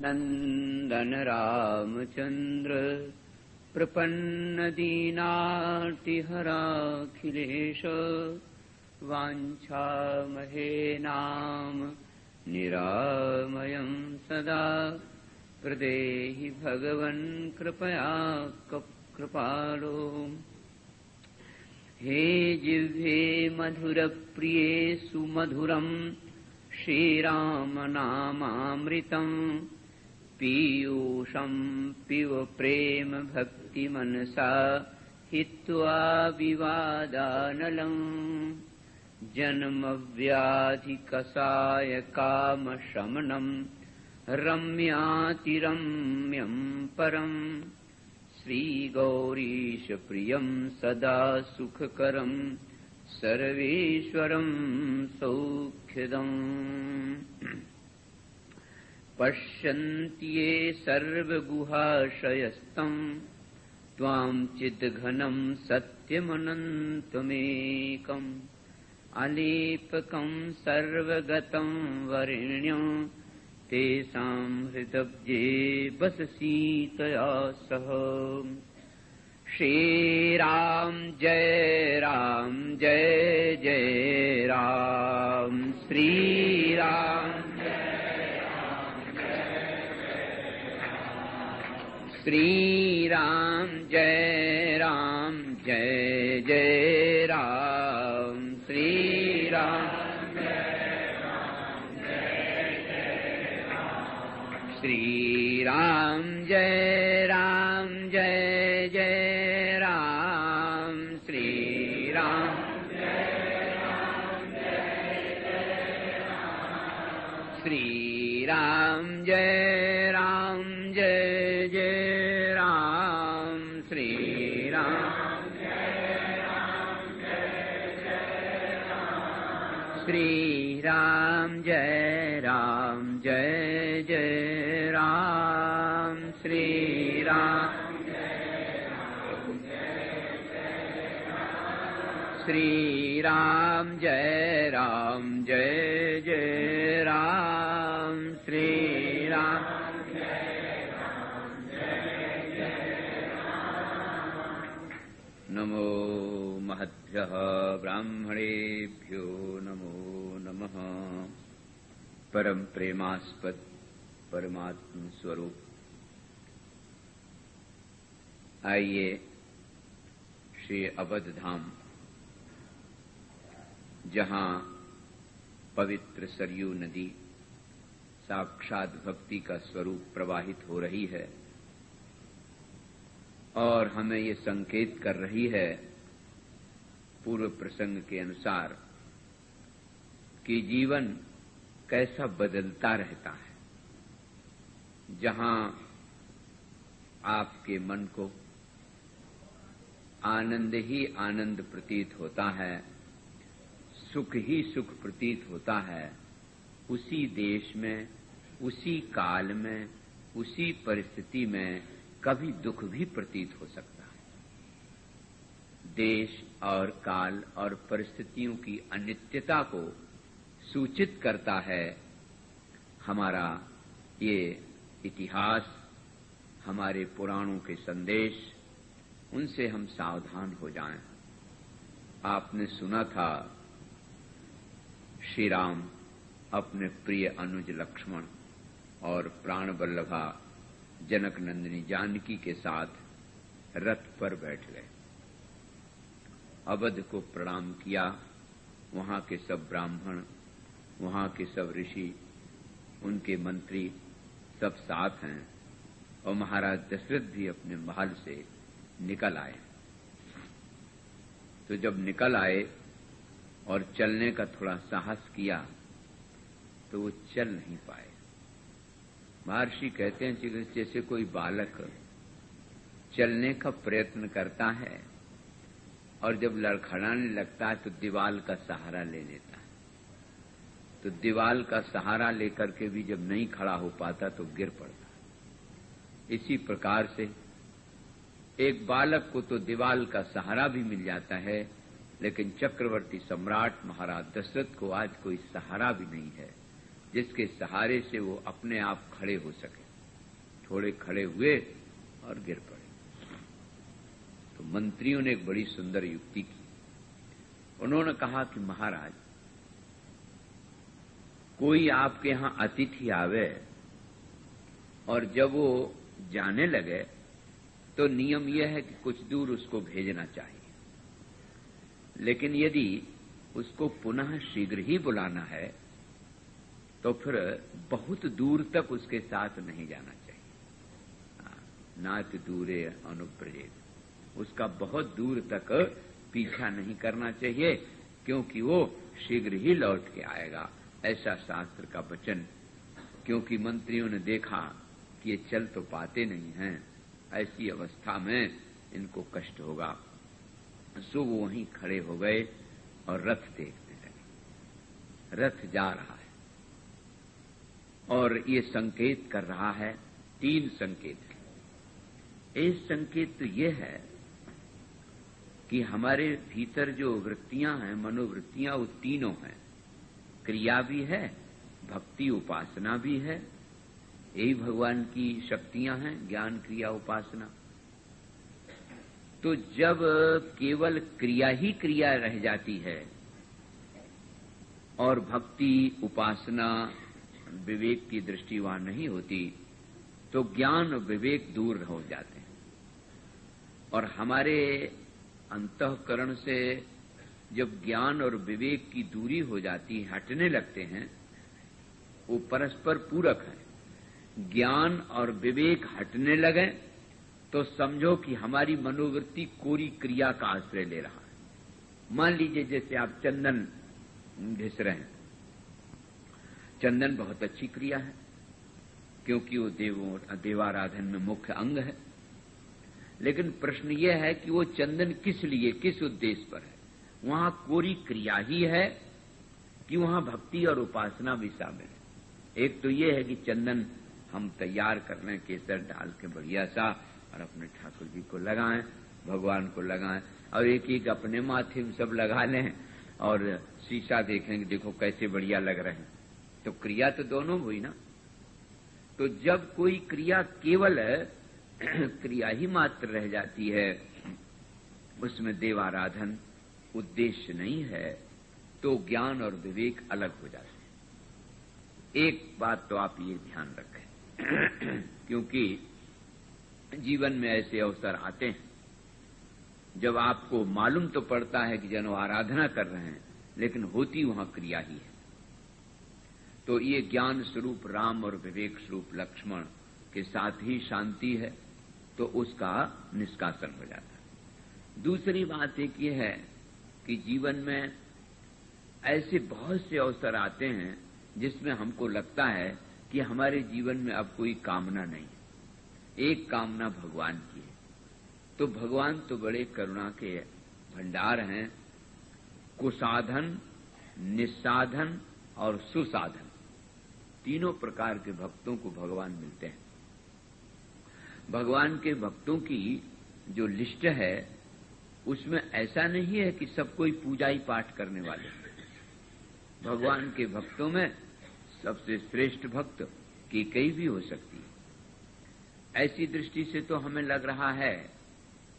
नंदन रामचंद्र प्रपन्न दीनार्तिहराखिलेश वाञ्छामहे नाम निरामयं सदा प्रदेहि भगवन् कृपया कृपालो। हे जिह्वे मधुरप्रिये सुमधुरं श्रीराम नामामृतं पीयूषं पिब प्रेम भक्ति मनसा हित्वा विवादानलम्। जन्म व्याधि कसाय काम शमनं रम्यातिरम्यं परम्। श्री गौरीश प्रियं सदा सुखकरं सर्वेश्वरं सौख्यदम्। पश्यन्ति ये सर्वगुहाशयस्तं त्वां चिद्घनं सत्यमनन्तमेकम्। अलेपकं सर्वगतं वरेण्यं तेषां हृदब्जे बससीतया सह। श्रीराम जय जय राम। श्रीराम श्रीराम जय जय राम। श्रीराम श्रीराम जय जय राम। श्रीराम श्रीराम जय जय राम। श्रीराम श्रीराम जय जय राम। श्रीराम श्रीराम जय जय राम। श्रीराम नमो महद्भ्यः ब्राह्मणेभ्यो नमो नमः। परम प्रेमास्पद परमात्म स्वरूप, आइए श्री अवध धाम, जहां पवित्र सरयू नदी साक्षात भक्ति का स्वरूप प्रवाहित हो रही है और हमें ये संकेत कर रही है पूर्व प्रसंग के अनुसार कि जीवन कैसा बदलता रहता है। जहां आपके मन को आनंद ही आनंद प्रतीत होता है, सुख ही सुख प्रतीत होता है, उसी देश में, उसी काल में, उसी परिस्थिति में कभी दुख भी प्रतीत हो सकता है। देश और काल और परिस्थितियों की अनित्यता को सूचित करता है हमारा ये इतिहास, हमारे पुराणों के संदेश। उनसे हम सावधान हो जाएं। आपने सुना था श्री राम अपने प्रिय अनुज लक्ष्मण और प्राण वल्लभा जनक नंदिनी जानकी के साथ रथ पर बैठ गए, अवध को प्रणाम किया। वहां के सब ब्राह्मण, वहां के सब ऋषि, उनके मंत्री सब साथ हैं और महाराज दशरथ भी अपने महल से निकल आए। तो जब निकल आए और चलने का थोड़ा साहस किया तो वो चल नहीं पाए। महर्षि कहते हैं कि जैसे कोई बालक चलने का प्रयत्न करता है और जब लड़खड़ाने लगता है तो दीवाल का सहारा ले लेता है, तो दीवाल का सहारा लेकर के भी जब नहीं खड़ा हो पाता तो गिर पड़ता है। इसी प्रकार से एक बालक को तो दीवाल का सहारा भी मिल जाता है, लेकिन चक्रवर्ती सम्राट महाराज दशरथ को आज कोई सहारा भी नहीं है जिसके सहारे से वो अपने आप खड़े हो सके। थोड़े खड़े हुए और गिर पड़े। तो मंत्रियों ने एक बड़ी सुंदर युक्ति की। उन्होंने कहा कि महाराज, कोई आपके यहां अतिथि आवे और जब वो जाने लगे तो नियम यह है कि कुछ दूर उसको भेजना चाहिए, लेकिन यदि उसको पुनः शीघ्र ही बुलाना है तो फिर बहुत दूर तक उसके साथ नहीं जाना चाहिए। नाति दूरे अनुप्रजेत, उसका बहुत दूर तक पीछा नहीं करना चाहिए, क्योंकि वो शीघ्र ही लौट के आएगा, ऐसा शास्त्र का वचन। क्योंकि मंत्रियों ने देखा कि ये चल तो पाते नहीं हैं, ऐसी अवस्था में इनको कष्ट होगा, सो वो वहीं खड़े हो गए और रथ देखने लगे। रथ जा रहा है और ये संकेत कर रहा है, 3 संकेत है। एक संकेत तो ये है कि हमारे भीतर जो वृत्तियां हैं, मनोवृत्तियां, वो तीनों हैं। क्रिया भी है, भक्ति उपासना भी है, यही भगवान की शक्तियां हैं, ज्ञान क्रिया उपासना। तो जब केवल क्रिया ही क्रिया रह जाती है और भक्ति उपासना विवेक की दृष्टि वहां नहीं होती, तो ज्ञान और विवेक दूर हो जाते हैं और हमारे अंतःकरण से जब ज्ञान और विवेक की दूरी हो जाती है, हटने लगते हैं, वो परस्पर पूरक है। ज्ञान और विवेक हटने लगे तो समझो कि हमारी मनोवृत्ति कोरी क्रिया का आश्रय ले रहा है। मान लीजिए जैसे आप चंदन घिस रहे हैं, चंदन बहुत अच्छी क्रिया है क्योंकि वो देवाराधन में मुख्य अंग है। लेकिन प्रश्न यह है कि वो चंदन किस लिए, किस उद्देश्य पर है? वहां कोरी क्रिया ही है कि वहां भक्ति और उपासना भी शामिल है? एक तो ये है कि चंदन हम तैयार कर लें, केसर डाल के बढ़िया सा, और अपने ठाकुर जी को लगाएं, भगवान को लगाएं, और एक एक अपने माथे में सब लगा लें और शीशा देखेंगे, देखो कैसे बढ़िया लग रहे हैं। तो क्रिया तो दोनों हुई ना। तो जब कोई क्रिया केवल क्रिया ही मात्र रह जाती है, उसमें देवाराधन उद्देश्य नहीं है, तो ज्ञान और विवेक अलग हो जाते हैं। एक बात तो आप ये ध्यान रखें क्योंकि जीवन में ऐसे अवसर आते हैं जब आपको मालूम तो पड़ता है कि जन आराधना कर रहे हैं, लेकिन होती वहां क्रिया ही है। तो ये ज्ञान स्वरूप राम और विवेक स्वरूप लक्ष्मण के साथ ही शांति है, तो उसका निष्कासन हो जाता है। दूसरी बात एक ये है कि जीवन में ऐसे बहुत से अवसर आते हैं जिसमें हमको लगता है कि हमारे जीवन में अब कोई कामना नहीं है, एक कामना भगवान की है। तो भगवान तो बड़े करुणा के भंडार हैं। कुसाधन, निस्साधन और सुसाधन, तीनों प्रकार के भक्तों को भगवान मिलते हैं। भगवान के भक्तों की जो लिस्ट है उसमें ऐसा नहीं है कि सब कोई पूजा ही पाठ करने वाले। भगवान के भक्तों में सबसे श्रेष्ठ भक्त कैकेयी भी हो सकती है। ऐसी दृष्टि से तो हमें लग रहा है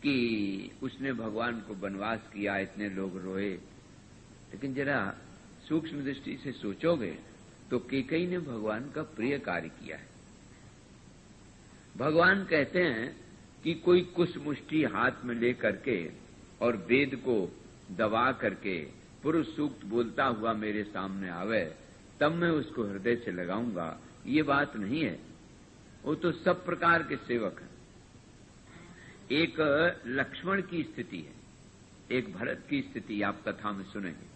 कि उसने भगवान को वनवास किया, इतने लोग रोए, लेकिन जरा सूक्ष्म दृष्टि से सोचोगे तो कैकेयी ने भगवान का प्रिय कार्य किया है। भगवान कहते हैं कि कोई कुश मुष्टि हाथ में लेकर के और वेद को दबा करके पुरुष सूक्त बोलता हुआ मेरे सामने आवे, तब मैं उसको हृदय से लगाऊंगा, ये बात नहीं है। वो तो सब प्रकार के सेवक हैं। एक लक्ष्मण की स्थिति है, एक भरत की स्थिति आप कथा में सुनेंगे,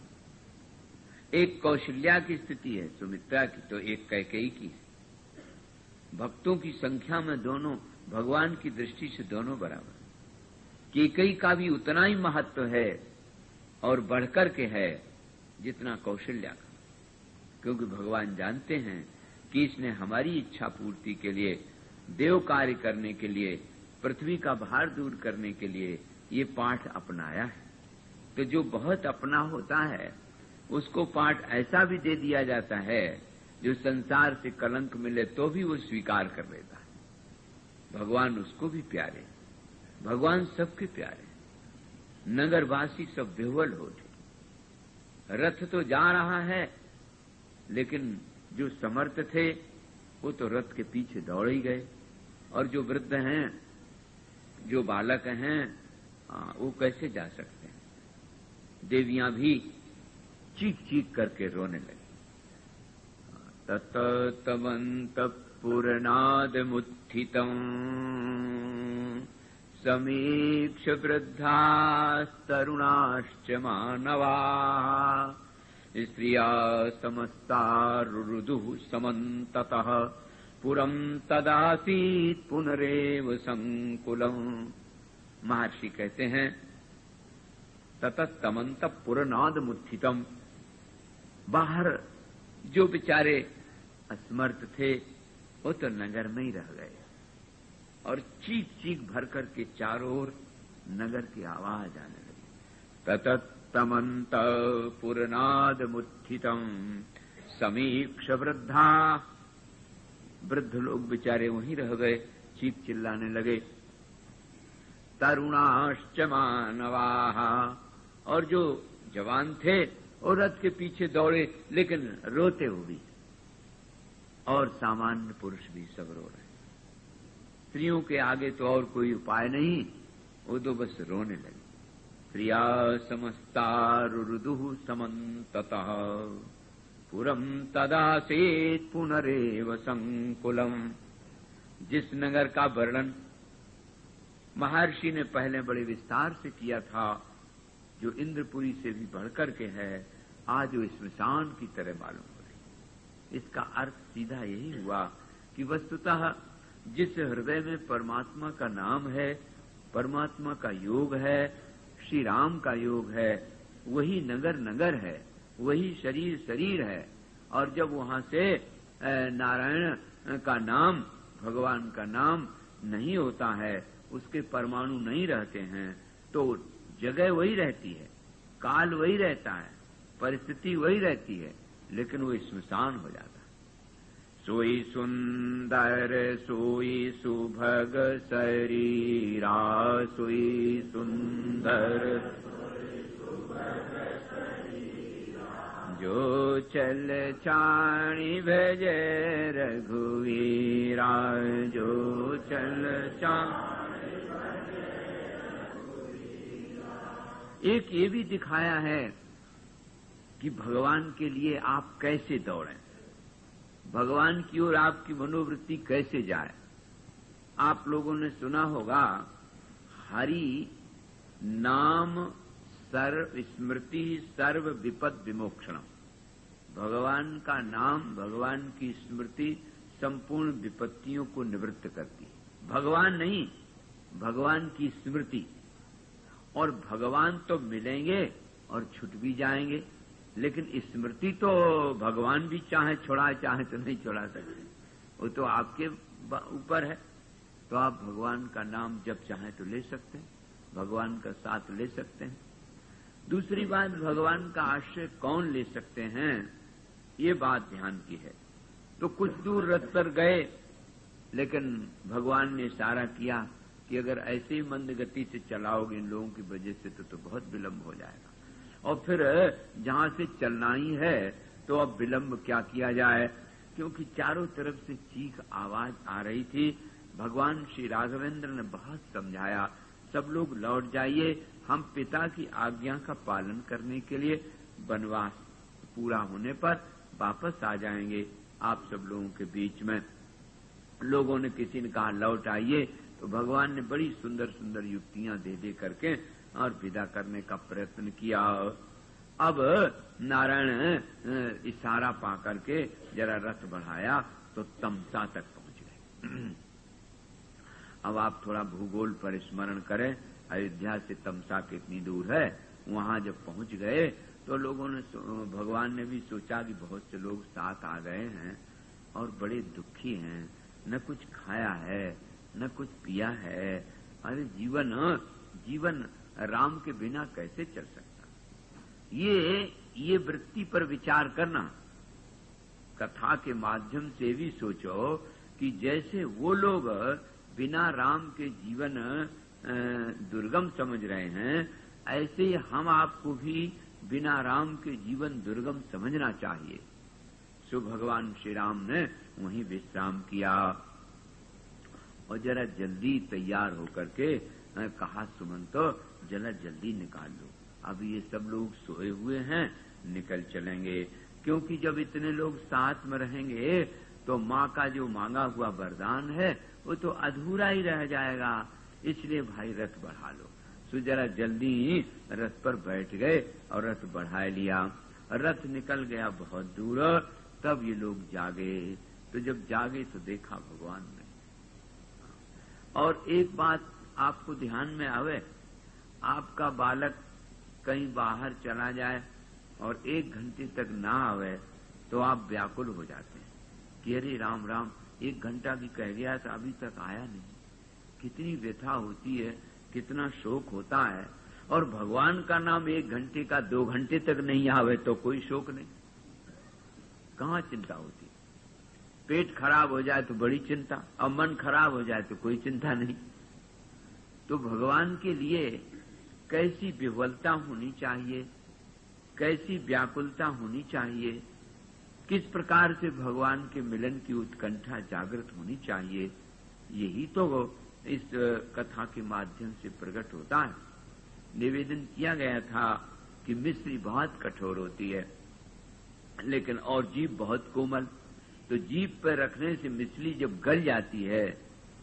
एक कौशल्या की स्थिति है, सुमित्रा की, तो एक कैकेयी की है। भक्तों की संख्या में दोनों भगवान की दृष्टि से दोनों बराबर। कैकेयी का भी उतना ही महत्व है और बढ़कर के है जितना कौशल्या का, क्योंकि भगवान जानते हैं कि इसने हमारी इच्छा पूर्ति के लिए, देव कार्य करने के लिए, पृथ्वी का भार दूर करने के लिए ये पाठ अपनाया है। तो जो बहुत अपना होता है उसको पाठ ऐसा भी दे दिया जाता है जो संसार से कलंक मिले तो भी वो स्वीकार कर लेता है। भगवान उसको भी प्यारे, भगवान सबके प्यारे। नगरवासी सब बेवल हो गए। रथ तो जा रहा है, लेकिन जो समर्थ थे वो तो रथ के पीछे दौड़ ही गए, और जो वृद्ध हैं, जो बालक हैं, वो कैसे जा सकते हैं। देवियां भी चीख चीख करके रोने लगी। ततमंत पूर्णाद मुत्थितम् समीक्ष वृद्धास्तरुणाश्च मानवा स्त्रिया समस्ता रुरुदुः समन्ततः पुरं तदासीत् पुनरेव संकुलम्। महर्षि कहते हैं ततस्तमंत पुरनाद मुत्थितम, बाहर जो बेचारे असमर्थ थे वो तो नगर में ही रह गए, और चीख चीख भर करके चारों ओर नगर की आवाज आने लगी। ततस्तमंत पुरनाद मुत्थितम समीक्ष वृद्धा, वृद्ध लोग बेचारे वहीं रह गए, चीख चिल्लाने लगे। तरुणाश्च मानवाः, और जो जवान थे और रथ के पीछे दौड़े, लेकिन रोते हुए, और सामान्य पुरुष भी सब रो रहे। स्त्रियों के आगे तो और कोई उपाय नहीं, वो तो बस रोने लगी। स्त्रिया समस्ता रुरुदुः समन्ततः पुरं तदासीत् पुनरेव संकुलम्। जिस नगर का वर्णन महर्षि ने पहले बड़े विस्तार से किया था, जो इंद्रपुरी से भी बढ़कर के है, आज वो स्मशान की तरह मालूम हो रही। इसका अर्थ सीधा यही हुआ कि वस्तुतः जिस हृदय में परमात्मा का नाम है, परमात्मा का योग है, श्री राम का योग है, वही नगर नगर है, वही शरीर शरीर है। और जब वहां से नारायण का नाम, भगवान का नाम नहीं होता है, उसके परमाणु नहीं रहते हैं, तो जगह वही रहती है, काल वही रहता है, परिस्थिति वही रहती है, लेकिन वो स्मशान हो जाता है। सोई सुंदर सोई सुभग शरीरा, सोई सुंदर जो चल चाणी भजे रघुवीरा, जो चल चाणी। एक ये भी दिखाया है कि भगवान के लिए आप कैसे दौड़ें, भगवान की ओर आपकी मनोवृत्ति कैसे जाए। आप लोगों ने सुना होगा, हरि नाम सर्व स्मृति सर्व विपद विमोक्षणम। भगवान का नाम, भगवान की स्मृति संपूर्ण विपत्तियों को निवृत्त करती है। भगवान नहीं, भगवान की स्मृति। और भगवान तो मिलेंगे और छूट भी जाएंगे, लेकिन स्मृति तो भगवान भी चाहे छुड़ाए, चाहे तो नहीं छुड़ा सकते, वो तो आपके ऊपर है। तो आप भगवान का नाम जब चाहे तो ले सकते हैं, भगवान का साथ ले सकते हैं। दूसरी बात, भगवान का आश्रय कौन ले सकते हैं, ये बात ध्यान की है। तो कुछ दूर रथ पर गए, लेकिन भगवान ने इशारा किया कि अगर ऐसे ही मंद गति से चलाओगे इन लोगों की वजह से तो बहुत विलंब हो जाएगा, और फिर जहां से चलना ही है तो अब विलंब क्या किया जाए, क्योंकि चारों तरफ से चीख आवाज आ रही थी। भगवान श्री राघवेंद्र ने बहुत समझाया, सब लोग लौट जाइए, हम पिता की आज्ञा का पालन करने के लिए वनवास पूरा होने पर वापस आ जाएंगे आप सब लोगों के बीच में। लोगों ने, किसी ने कहा लौट आइए, तो भगवान ने बड़ी सुंदर सुंदर युक्तियां दे दे करके और विदा करने का प्रयत्न किया। अब नारायण इशारा पा करके जरा रथ बढ़ाया तो तमसा तक पहुंच गए। अब आप थोड़ा भूगोल पर स्मरण करें, अयोध्या से तमसा कितनी दूर है। वहां जब पहुंच गए तो लोगों ने, भगवान ने भी सोचा कि बहुत से लोग साथ आ गए हैं और बड़े दुखी हैं, न कुछ खाया है न कुछ पिया है। अरे जीवन राम के बिना कैसे चल सकता। ये वृत्ति पर विचार करना, कथा के माध्यम से भी सोचो कि जैसे वो लोग बिना राम के जीवन दुर्गम समझ रहे हैं, ऐसे ही हम आपको भी बिना राम के जीवन दुर्गम समझना चाहिए। सो भगवान श्री राम ने वहीं विश्राम किया और जरा जल्दी तैयार होकर के कहा, सुमंतो जरा जल्दी निकाल लो, अब ये सब लोग सोए हुए हैं, निकल चलेंगे। क्योंकि जब इतने लोग साथ में रहेंगे तो माँ का जो मांगा हुआ वरदान है वो तो अधूरा ही रह जाएगा, इसलिए भाई रथ बढ़ा लो। सो जरा जल्दी रथ पर बैठ गए और रथ बढ़ा लिया। रथ निकल गया बहुत दूर, तब ये लोग जागे। तो जब जागे तो देखा भगवान ने। और एक बात आपको ध्यान में आवे, आपका बालक कहीं बाहर चला जाए और 1 घंटे तक ना आवे तो आप व्याकुल हो जाते हैं कि अरे राम राम, 1 घंटा भी कह गया था अभी तक आया नहीं। कितनी व्यथा होती है, कितना शोक होता है। और भगवान का नाम 1 घंटे का 2 घंटे तक नहीं आवे तो कोई शोक नहीं, कहाँ चिंता होती। पेट खराब हो जाए तो बड़ी चिंता, और मन खराब हो जाए तो कोई चिंता नहीं। तो भगवान के लिए कैसी विह्वलता होनी चाहिए, कैसी व्याकुलता होनी चाहिए, किस प्रकार से भगवान के मिलन की उत्कंठा जागृत होनी चाहिए, यही तो इस कथा के माध्यम से प्रकट होता है। निवेदन किया गया था कि मिश्री बहुत कठोर होती है लेकिन और जीभ बहुत कोमल, तो जीभ पर रखने से मिश्री जब गल जाती है,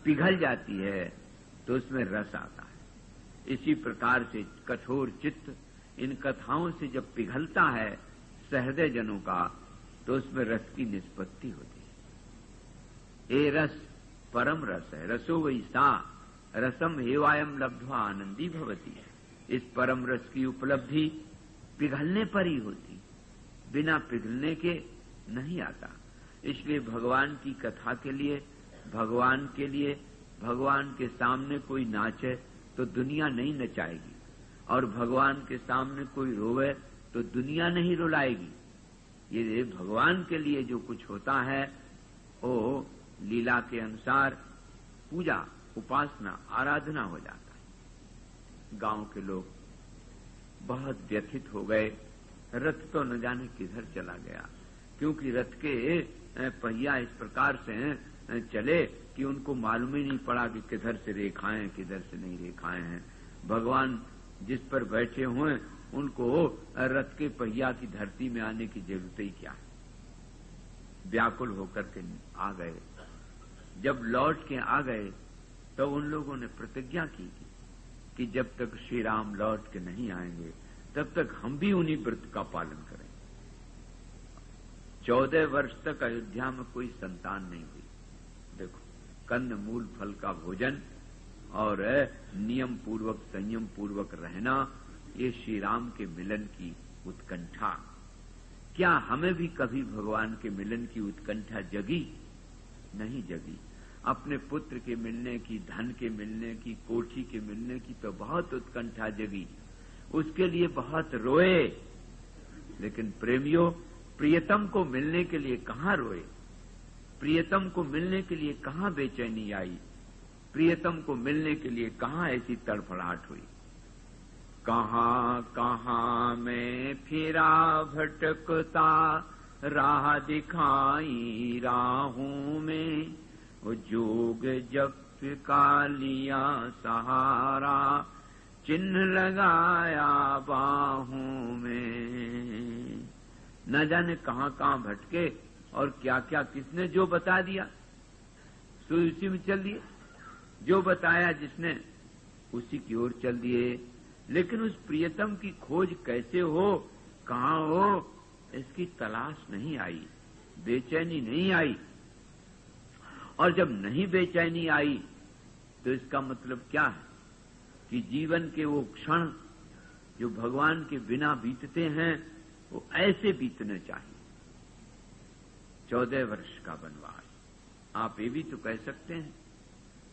पिघल जाती है, तो उसमें रस आता है। इसी प्रकार से कठोर चित्त इन कथाओं से जब पिघलता है सहृदय जनों का, तो उसमें रस की निष्पत्ति होती है। ये रस परम रस है, रसो वही सा रसम हेवायम लब्ध्वा आनंदी भवती है। इस परम रस की उपलब्धि पिघलने पर ही होती, बिना पिघलने के नहीं आता। इसलिए भगवान की कथा के लिए, भगवान के लिए, भगवान के सामने कोई नाचे तो दुनिया नहीं नचाएगी, और भगवान के सामने कोई रोवे तो दुनिया नहीं रुलाएगी। ये भगवान के लिए जो कुछ होता है वो लीला के अनुसार पूजा, उपासना, आराधना हो जाता है। गांव के लोग बहुत व्यथित हो गए। रथ तो न जाने किधर चला गया, क्योंकि रथ के पहिया इस प्रकार से चले कि उनको मालूम ही नहीं पड़ा कि किधर से रेखाएं किधर से नहीं रेखाएं हैं। भगवान जिस पर बैठे हुए उनको रथ के पहिया की धरती में आने की जरूरत ही क्या है। व्याकुल होकर के आ गए। जब लौट के आ गए तो उन लोगों ने प्रतिज्ञा की कि जब तक श्री राम लौट के नहीं आएंगे तब तक हम भी उन्हीं व्रत का पालन करें। 14 वर्ष तक अयोध्या में कोई संतान नहीं हुई। देखो, कंद मूल फल का भोजन और नियम पूर्वक संयम पूर्वक रहना, ये श्री राम के मिलन की उत्कंठा। क्या हमें भी कभी भगवान के मिलन की उत्कंठा जगी? नहीं जगी। अपने पुत्र के मिलने की, धन के मिलने की, कोठी के मिलने की तो बहुत उत्कंठा जगी, उसके लिए बहुत रोए। लेकिन प्रेमियों, प्रियतम को मिलने के लिए कहाँ रोए? प्रियतम को मिलने के लिए कहाँ बेचैनी आई? प्रियतम को मिलने के लिए कहाँ ऐसी तड़फड़ाहट हुई? कहाँ कहाँ मैं फिरा भटकता, राह दिखाई राहों में, वो जोग जप का लिया सहारा, चिन्ह लगाया बाहों में। न जाने कहाँ कहाँ भटके और क्या क्या किसने जो बता दिया सो उसी में चल दिए। जो बताया जिसने उसी की ओर चल दिए। लेकिन उस प्रियतम की खोज कैसे हो, कहाँ हो, इसकी तलाश नहीं आई, बेचैनी नहीं आई। और जब नहीं बेचैनी आई तो इसका मतलब क्या है कि जीवन के वो क्षण जो भगवान के बिना बीतते हैं वो ऐसे बीतने चाहिए। 14 वर्ष का वनवास। आप ये भी तो कह सकते हैं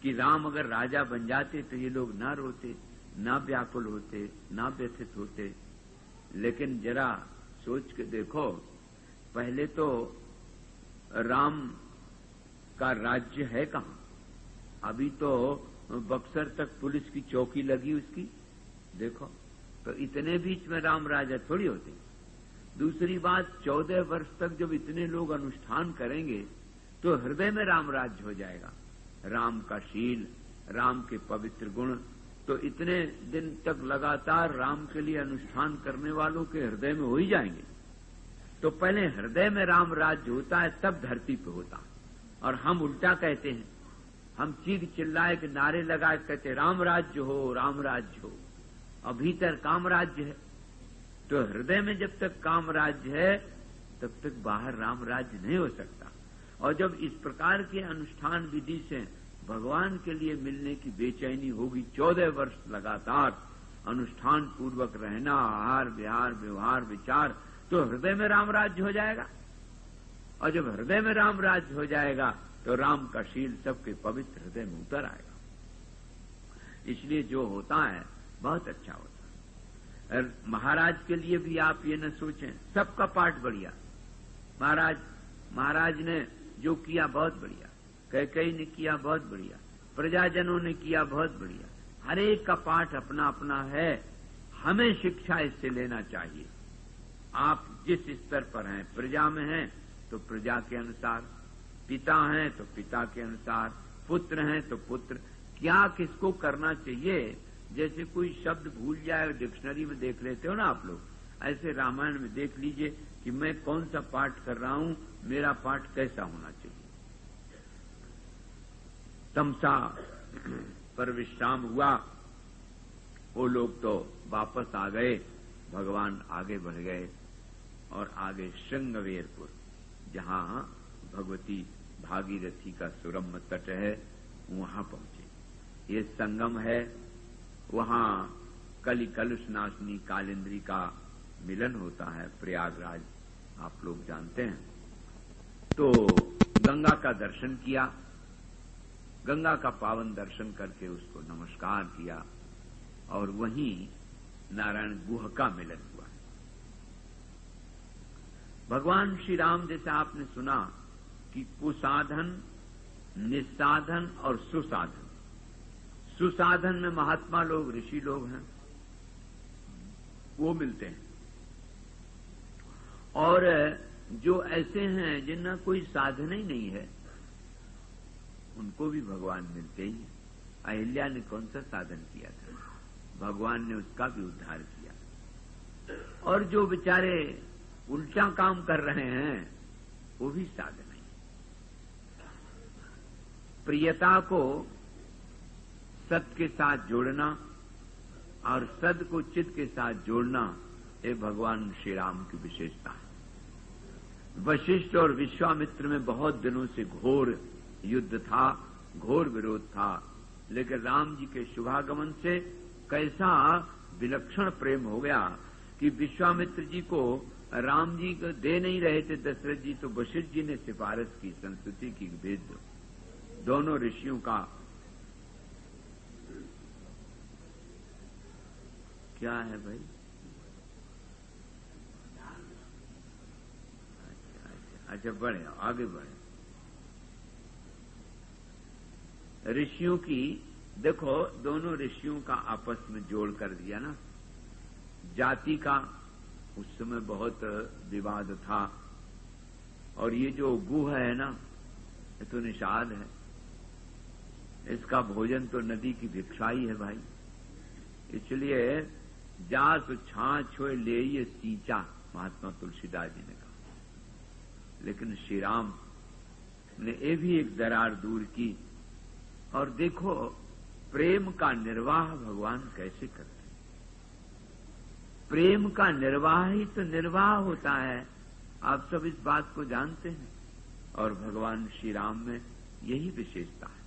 कि राम अगर राजा बन जाते तो ये लोग ना रोते, ना व्याकुल होते, ना व्यथित होते। लेकिन जरा सोच के देखो, पहले तो राम का राज्य है कहाँ? अभी तो बक्सर तक पुलिस की चौकी लगी उसकी, देखो। तो इतने बीच में राम राज्य थोड़ी होती। दूसरी बात, 14 वर्ष तक जब इतने लोग अनुष्ठान करेंगे तो हृदय में राम राज्य हो जाएगा। राम का शील, राम के पवित्र गुण, तो इतने दिन तक लगातार राम के लिए अनुष्ठान करने वालों के हृदय में हो ही जाएंगे। तो पहले हृदय में राम राज्य होता है, तब धरती पे होता। और हम उल्टा कहते हैं, हम चीख चिल्लाए के नारे लगाए कहते राम राज्य हो, राम राज्य हो, और भीतर काम राज्य है। तो हृदय में जब तक काम राज्य है तब तक बाहर राम राज्य नहीं हो सकता। और जब इस प्रकार के अनुष्ठान विधि से भगवान के लिए मिलने की बेचैनी होगी, 14 वर्ष लगातार अनुष्ठान पूर्वक रहना, आहार विहार व्यवहार विचार, तो हृदय में राम राज्य हो जाएगा। और जब हृदय में राम राज्य हो जाएगा तो राम का शील सबके पवित्र हृदय में उतर आएगा। इसलिए जो होता है बहुत अच्छा होता है। महाराज के लिए भी आप ये न सोचें सबका पाठ बढ़िया, महाराज ने जो किया बहुत बढ़िया, कैकेयी ने किया बहुत बढ़िया, प्रजाजनों ने किया बहुत बढ़िया, हर एक का पाठ अपना अपना है। हमें शिक्षा इससे लेना चाहिए। आप जिस स्तर पर हैं, प्रजा में हैं तो प्रजा के अनुसार, पिता हैं तो पिता के अनुसार, पुत्र हैं तो पुत्र, क्या किसको करना चाहिए। जैसे कोई शब्द भूल जाए डिक्शनरी में देख लेते हो ना आप लोग, ऐसे रामायण में देख लीजिए कि मैं कौन सा पाठ कर रहा हूं, मेरा पाठ कैसा होना चाहिए। तमसा पर विश्राम हुआ, वो लोग तो वापस आ गए, भगवान आगे बढ़ गए और आगे श्रृंगवेरपुर, जहां भगवती भागीरथी का सुरम्य तट है, वहां पहुंचे। ये संगम है, वहां कलि कलुष नाशनी कालिंद्री का मिलन होता है, प्रयागराज आप लोग जानते हैं। तो गंगा का दर्शन किया, गंगा का पावन दर्शन करके उसको नमस्कार किया और वहीं नारायण गुह का मिलन हुआ। भगवान श्री राम जैसे आपने सुना कि कुसाधन, निस्साधन और सुसाधन, सुसाधन में महात्मा लोग, ऋषि लोग हैं, वो मिलते हैं। और जो ऐसे हैं जिनका कोई साधन ही नहीं है, उनको भी भगवान मिलते ही। अहिल्या ने कौन सा साधन किया था, भगवान ने उसका भी उद्धार किया। और जो बेचारे उल्टा काम कर रहे हैं, वो भी साधन है। प्रियता को सत के साथ जोड़ना और सद को चित के साथ जोड़ना, ये भगवान श्री राम की विशेषता है। वशिष्ठ और विश्वामित्र में बहुत दिनों से घोर युद्ध था, घोर विरोध था, लेकिन राम जी के शुभागमन से कैसा विलक्षण प्रेम हो गया कि विश्वामित्र जी को राम जी को दे नहीं रहे थे दशरथ जी, तो वशिष्ठ जी ने सिफारिश की, संस्तुति की, भेज दो। दोनों ऋषियों का क्या है भाई? अच्छा बढ़े, आगे बढ़े। ऋषियों की देखो, दोनों ऋषियों का आपस में जोड़ कर दिया ना। जाति का उस समय बहुत विवाद था, और ये जो गुह है ना, ये तो निषाद है, इसका भोजन तो नदी की भिक्षा ही है भाई। इसलिए जात छाछ हो ले ये सींचा, महात्मा तुलसीदास जी ने कहा। लेकिन श्री राम ने ये भी एक दरार दूर की। और देखो प्रेम का निर्वाह भगवान कैसे करते हैं। प्रेम का निर्वाह ही तो निर्वाह होता है, आप सब इस बात को जानते हैं। और भगवान श्री राम में यही विशेषता है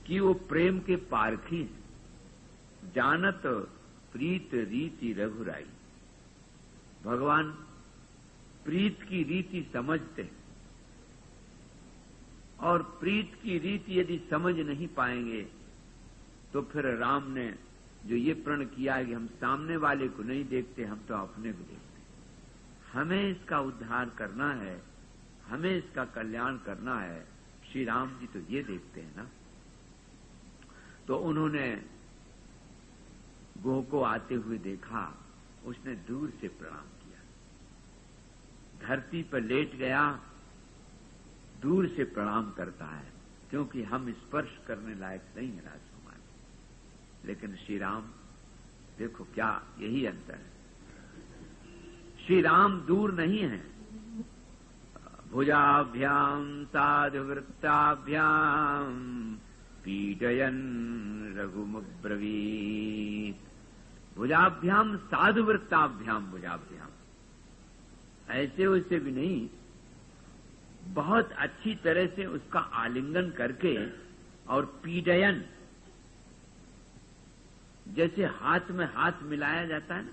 कि वो प्रेम के पारखी हैं। जानत प्रीत रीति रघुराई, भगवान प्रीत की रीति समझते हैं, और प्रीत की रीति यदि समझ नहीं पाएंगे तो फिर राम ने जो ये प्रण किया है कि हम सामने वाले को नहीं देखते, हम तो अपने को देखते हैं। हमें इसका उद्धार करना है, हमें इसका कल्याण करना है। श्री राम जी तो ये देखते हैं ना, तो उन्होंने गोह को आते हुए देखा, उसने दूर से प्रणाम किया, धरती पर लेट गया, दूर से प्रणाम करता है, क्योंकि हम स्पर्श करने लायक नहीं है राजकुमार। लेकिन श्री राम देखो क्या यही अंतर है, श्री राम दूर नहीं है। भुजाभ्याम साधुवृत्ताभ्याम पीडयन रघुमुब्रवीत। भुजाभ्याम साधुवृत्ताभ्याम, भुजाभ्याम ऐसे वैसे भी नहीं, बहुत अच्छी तरह से उसका आलिंगन करके, और पीडयन जैसे हाथ में हाथ मिलाया जाता है ना,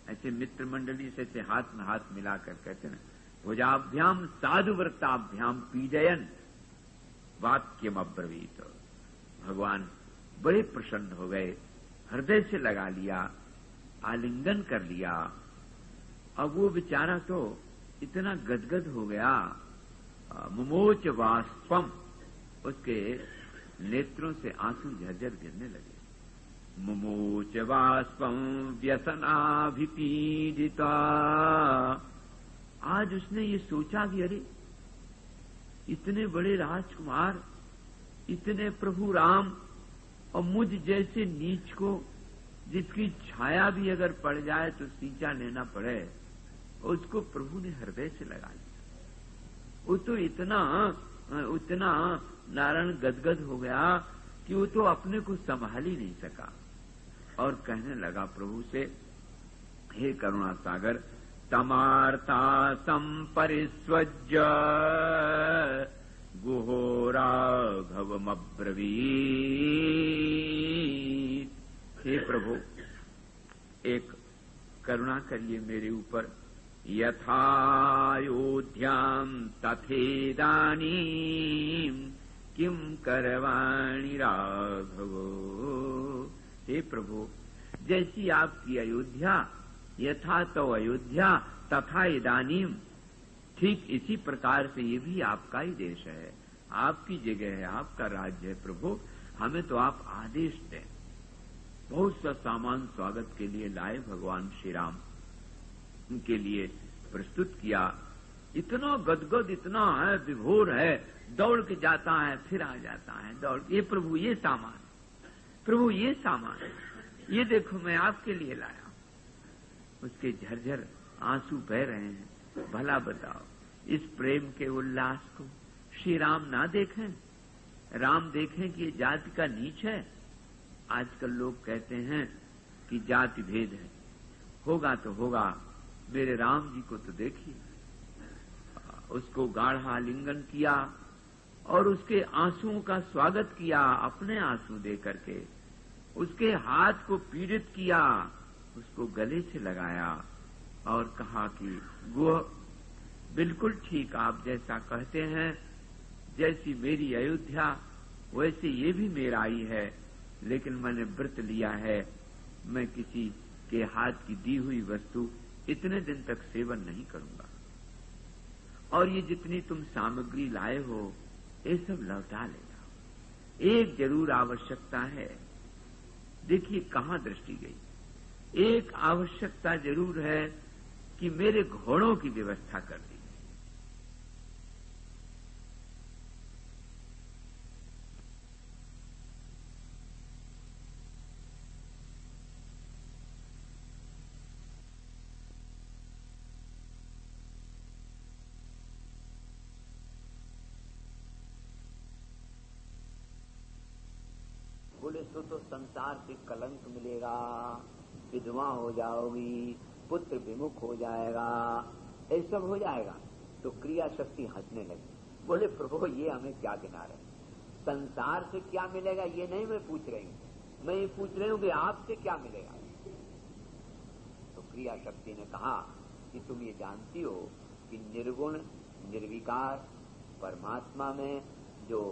ऐसे मित्र मंडली से हाथ में हाथ मिलाकर कहते हैं ना, भुजाभ्याम साधुव्रताभ्याम पीडयन वाक्यम अब्रवीत। भगवान बड़े प्रसन्न हो गए, हृदय से लगा लिया, आलिंगन कर लिया। अब वो बेचारा तो इतना गदगद हो गया, मुमोच वास्पम, उसके नेत्रों से आंसू झरझर गिरने लगे। मुमोच वास्पम व्यसनाभिपीडिता। आज उसने ये सोचा कि अरे इतने बड़े राजकुमार, इतने प्रभु राम, और मुझ जैसे नीच को, जिसकी छाया भी अगर पड़ जाए तो सींचा लेना पड़े, उसको प्रभु ने हृदय से लगा लिया। वो तो इतना नारायण गदगद हो गया कि वो तो अपने को संभाल ही नहीं सका, और कहने लगा प्रभु से, हे करुणा सागर, तमार्ता संपरिस्वज्य गुहो राघवमब्रवीत। हे प्रभु, एक करुणा करिए मेरे ऊपर। यथायोध्याम तथेदानीम किम करवाणि राघवो। हे प्रभु, जैसी आपकी अयोध्या, यथा तो अयोध्या तथा इदानीम, ठीक इसी प्रकार से ये भी आपका ही देश है, आपकी जगह है, आपका राज्य है। प्रभु, हमें तो आप आदेश दें। बहुत सा सामान स्वागत के लिए लाए भगवान श्री राम, उनके लिए प्रस्तुत किया। इतना गदगद, इतना है, विभोर है, दौड़ के जाता है, फिर आ जाता है, दौड़, ये प्रभु ये सामान, प्रभु ये सामान, ये देखो मैं आपके लिए लाया। उसके झरझर आंसू बह रहे हैं। भला बताओ, इस प्रेम के उल्लास को श्री राम ना देखें? राम देखें कि ये जाति का नीच है? आजकल लोग कहते हैं कि जाति भेद है, होगा तो होगा, मेरे राम जी को तो देखिए। उसको गाढ़ा आलिंगन किया और उसके आंसुओं का स्वागत किया, अपने आंसू दे करके उसके हाथ को पीड़ित किया, उसको गले से लगाया और कहा कि वो बिल्कुल ठीक, आप जैसा कहते हैं, जैसी मेरी अयोध्या वैसे ये भी मेरा ही है, लेकिन मैंने व्रत लिया है, मैं किसी के हाथ की दी हुई वस्तु इतने दिन तक सेवन नहीं करूंगा, और ये जितनी तुम सामग्री लाए हो ये सब लौटा ले जाओ। एक जरूर आवश्यकता है, देखिए कहां दृष्टि गई। एक आवश्यकता जरूर है कि मेरे घोड़ों की व्यवस्था कर दी। बोले तो संसार से कलंक मिलेगा, विधवा हो जाओगी, पुत्र विमुख हो जाएगा, ये सब हो जाएगा। तो क्रिया शक्ति हंसने लगी। बोले प्रभु, ये हमें क्या गिना रहे, संसार से क्या मिलेगा ये नहीं मैं पूछ रही हूँ, मैं ये पूछ रही हूँ कि आपसे क्या मिलेगा। तो क्रिया शक्ति ने कहा कि तुम ये जानती हो कि निर्गुण निर्विकार परमात्मा में जो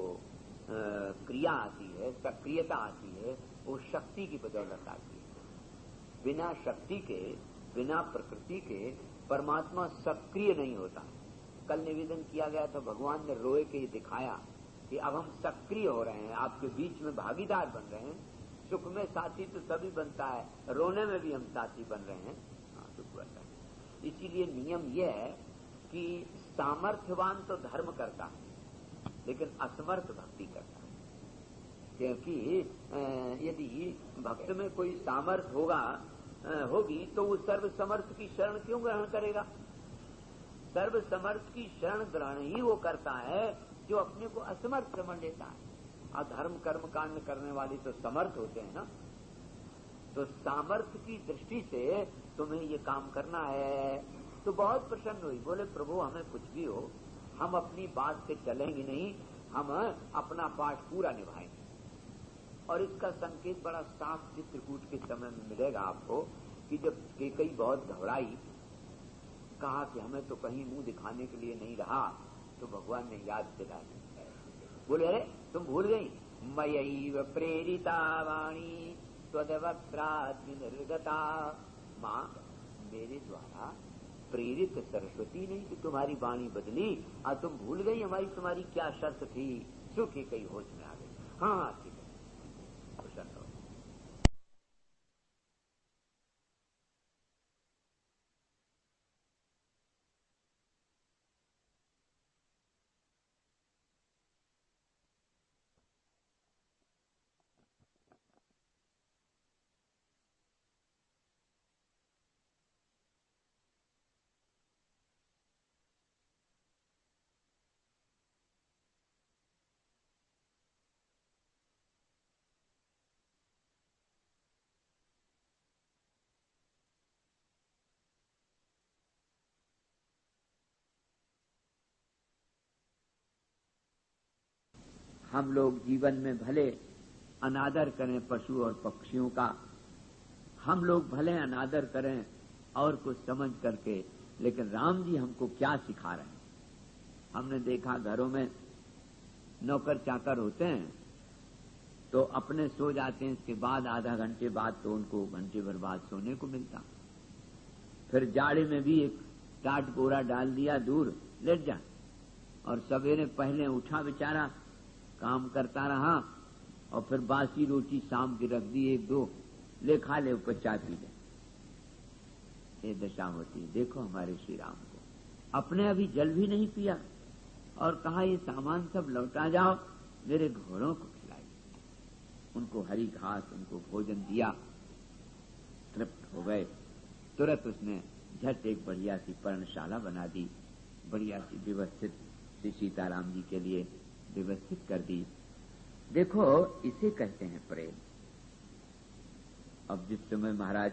क्रिया आती है, सक्रियता आती है, वो शक्ति की बदौलत आती है। बिना शक्ति के, बिना प्रकृति के परमात्मा सक्रिय नहीं होता। कल निवेदन किया गया था, भगवान ने रोए के ही दिखाया कि अब हम सक्रिय हो रहे हैं, आपके बीच में भागीदार बन रहे हैं। सुख में साथी तो सभी बनता है, रोने में भी हम साथी बन रहे हैं। हाँ, दुख बनता है। इसीलिए नियम यह है कि सामर्थ्यवान तो धर्म करता है, लेकिन असमर्थ भक्ति करता है। क्योंकि यदि भक्त में कोई सामर्थ्य होगी तो वो सर्वसमर्थ की शरण क्यों ग्रहण करेगा? सर्वसमर्थ की शरण ग्रहण ही वो करता है जो अपने को असमर्थ समझ लेता है। और धर्म कर्म कांड करने वाले तो समर्थ होते हैं ना। तो सामर्थ्य की दृष्टि से तुम्हें ये काम करना है, तो बहुत प्रसन्न हुई। बोले प्रभु हमें कुछ भी हो, हम अपनी बात से चलेंगे नहीं, हम अपना पाठ पूरा निभाएंगे। और इसका संकेत बड़ा साफ चित्रकूट के समय में मिलेगा आपको कि जब कैकेयी बहुत घबराई, कहा कि हमें तो कहीं मुंह दिखाने के लिए नहीं रहा, तो भगवान ने याद दिलाई। बोले अरे तुम भूल गई, मयैव प्रेरिता वाणी त्वद्वक्त्राद् विनिर्गता। माँ मेरे द्वारा प्रेरित सरस्वती ने कि तुम्हारी वाणी बदली, और तुम भूल गई हमारी तुम्हारी क्या शर्त थी। सुख ही कई होश में आ गई। हाँ ठीक है, प्रसन्न हो। हम लोग जीवन में भले अनादर करें पशु और पक्षियों का, हम लोग भले अनादर करें और कुछ समझ करके, लेकिन राम जी हमको क्या सिखा रहे हैं? हमने देखा घरों में नौकर चाकर होते हैं तो अपने सो जाते हैं, इसके बाद आधा घंटे बाद तो उनको घंटे भर बाद सोने को मिलता। फिर जाड़े में भी एक टाट बोरा डाल दिया दूर, लेट जा। और सवेरे पहले उठा बेचारा, काम करता रहा, और फिर बासी रोटी शाम की रख दी एक दो, ले खा ले, ऊपर चाय पी ले। ये दशा होती है। देखो हमारे श्री राम को, अपने अभी जल भी नहीं पिया और कहा ये सामान सब लौटा जाओ, मेरे घोड़ों को खिलाई। उनको हरी घास, उनको भोजन दिया, तृप्त हो गए। तुरंत उसने झट एक बढ़िया सी पर्णशाला बना दी, बढ़िया सी व्यवस्थित श्री सीताराम जी के लिए व्यवस्थित कर दी। देखो इसे कहते हैं प्रेम। अब जिस समय महाराज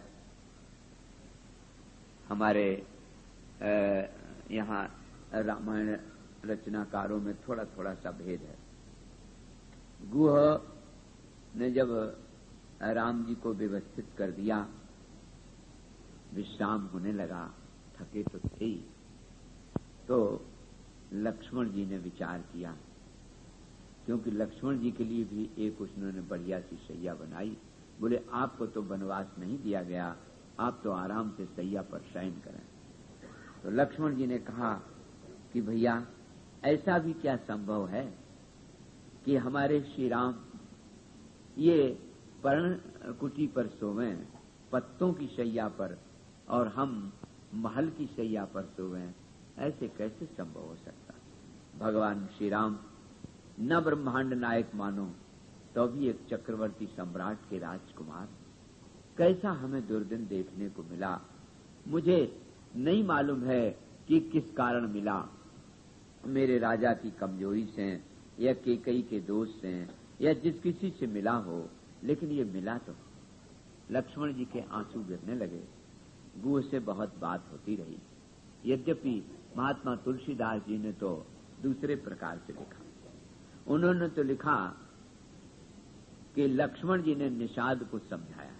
हमारे यहाँ रामायण रचनाकारों में थोड़ा थोड़ा सा भेद है। गुह ने जब राम जी को व्यवस्थित कर दिया, विश्राम होने लगा, थके तो थे ही, तो लक्ष्मण जी ने विचार किया, क्योंकि लक्ष्मण जी के लिए भी एक उन्होंने बढ़िया सी शैया बनाई। बोले आपको तो वनवास नहीं दिया गया, आप तो आराम से शैया पर शयन करें। तो लक्ष्मण जी ने कहा कि भैया ऐसा भी क्या संभव है कि हमारे श्री राम ये पर्ण कुटी पर सोवें, पत्तों की शैया पर, और हम महल की शैया पर सोवें? ऐसे कैसे संभव हो सकता? भगवान श्री राम न ब्रह्मांड नायक मानो तो भी एक चक्रवर्ती सम्राट के राजकुमार, कैसा हमें दुर्दिन देखने को मिला। मुझे नहीं मालूम है कि किस कारण मिला, मेरे राजा की कमजोरी से या कैकेयी के दोष से या जिस किसी से मिला हो, लेकिन ये मिला तो। लक्ष्मण जी के आंसू गिरने लगे। गुह से बहुत बात होती रही। यद्यपि महात्मा तुलसीदास जी ने तो दूसरे प्रकार से लिखा। उन्होंने तो लिखा कि लक्ष्मण जी ने निषाद को समझाया।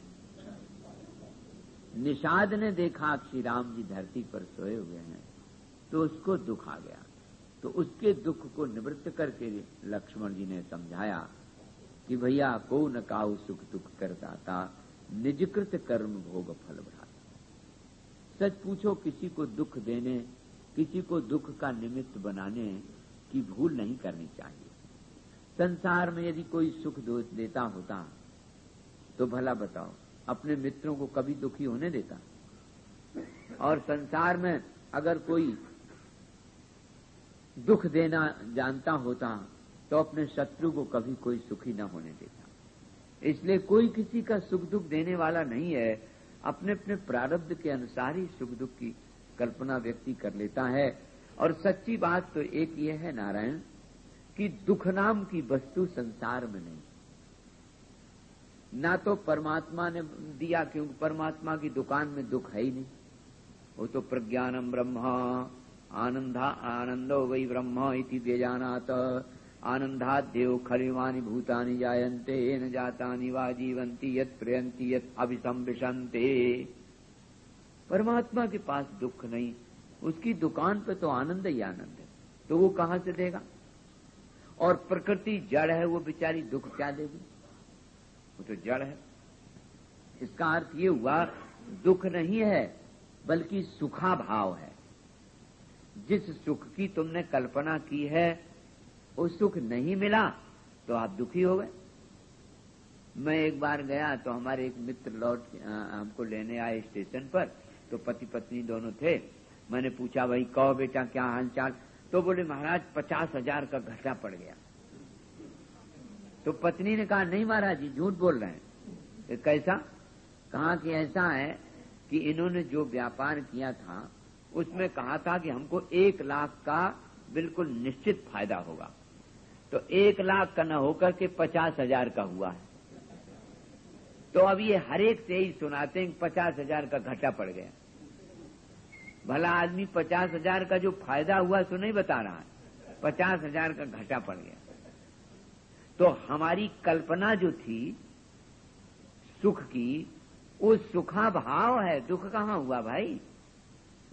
निषाद ने देखा श्री राम जी धरती पर सोए हुए हैं तो उसको दुख आ गया, तो उसके दुख को निवृत्त करके लक्ष्मण जी ने समझाया कि भैया को न काऊ सुख दुख करदाता, निजकृत कर्म भोग फल बढ़ाता। सच पूछो, किसी को दुख देने, किसी को दुख का निमित्त बनाने की भूल नहीं करनी चाहिए। संसार में यदि कोई सुख देता होता तो भला बताओ अपने मित्रों को कभी दुखी होने देता? और संसार में अगर कोई दुख देना जानता होता तो अपने शत्रु को कभी कोई सुखी न होने देता। इसलिए कोई किसी का सुख दुख देने वाला नहीं है। अपने अपने प्रारब्ध के अनुसार ही सुख दुख की कल्पना व्यक्ति कर लेता है। और सच्ची बात तो एक ये है नारायण कि दुख नाम की वस्तु संसार में नहीं, ना तो परमात्मा ने दिया, क्योंकि परमात्मा की दुकान में दुख है ही नहीं। वो तो प्रज्ञानम ब्रह्म आनंदो वै ब्रह्म इति व्यजानात आनंदाद्यो खलिवानि भूतानि जायन्ते न जातानि वा जीवन्ति यत् प्रयन्ति यत् अभिसंविशन्ते। परमात्मा के पास दुख नहीं, उसकी दुकान पे तो आनंद ही आनंद है, तो वो कहां से देगा? और प्रकृति जड़ है, वो बेचारी दुख क्या देगी? वो तो जड़ है। इसका अर्थ ये हुआ दुख नहीं है बल्कि सुखा भाव है। जिस सुख की तुमने कल्पना की है वो सुख नहीं मिला तो आप दुखी हो गए। मैं एक बार गया तो हमारे एक मित्र हमको लेने आए स्टेशन पर, तो पति पत्नी दोनों थे। मैंने पूछा भाई कहो बेटा क्या हालचाल? तो बोले महाराज 50,000 का घाटा पड़ गया। तो पत्नी ने कहा नहीं महाराज जी झूठ बोल रहे हैं। कैसा? कहा कि ऐसा है कि इन्होंने जो व्यापार किया था उसमें कहा था कि हमको 1 लाख का बिल्कुल निश्चित फायदा होगा, तो 1 लाख का न होकर के 50,000 का हुआ है। तो अब ये हर एक से ही सुनाते हैं 50,000 का घाटा पड़ गया। भला आदमी 50,000 का जो फायदा हुआ सो नहीं बता रहा है, 50,000 का घाटा पड़ गया। तो हमारी कल्पना जो थी सुख की, वो सुखा भाव है, दुख कहाँ हुआ भाई?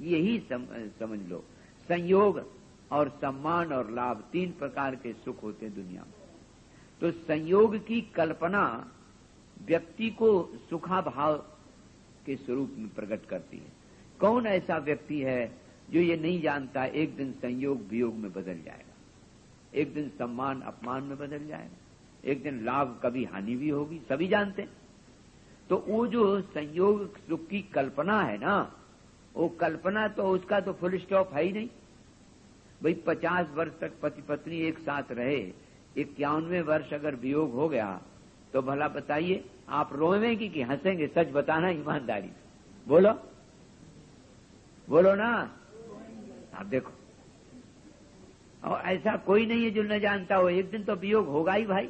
यही समझ लो। संयोग और सम्मान और लाभ 3 प्रकार के सुख होते हैं दुनिया में। तो संयोग की कल्पना व्यक्ति को सुखा भाव के स्वरूप में प्रकट करती है। कौन ऐसा व्यक्ति है जो ये नहीं जानता एक दिन संयोग वियोग में बदल जाएगा, एक दिन सम्मान अपमान में बदल जाएगा, एक दिन लाभ कभी हानि भी होगी, सभी जानते हैं। तो वो जो संयोग सुख की कल्पना है ना, वो कल्पना तो उसका तो फुल स्टॉप है ही नहीं। भाई 50 वर्ष तक पति पत्नी एक साथ रहे, 51वें वर्ष अगर वियोग हो गया तो भला बताइए आप रोएंगे कि हंसेंगे? सच बताना ईमानदारी से बोलो, बोलो ना। आप देखो, और ऐसा कोई नहीं है जो न जानता हो एक दिन तो वियोग होगा ही भाई।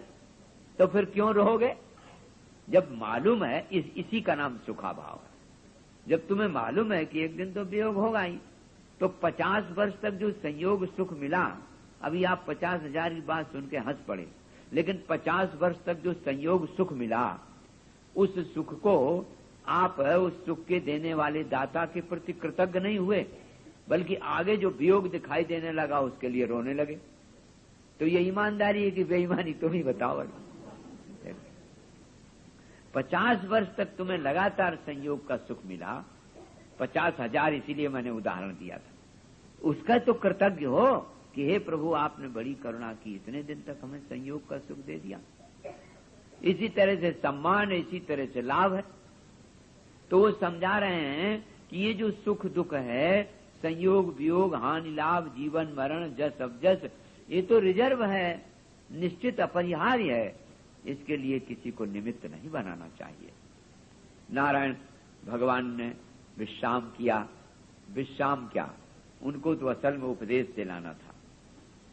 तो फिर क्यों रहोगे? जब मालूम है इसी का नाम सुखा भाव है। जब तुम्हें मालूम है कि एक दिन तो वियोग होगा ही, तो 50 वर्ष तक जो संयोग सुख मिला, अभी आप 50,000 की बात सुन के हंस पड़े, लेकिन 50 वर्ष तक जो संयोग सुख मिला, उस सुख को आप उस सुख के देने वाले दाता के प्रति कृतज्ञ नहीं हुए, बल्कि आगे जो वियोग दिखाई देने लगा उसके लिए रोने लगे। तो ये ईमानदारी है कि बेईमानी? तुम ही बताओ। 50 वर्ष तक तुम्हें लगातार संयोग का सुख मिला, 50,000 इसीलिए मैंने उदाहरण दिया था, उसका तो कृतज्ञ हो कि हे प्रभु आपने बड़ी करुणा की, इतने दिन तक हमें संयोग का सुख दे दिया। इसी तरह से सम्मान, इसी तरह से लाभ है। तो वो समझा रहे हैं कि ये जो सुख दुख है, संयोग वियोग हानि लाभ जीवन मरण जस अवजस, ये तो रिजर्व है, निश्चित अपरिहार्य है। इसके लिए किसी को निमित्त नहीं बनाना चाहिए। नारायण भगवान ने विश्राम किया। विश्राम क्या, उनको तो असल में उपदेश दिलाना था,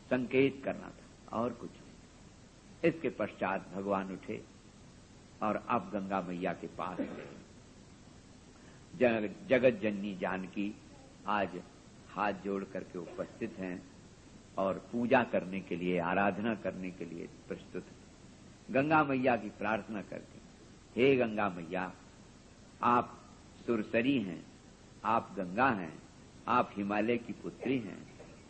संकेत करना था, और कुछ नहीं। इसके पश्चात भगवान उठे और अब गंगा मैया के पास गए। जगत जननी जानकी आज हाथ जोड़ करके उपस्थित हैं और पूजा करने के लिए, आराधना करने के लिए प्रस्तुत हैं। गंगा मैया की प्रार्थना करके, हे गंगा मैया, आप सुरसरी हैं, आप गंगा हैं, आप हिमालय की पुत्री हैं,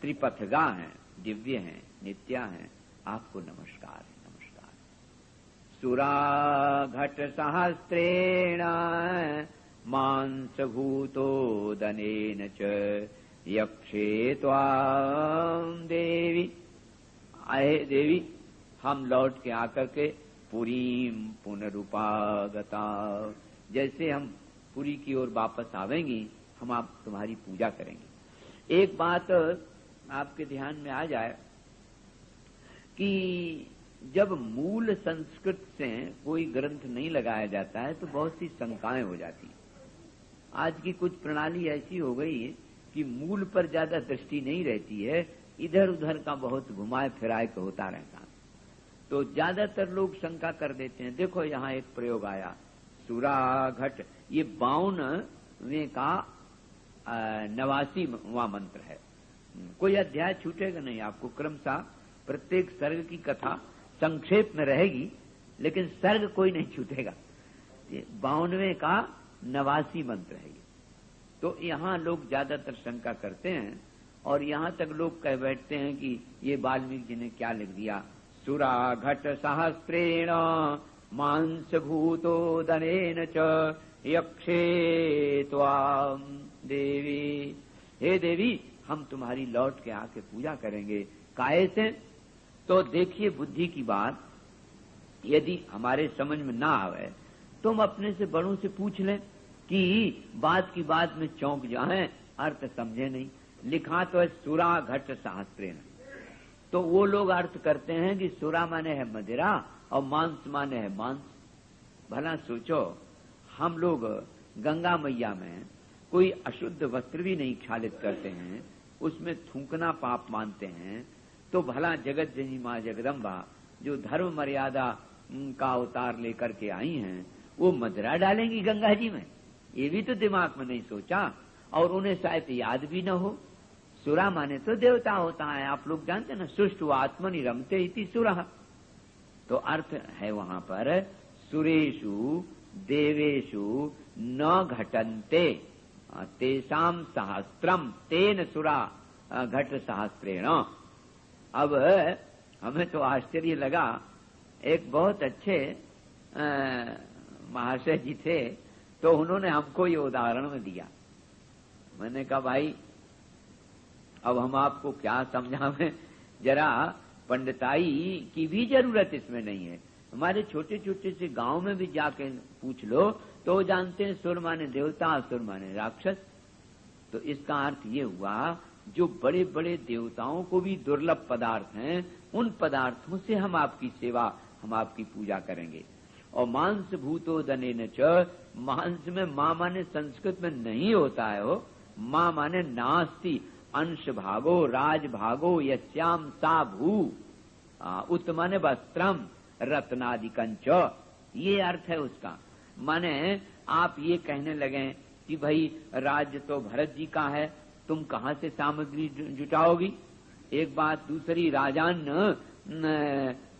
त्रिपथगा हैं, दिव्य हैं, नित्या हैं, आपको नमस्कार है, नमस्कार। सुराघट सहस्त्रेण मांसभूतो दनेन च यक्षे त्वां देवी। आए देवी, हम लौट के आकर के पुरीम पुनरुपागता, जैसे हम पुरी की ओर वापस आवेंगी हम आप तुम्हारी पूजा करेंगे। एक बात आपके ध्यान में आ जाए कि जब मूल संस्कृत से कोई ग्रंथ नहीं लगाया जाता है तो बहुत सी शंकाएं हो जाती हैं। आज की कुछ प्रणाली ऐसी हो गई है कि मूल पर ज्यादा दृष्टि नहीं रहती है, इधर उधर का बहुत घुमाए फिराए के होता रहता है। तो ज्यादातर लोग शंका कर देते हैं। देखो यहाँ एक प्रयोग आया सुरा घट, ये 52वें का 89वां मंत्र है। कोई अध्याय छूटेगा नहीं आपको, क्रमशः प्रत्येक सर्ग की कथा संक्षेप में रहेगी, लेकिन सर्ग कोई नहीं छूटेगा। 52वें का 89 मंत्र है। तो यहाँ लोग ज्यादातर शंका करते हैं और यहाँ तक लोग कह बैठते हैं कि ये वाल्मीकि जी ने क्या लिख दिया, सुरा घट सहस्रेण मांस भूतो दनेन च यक्षे त्वाम देवी, हे देवी हम तुम्हारी लौट के आके पूजा करेंगे। काहे से? तो देखिए बुद्धि की बात, यदि हमारे समझ में ना आवे तो हम अपने से बड़ों से पूछ लें कि बात की बात में चौंक जाएं, अर्थ समझे नहीं। लिखा तो है सुरा घट सहस्रेण, तो वो लोग अर्थ करते हैं कि सुरा माने है मदिरा और मांस माने है मांस। भला सोचो, हम लोग गंगा मैया में कोई अशुद्ध वस्त्र भी नहीं क्षालित करते हैं, उसमें थूकना पाप मानते हैं, तो भला जगत जननी माँ जगदम्बा जो धर्म मर्यादा का अवतार लेकर के आई हैं, वो मदिरा डालेंगी गंगा जी में? ये भी तो दिमाग में नहीं सोचा, और उन्हें शायद याद भी न हो। सुरा माने तो देवता होता है, आप लोग जानते ना, सुष्टु आत्मनि रमते इति सुरा। तो अर्थ है वहां पर सुरेषु देवेषु न घटन्ते तेषाम सहस्त्रम तेन सुरा घट सहस्त्रेण। अब हमें तो आश्चर्य लगा, एक बहुत अच्छे महाशय जी थे, तो उन्होंने हमको ये उदाहरण में दिया। मैंने कहा भाई अब हम आपको क्या समझावें, जरा पंडिताई की भी जरूरत इसमें नहीं है। हमारे छोटे छोटे से गांव में भी जाके पूछ लो तो जानते हैं सुर माने देवता, असुर माने राक्षस। तो इसका अर्थ ये हुआ जो बड़े बड़े देवताओं को भी दुर्लभ पदार्थ हैं, उन पदार्थों से हम आपकी सेवा, हम आपकी पूजा करेंगे। और मांस भूतो दनेन च, मांस में मां माने संस्कृत में नहीं होता है, हो मां माने नास्ति, अंश भागो राज भागो यस्याम सा भू, उत माने वस्त्रम रत्नादिकंच, ये अर्थ है उसका। माने आप ये कहने लगे कि भाई राज्य तो भरत जी का है, तुम कहाँ से सामग्री जुटाओगी? एक बात, दूसरी राजान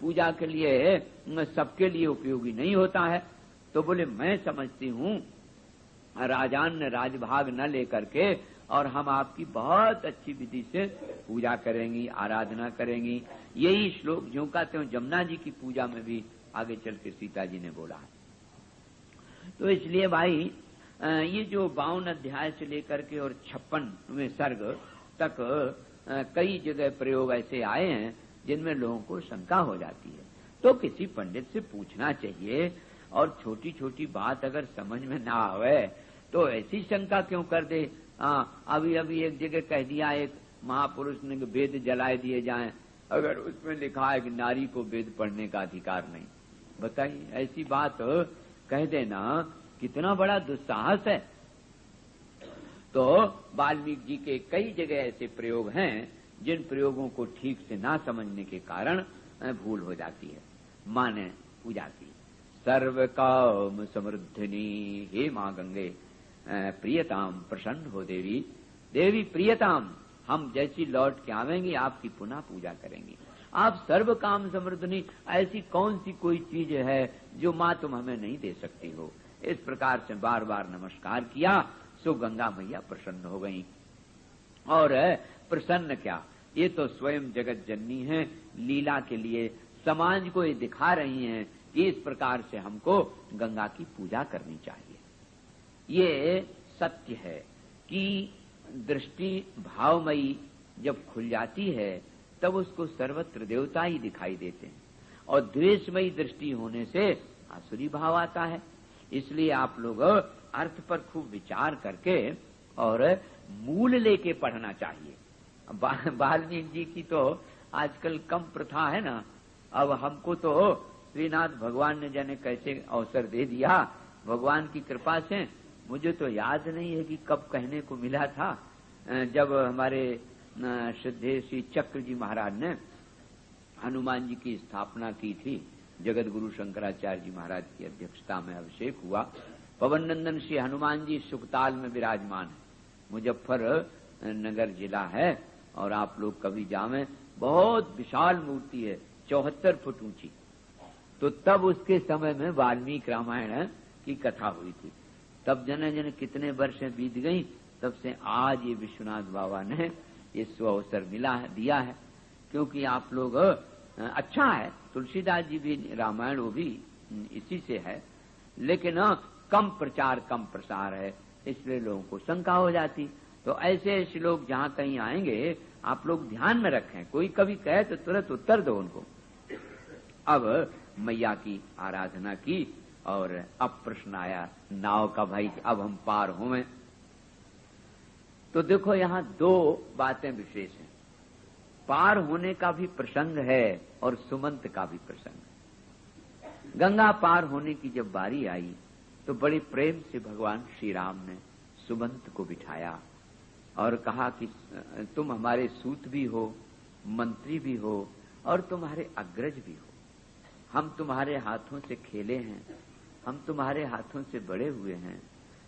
पूजा के लिए सबके लिए उपयोगी नहीं होता है। तो बोले मैं समझती हूँ राजान राजभाग न लेकर के और हम आपकी बहुत अच्छी विधि से पूजा करेंगी, आराधना करेंगी। यही श्लोक जो कहते हो जमुना जी की पूजा में भी आगे चल के सीता जी ने बोला है। तो इसलिए भाई ये जो 52 अध्याय से लेकर के और 56वें सर्ग तक कई जगह प्रयोग ऐसे आए हैं जिनमें लोगों को शंका हो जाती है। तो किसी पंडित से पूछना चाहिए, और छोटी छोटी बात अगर समझ में ना आवे तो ऐसी शंका क्यों कर दे। अभी अभी एक जगह कह दिया एक महापुरुष ने वेद जलाए दिए जाएं, अगर उसमें लिखा है कि नारी को वेद पढ़ने का अधिकार नहीं। बताइए, ऐसी बात कह देना कितना बड़ा दुस्साहस है। तो वाल्मीकि जी के कई जगह ऐसे प्रयोग हैं जिन प्रयोगों को ठीक से ना समझने के कारण भूल हो जाती है। माने पूजा की सर्व काम समृद्धिनी, हे माँ गंगे प्रियताम प्रसन्न हो देवी, देवी प्रियताम, हम जैसी लौट के आवेंगे आपकी पुनः पूजा करेंगे। आप सर्व काम समृद्धिनी, ऐसी कौन सी कोई चीज है जो माँ तुम हमें नहीं दे सकती हो। इस प्रकार से बार बार नमस्कार किया, सो गंगा मैया प्रसन्न हो गई। और प्रसन्न क्या, ये तो स्वयं जगत जननी है, लीला के लिए समाज को ये दिखा रही हैं कि इस प्रकार से हमको गंगा की पूजा करनी चाहिए। ये सत्य है कि दृष्टि भावमयी जब खुल जाती है तब उसको सर्वत्र देवता ही दिखाई देते हैं। और द्वेषमयी दृष्टि होने से आसुरी भाव आता है। इसलिए आप लोग अर्थ पर खूब विचार करके और मूल लेके पढ़ना चाहिए। वाल्मीकि जी की तो आजकल कम प्रथा है ना। अब हमको तो श्रीनाथ भगवान ने जाने कैसे अवसर दे दिया, भगवान की कृपा से। मुझे तो याद नहीं है कि कब कहने को मिला था, जब हमारे श्रद्धेय श्री चक्र जी महाराज ने हनुमान जी की स्थापना की थी। जगत गुरु शंकराचार्य जी महाराज की अध्यक्षता में अभिषेक हुआ। पवन नंदन श्री हनुमान जी सुखताल में विराजमान है। मुजफ्फर नगर जिला है और आप लोग कभी जावें, बहुत विशाल मूर्ति है, 74 फुट ऊंची। तो तब उसके समय में वाल्मीकि रामायण की कथा हुई थी। तब जने जने कितने वर्ष बीत गई, तब से आज ये विश्वनाथ बाबा ने ये अवसर मिला है, दिया है। क्योंकि आप लोग अच्छा है, तुलसीदास जी भी रामायण वो भी इसी से है, लेकिन कम प्रचार कम प्रसार है, इसलिए लोगों को शंका हो जाती। तो ऐसे ऐसे लोग जहां कहीं आएंगे आप लोग ध्यान में रखें, कोई कभी कहे तो तुरंत उत्तर दो उनको। अब मैया की आराधना की और अब प्रश्न आया नाव का, भाई अब हम पार हों। तो देखो यहां दो बातें विशेष हैं, पार होने का भी प्रसंग है और सुमंत का भी प्रसंग है। गंगा पार होने की जब बारी आई तो बड़े प्रेम से भगवान श्री राम ने सुमंत को बिठाया और कहा कि तुम हमारे सूत भी हो, मंत्री भी हो और तुम्हारे अग्रज भी हो। हम तुम्हारे हाथों से खेले हैं, हम तुम्हारे हाथों से बड़े हुए हैं,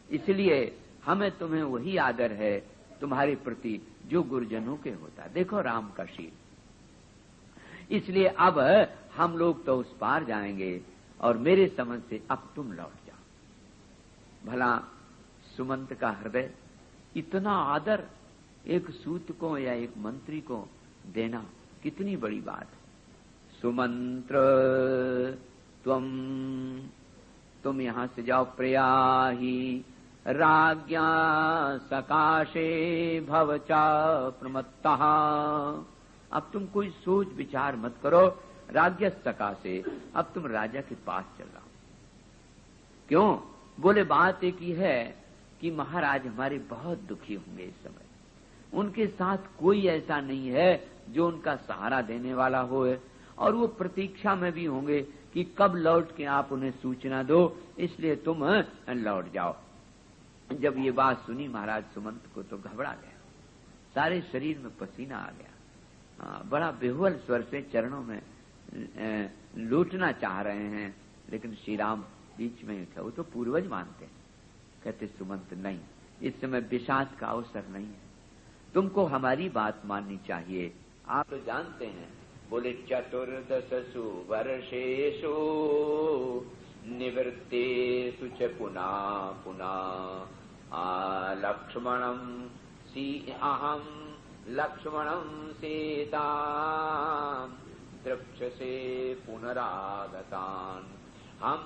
इसलिए हमें तुम्हें वही आदर है तुम्हारे प्रति जो गुरुजनों के होता। देखो राम का शील। इसलिए अब हम लोग तो उस पार जाएंगे और मेरे समझ से अब तुम लौट जाओ। भला सुमंत का हृदय, इतना आदर एक सूत को या एक मंत्री को देना कितनी बड़ी बात है। सुमंत्र तुम यहां से जाओ, प्रयाहि राज्ञा सकाशे भवचा प्रमत्तः। अब तुम कोई सोच विचार मत करो, राज्ञा सकाशे, अब तुम राजा के पास चल रहा हो। क्यों? बोले बात एक ही है कि महाराज हमारे बहुत दुखी होंगे इस समय, उनके साथ कोई ऐसा नहीं है जो उनका सहारा देने वाला हो, और वो प्रतीक्षा में भी होंगे कि कब लौट के आप उन्हें सूचना दो, इसलिए तुम लौट जाओ। जब ये बात सुनी महाराज सुमंत को तो घबरा गया, सारे शरीर में पसीना आ गया, बड़ा बेहुल स्वर से चरणों में लूटना चाह रहे हैं, लेकिन श्री राम बीच में थे। वो तो पूर्वज मानते हैं, कहते सुमंत नहीं, इस समय विषाद का अवसर नहीं है, तुमको हमारी बात माननी चाहिए। आप तो जानते हैं, बोले चतुर्दशसु वर्षेषु निवृत्तेषु च पुनः पुनः लक्ष्मणं अहं लक्ष्मणं सीतां द्रक्षसे पुनरागतान्। हम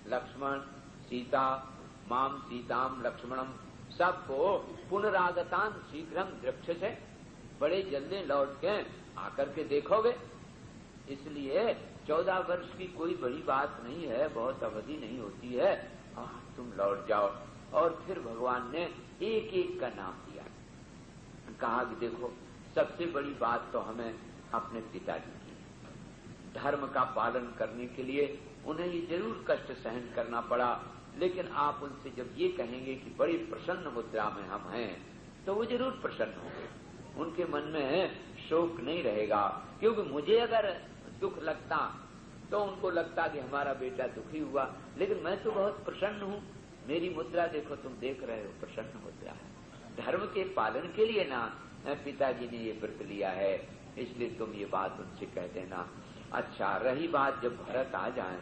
लक्ष्मण सीता, माम सीतां लक्ष्मणम, सबको पुनरागतान शीघ्रम द्रक्षसे, बड़े जल्दी लौट के आकर के देखोगे। इसलिए 14 वर्ष की कोई बड़ी बात नहीं है, बहुत अवधि नहीं होती है, तुम लौट जाओ। और फिर भगवान ने एक एक का नाम दिया, कहा कि देखो सबसे बड़ी बात तो हमें अपने पिताजी की, धर्म का पालन करने के लिए उन्हें ये जरूर कष्ट सहन करना पड़ा, लेकिन आप उनसे जब ये कहेंगे कि बड़ी प्रसन्न मुद्रा में हम हैं, तो वो जरूर प्रसन्न होंगे, उनके मन में शोक नहीं रहेगा। क्योंकि मुझे अगर दुख लगता तो उनको लगता कि हमारा बेटा दुखी हुआ, लेकिन मैं तो बहुत प्रसन्न हूँ, मेरी मुद्रा देखो, तुम देख रहे हो प्रसन्न मुद्रा है। धर्म के पालन के लिए ना पिताजी ने ये व्रत लिया है, इसलिए तुम ये बात उनसे कह देना। अच्छा, रही बात जब भरत आ जाए,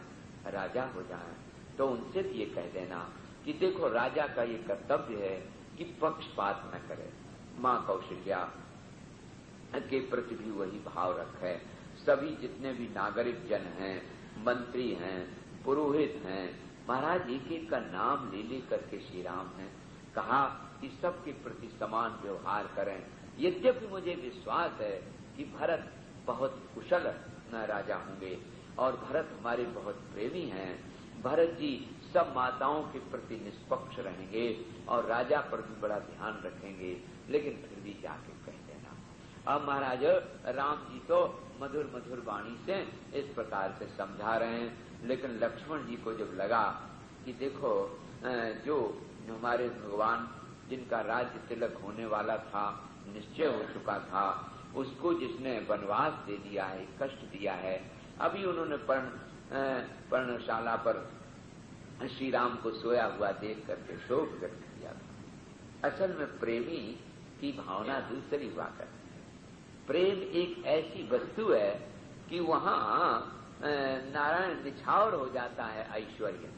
राजा हो जाए, तो उनसे भी ये कह देना कि देखो राजा का ये कर्तव्य है कि पक्षपात न करे, माँ कौशल्या के प्रति भी वही भाव रखे। सभी जितने भी नागरिक जन हैं, मंत्री हैं, पुरोहित हैं, महाराज एक एक का नाम ले ले करके श्री राम ने कहा कि सबके प्रति समान व्यवहार करें। यद्यपि मुझे विश्वास है कि भरत बहुत कुशल राजा होंगे, और भरत हमारे बहुत प्रेमी हैं, भरत जी सब माताओं के प्रति निष्पक्ष रहेंगे और राजा पर भी बड़ा ध्यान रखेंगे, लेकिन फिर भी जाके कह देना। अब महाराज राम जी तो मधुर मधुर वाणी से इस प्रकार से समझा रहे हैं, लेकिन लक्ष्मण जी को जब लगा कि देखो जो हमारे भगवान जिनका राज्य तिलक होने वाला था, निश्चय हो चुका था, उसको जिसने वनवास दे दिया है, कष्ट दिया है, अभी उन्होंने पर्णशाला पर श्री राम को सोया हुआ देख करके शोक व्यक्त किया था। असल में प्रेमी की भावना दूसरी हुआ करती है। प्रेम एक ऐसी वस्तु है कि वहां नारायण निछावर हो जाता है ऐश्वर्य,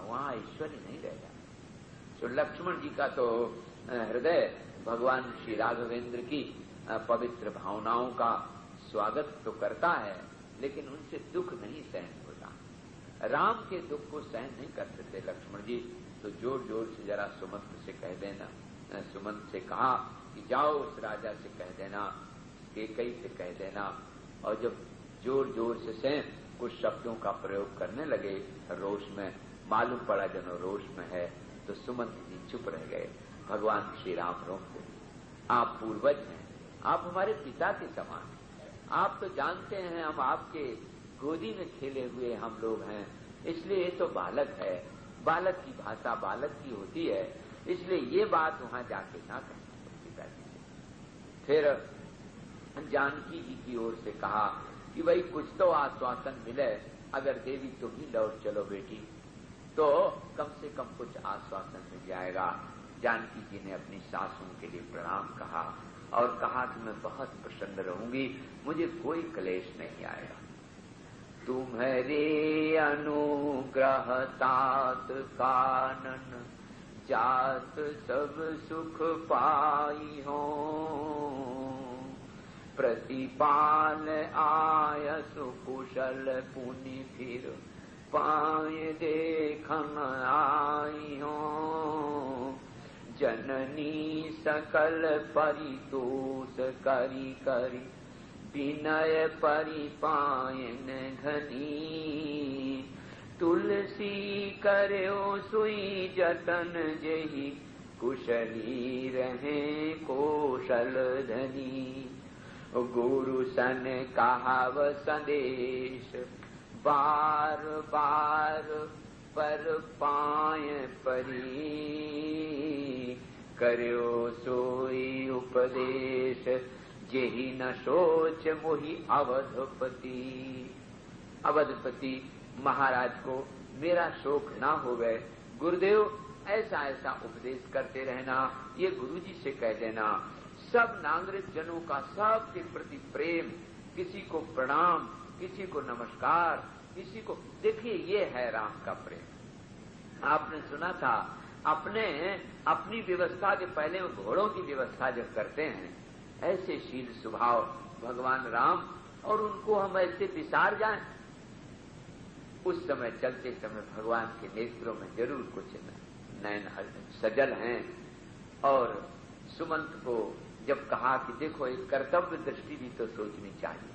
वहां ऐश्वर्य नहीं रह जाता। तो लक्ष्मण जी का तो हृदय भगवान श्री राघवेंद्र की पवित्र भावनाओं का स्वागत तो करता है, लेकिन उनसे दुख नहीं सहन होता। राम के दुख को सहन नहीं कर सकते लक्ष्मण जी, तो जोर जोर से जरा सुमंत से कह देना। सुमंत से कहा कि जाओ उस राजा से कह देना, कैकेयी से कह देना। और जब जोर जोर से कुछ शब्दों का प्रयोग करने लगे रोष में, मालूम पड़ा जनो रोष में है, तो सुमंत जी चुप रह गए। भगवान श्री राम रोकते, आप पूर्वज हैं, आप हमारे पिता के समान हैं, आप तो जानते हैं हम आपके गोदी में खेले हुए हम लोग हैं, इसलिए ये तो बालक है, बालक की भाषा बालक की होती है, इसलिए ये बात वहां जाके ना करना पिताजी से। फिर जानकी जी की ओर से कहा कि भाई कुछ तो आश्वासन मिले, अगर देवी तुम ही लौट चलो बेटी तो कम से कम कुछ आश्वासन मिल जाएगा। जानकी जी ने अपनी सासों के लिए प्रणाम कहा और कहा कि मैं बहुत प्रसन्न रहूंगी, मुझे कोई क्लेश नहीं आएगा। तुम्हारे अनुग्रह तात कानन जात सब सुख पाई हो, प्रतिपाल आयस कुशल पुनि फिर पाए देखन आई हो, जननी सकल परितोष करी करी विनय परिपायन घनी, तुलसी करयो सुई जतन जेहि कुशली रहे कौशल धनी, गुरु सन कहाव संदेश बार बार पर पाय परी, करयो सोई उपदेश जेहि न सोच मोहि अवधपति। अवधपति महाराज को मेरा शोक ना हो गए, गुरुदेव ऐसा ऐसा उपदेश करते रहना, ये गुरुजी से कह देना। सब नागरिक जनों का सबके प्रति प्रेम, किसी को प्रणाम, किसी को नमस्कार, किसी को, देखिए ये है राम का प्रेम। आपने सुना था अपनी व्यवस्था के पहले वो घोड़ों की व्यवस्था जब करते हैं, ऐसे शील स्वभाव भगवान राम, और उनको हम ऐसे विसार जाएं। उस समय चलते समय भगवान के नेत्रों में जरूर कुछ नयन सजल हैं। और सुमंत को जब कहा कि देखो एक कर्तव्य दृष्टि भी तो सोचनी चाहिए,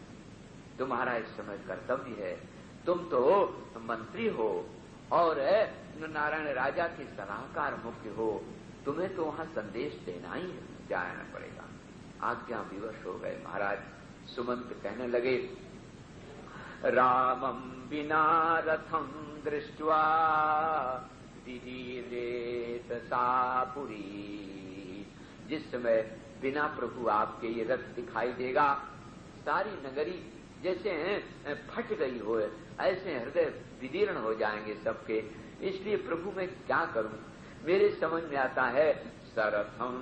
तुम्हारा इस समय कर्तव्य है, तुम तो मंत्री हो और नारायण राजा के सलाहकार मुख्य हो, तुम्हें तो वहां संदेश देना ही जाना पड़ेगा। आज्ञा विवश हो गए महाराज। सुमंत कहने लगे, रामं विना रथम दृष्ट्वा विदीरेत सापुरी। जिस समय बिना प्रभु आपके ये रथ दिखाई देगा, सारी नगरी जैसे फट गई हो, ऐसे हृदय विदीर्ण हो जाएंगे सबके। इसलिए प्रभु मैं क्या करूं, मेरे समझ में आता है, सरथम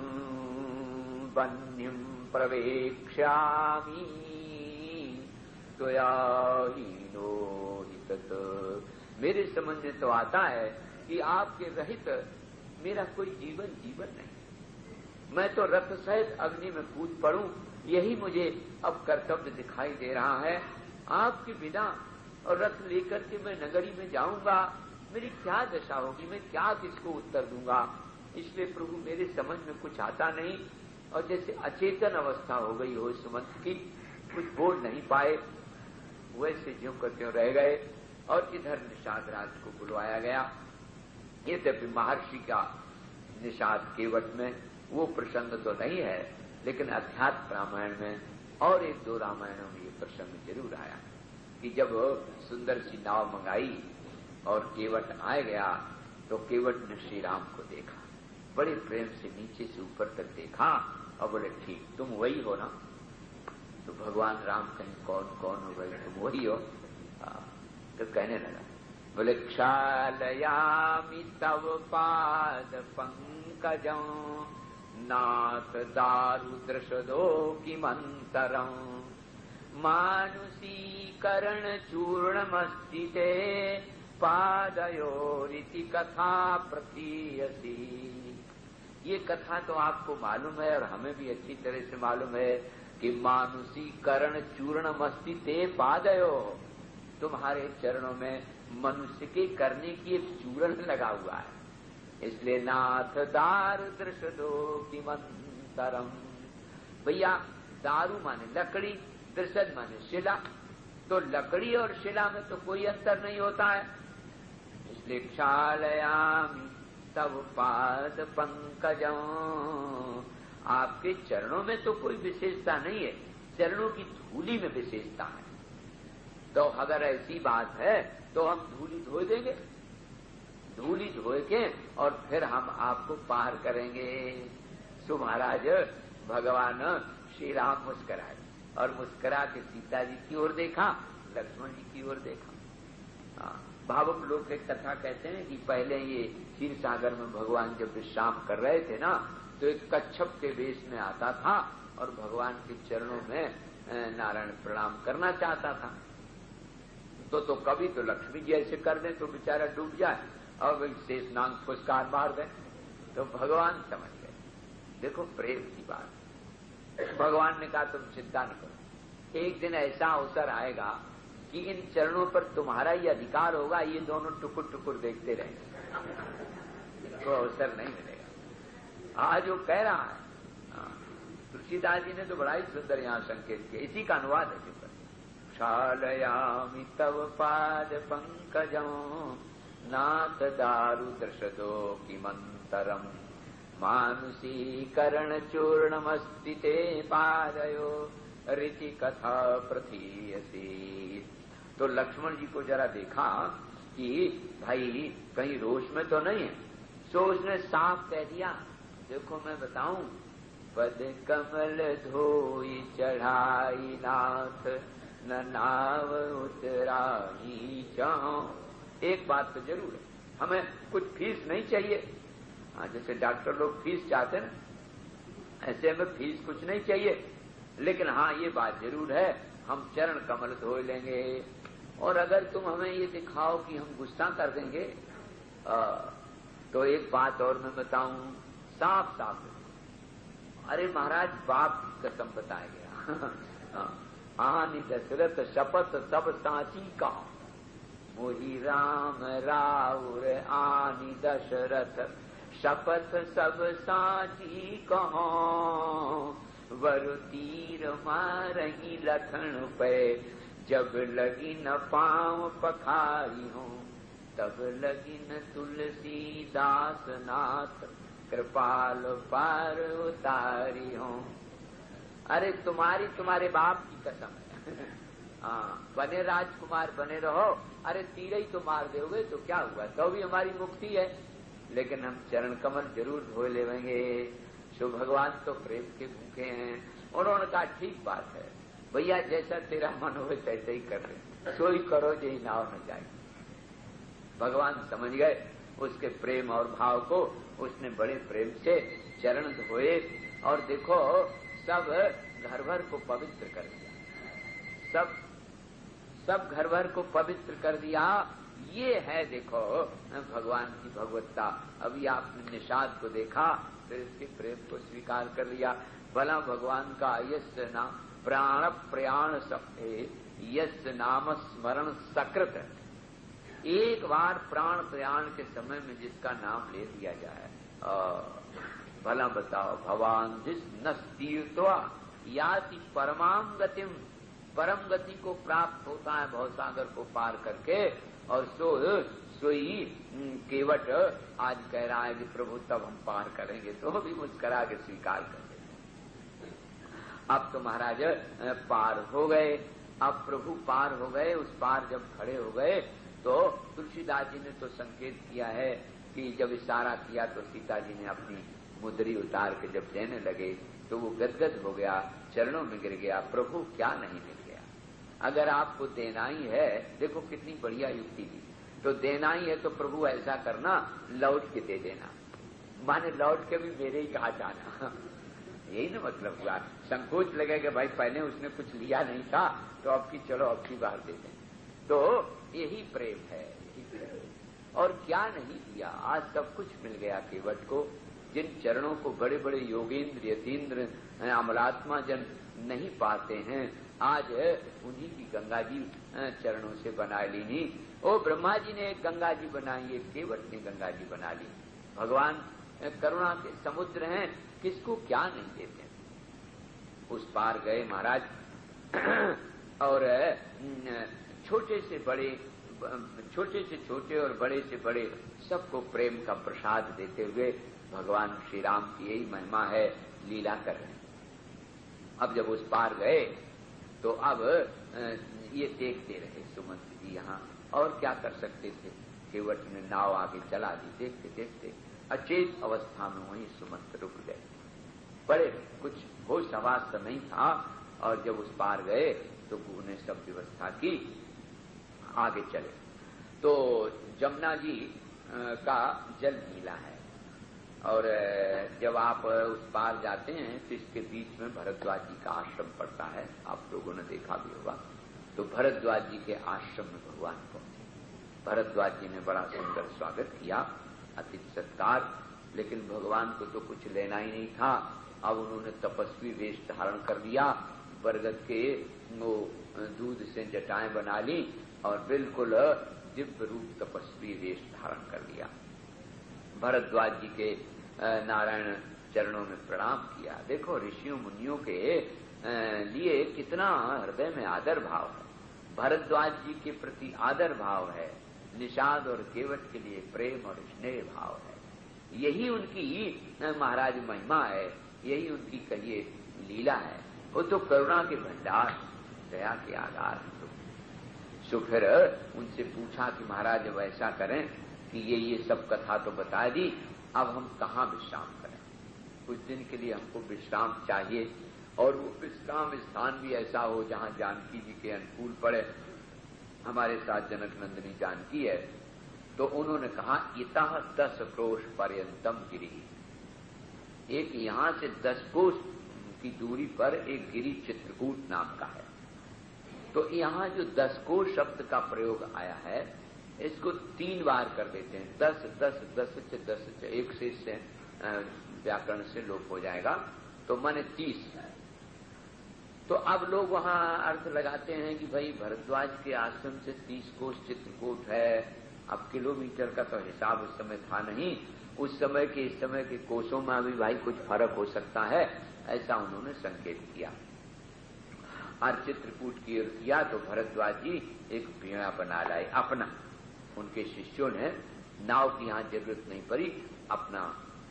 वन्यम प्रवेक्ष्यामि त्वयाहीनो हितत। मेरे समझ में तो आता है कि आपके रहित मेरा कोई जीवन नहीं, मैं तो रथ सहित अग्नि में कूद पड़ूं, यही मुझे अब कर्तव्य दिखाई दे रहा है। आपके बिना और रथ लेकर के मैं नगरी में जाऊंगा, मेरी क्या दशा होगी, मैं क्या किसको उत्तर दूंगा। इसलिए प्रभु मेरे समझ में कुछ आता नहीं, और जैसे अचेतन अवस्था हो गई हो सुमंत की, कुछ बोल नहीं पाए। वैसे ज्यों का त्यों रह गए। और इधर निषाद राज को बुलवाया गया। यद्यपि महर्षि का निषाद केवट में वो प्रसंग तो नहीं है, लेकिन अध्यात्म रामायण में और एक दो रामायणों में ये प्रसंग जरूर आया कि जब सुंदर सी नाव मंगाई और केवट आ गया तो केवट ने श्री राम को देखा, बड़े प्रेम से नीचे से ऊपर तक देखा और बोले, ठीक तुम वही हो ना? तो भगवान राम कहीं कौन कौन हो गए, तुम वही हो? तो कहने लगा, बोले, क्षालयामि तव पाद पंकजं नाथ दारुदृशदो किमंतरं मानुषीकरण चूर्णमस्तिते पादयोरिति कथा प्रतीयसी। ये कथा तो आपको मालूम है और हमें भी अच्छी तरह से मालूम है कि मानुषीकरण चूर्णमस्तिते पादयो, तुम्हारे चरणों में मनुष्य के करने की एक चूर्ण लगा हुआ है, इसलिए नाथ दारु दृशदो किमंतरम। भैया दारू माने लकड़ी, दृशद माने शिला, तो लकड़ी और शिला में तो कोई अंतर नहीं होता है। इसलिए क्षालयामि तव पाद पंकजं, आपके चरणों में तो कोई विशेषता नहीं है, चरणों की धूली में विशेषता है। तो अगर ऐसी बात है तो हम धूली धो देंगे, धूली धोए के और फिर हम आपको पार करेंगे। सो महाराज भगवान श्री राम मुस्कराए और मुस्करा के सीता जी की ओर देखा, लक्ष्मण जी की ओर देखा। भावुक लोग एक कथा कहते हैं कि पहले ये क्षीर सागर में भगवान जब विश्राम कर रहे थे ना, तो एक कच्छप के वेश में आता था और भगवान के चरणों में नारायण प्रणाम करना चाहता था। तो कभी तो लक्ष्मी जी ऐसे कर दें तो बेचारा डूब जाए और वही शेषनाग पुरस्कार मार दें, तो भगवान समझ गए। देखो प्रेम की बात। भगवान ने कहा तुम चिंता न करो, एक दिन ऐसा अवसर आएगा कि इन चरणों पर तुम्हारा ही अधिकार होगा, ये दोनों टुकुर टुकुर देखते रहेंगे, इनको अवसर नहीं मिलेगा। आज वो कह रहा है, तुलसीदास जी ने तो बड़ा ही सुंदर यहाँ संकेत किया, इसी का अनुवाद है। क्षालयामि तव पाद पंकजं नाथ दारु दृशदो किमंतरं मानुषीकरण चूर्णमस्तिते पादयो ऋचि कथा प्रतीयसी। तो लक्ष्मण जी को जरा देखा कि भाई कहीं रोष में तो नहीं है, सो उसने साफ कह दिया, देखो मैं बताऊं, पद कमल धोई चढ़ाई नाथ न नाव उतराई चाह। एक बात तो जरूर है, हमें कुछ फीस नहीं चाहिए। जैसे डॉक्टर लोग फीस चाहते ना, ऐसे हमें फीस कुछ नहीं चाहिए, लेकिन हाँ ये बात जरूर है, हम चरण कमल धो लेंगे। और अगर तुम हमें ये दिखाओ कि हम गुस्सा कर देंगे तो एक बात और मैं बताऊं, साफ साफ, अरे महाराज बाप की कसम बताया गया आनी दशरथ शपथ सब सांची का, मोही राम राउर आनी दशरथ शपथ सब सांची कहो, वरु तीर मारही लखन पे जब लगी न पाँव पखारी हो, तब लगी न तुलसी दास नाथ कृपाल पार उतारी हो। अरे तुम्हारे बाप की कसम है बने राजकुमार बने रहो, अरे तीर ही तो मार दोगे तो क्या हुआ, तो भी हमारी मुक्ति है, लेकिन हम चरण कमल जरूर धो लेंगे। सो भगवान तो प्रेम के भूखे हैं। उन्होंने कहा ठीक बात है भैया, जैसा तेरा मन हो तैसे ही कर रहे, सो ही करो जो ही नाव न जाए। भगवान समझ गए उसके प्रेम और भाव को, उसने बड़े प्रेम से चरण धोए और देखो सब घर भर को पवित्र कर दिया, सब घर भर को पवित्र कर दिया। ये है देखो भगवान की भगवत्ता। अभी आपने निषाद को देखा, फिर इसके प्रेम को स्वीकार कर लिया। भला भगवान का यश नाम प्राण प्रयाण सप्ते, यश नाम स्मरण सकृत, एक बार प्राण प्रयाण के समय में जिसका नाम ले लिया जाए, भला बताओ, भवान जिस नस्तीर्त्वा याति परमाम गतिम, परम गति को प्राप्त होता है भवसागर को पार करके, और सोई केवट आज कह रहा है कि प्रभु तब हम पार करेंगे, तो भी मुस्करा के स्वीकार कर देते। अब तो महाराज पार हो गए, अब प्रभु पार हो गए, उस पार जब खड़े हो गए तो तुलसीदास जी ने तो संकेत किया है कि जब इशारा किया तो सीता जी ने अपनी मुद्री उतार के जब देने लगे तो वो गदगद हो गया, चरणों में गिर गया, प्रभु क्या नहीं मिल गया। अगर आपको देना ही है, देखो कितनी बढ़िया युक्ति दी, तो देना ही है तो प्रभु ऐसा करना, लौट के दे देना, माने लौट के भी मेरे ही कहा जाना, यही ना मतलब हुआ। संकोच लगे कि भाई पहले उसने कुछ लिया नहीं था तो अब की चलो अब की बार दे दें, तो यही प्रेम है, यही प्रेम। और क्या नहीं दिया, आज सब कुछ मिल गया केवट को। जिन चरणों को बड़े बड़े योगेंद्र यतीन्द्र अमलात्मा जन नहीं पाते हैं, आज उन्हीं की गंगा जी चरणों से बना ली। नहीं, ओ ब्रह्मा जी ने एक गंगा जी बनाई, एक केवट ने गंगा जी बना ली। भगवान करुणा के समुद्र हैं, किसको क्या नहीं देते। उस पार गए महाराज, और छोटे से बड़े, छोटे से छोटे और बड़े से बड़े सबको प्रेम का प्रसाद देते हुए भगवान श्री राम की यही महिमा है, लीला कर रहे हैं। अब जब उस पार गए तो अब ये देखते रहे सुमंत जी यहाँ, और क्या कर सकते थे। केवट ने नाव आगे चला दी, देखते देखते अचेत अवस्था में वहीं सुमंत रुक गए। बड़े कुछ होश हवास नहीं था, और जब उस पार गए तो उन्हें सब व्यवस्था की, आगे चले तो जमुना जी का जल नीला है, और जब आप उस पार जाते हैं तो इसके बीच में भरद्वाज जी का आश्रम पड़ता है, आप लोगों ने देखा भी होगा। तो भरद्वाज जी के आश्रम में भगवान पहुंचे। भरद्वाज जी ने बड़ा सुंदर स्वागत किया, अतिथि सत्कार, लेकिन भगवान को तो कुछ लेना ही नहीं था। अब उन्होंने तपस्वी वेश धारण कर लिया, बरगद के वो दूध से जटाएं बना ली और बिल्कुल दिव्य रूप तपस्वी वेश धारण कर लिया। भरद्वाज जी के नारायण चरणों में प्रणाम किया। देखो ऋषियों मुनियों के लिए कितना हृदय में आदर भाव है, भरद्वाज जी के प्रति आदर भाव है, निषाद और केवट के लिए प्रेम और स्नेह भाव है। यही उनकी महाराज महिमा है, यही उनकी कहिए लीला है। वो तो करुणा के भंडार, दया के आधार है। तो फिर उनसे पूछा कि महाराज अब ऐसा करें कि ये सब कथा तो बता दी, अब हम कहाँ विश्राम करें। कुछ दिन के लिए हमको विश्राम चाहिए, और वो विश्राम स्थान भी ऐसा हो जहाँ जानकी जी के अनुकूल पड़े। हमारे साथ जनक नंदिनी जानकी है, तो उन्होंने कहा इतः 10 क्रोश पर्यंतम गिरी, एक यहाँ से 10 कोस की दूरी पर एक गिरी चित्रकूट नाम का है। तो यहाँ जो 10 कोस शब्द का प्रयोग आया है, इसको 3 बार कर देते हैं। 10 10 10 10 एक से इससे व्याकरण से लोप हो जाएगा, तो माने 30। तो अब लोग वहां अर्थ लगाते हैं कि भाई भरद्वाज के आश्रम से 30 कोस चित्रकूट है। अब किलोमीटर का तो हिसाब उस समय था नहीं, उस समय के इस समय के कोसों में भी भाई कुछ फर्क हो सकता है, ऐसा उन्होंने संकेत किया। और चित्रकूट की ओर किया तो भरद्वाज जी एक वीणा बना लाए अपना। उनके शिष्यों ने नाव की यहाँ जरूरत नहीं पड़ी, अपना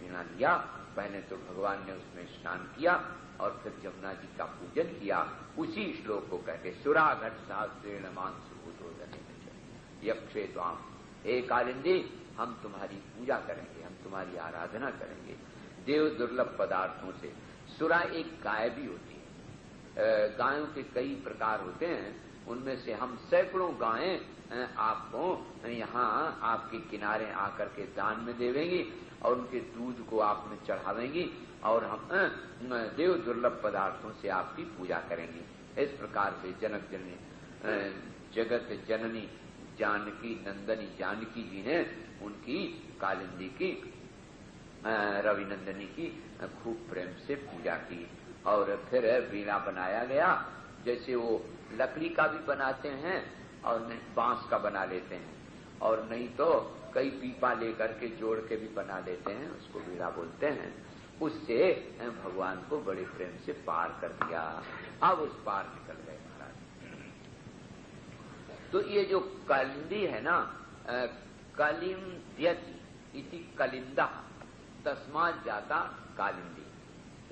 वीणा लिया। पहले तो भगवान ने उसमें स्नान किया और फिर जमुना जी का पूजन किया, उसी श्लोक को कहते सुराघट सहस्रेण मांसुभूतोदने यक्षे त्वाम, हे कालिंदी हम तुम्हारी पूजा करेंगे, हम तुम्हारी आराधना करेंगे देव दुर्लभ पदार्थों से। सुरा एक गाय भी होती है, गायों के कई प्रकार होते हैं, उनमें से हम सैकड़ों गायें आपको यहाँ आपके किनारे आकर के दान में देवेंगी और उनके दूध को आप में चढ़ावेंगी और हम देव दुर्लभ पदार्थों से आपकी पूजा करेंगे। इस प्रकार से जनक जननी जगत जननी जानकी नंदनी जानकी जी ने उनकी कालिंदी की रविनंदनी की खूब प्रेम से पूजा की। और फिर वीणा बनाया गया, जैसे वो लकड़ी का भी बनाते हैं और नहीं बांस का बना लेते हैं, और नहीं तो कई पीपा लेकर के जोड़ के भी बना लेते हैं, उसको वीणा बोलते हैं। उससे भगवान को बड़े प्रेम से पार कर दिया। अब उस पार निकल गए महाराज। तो ये जो कालिंदी है ना, कलिंद्यति इति कलिंदा तस्मात् जाता कालिंदी।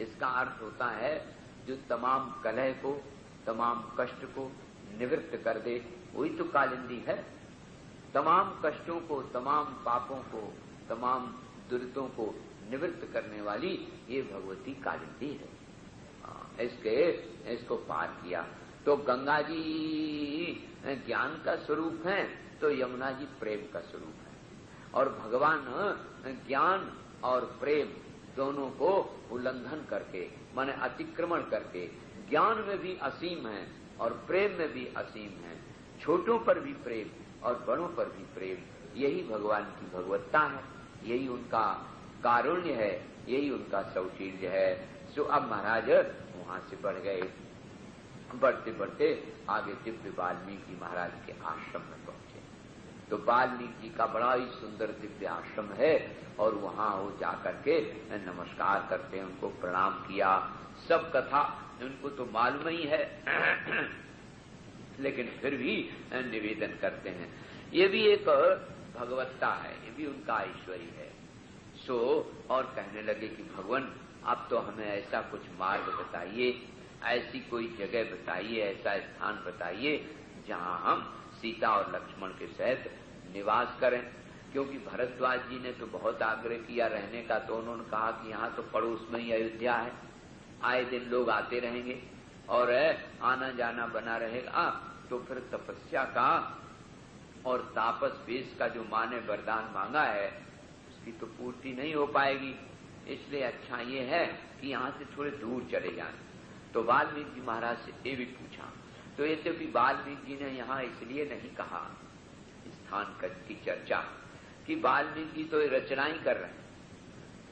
इसका अर्थ होता है जो तमाम कलह को, तमाम कष्ट को निवृत्त कर दे, वही तो कालिंदी है। तमाम कष्टों को, तमाम पापों को, तमाम दुरितों को निवृत्त करने वाली ये भगवती कालिंदी है। इसको पार किया तो गंगा जी ज्ञान का स्वरूप है, तो यमुना जी प्रेम का स्वरूप है। और भगवान ज्ञान और प्रेम दोनों को उल्लंघन करके, माने अतिक्रमण करके, ज्ञान में भी असीम है और प्रेम में भी असीम है। छोटों पर भी प्रेम और बड़ों पर भी प्रेम, यही भगवान की भगवत्ता है, यही उनका कारुण्य है, यही उनका सौशील्य है। सो अब महाराज वहां से बढ़ गए, बढ़ते बढ़ते आगे दिव्य वाल्मीकि महाराज के आश्रम में पहुंचे। तो वाल्मीकि का बड़ा ही सुंदर दिव्य आश्रम है और वहां वो जाकर के नमस्कार करते हैं, उनको प्रणाम किया। सब कथा उनको तो मालूम ही है लेकिन फिर भी निवेदन करते हैं। ये भी एक भगवत्ता है, ये भी उनका ऐश्वर्य है। सो और कहने लगे कि भगवान अब तो हमें ऐसा कुछ मार्ग बताइए, ऐसी कोई जगह बताइए, ऐसा स्थान बताइए जहां हम सीता और लक्ष्मण के सहित निवास करें। क्योंकि भरद्वाज जी ने तो बहुत आग्रह किया रहने का, तो उन्होंने कहा कि यहाँ तो पड़ोस में ही अयोध्या है, आए दिन लोग आते रहेंगे और आना जाना बना रहेगा, तो फिर तपस्या का और तापस वेश का जो माँ ने वरदान मांगा है उसकी तो पूर्ति नहीं हो पाएगी। इसलिए अच्छा ये है कि यहाँ से थोड़े दूर चले जाएं। तो वाल्मीकि जी महाराज से ये भी पूछा, तो ये तो भी वाल्मीकि जी ने यहाँ इसलिए नहीं कहा स्थान की चर्चा कि वाल्मीकि तो रचना ही कर रहे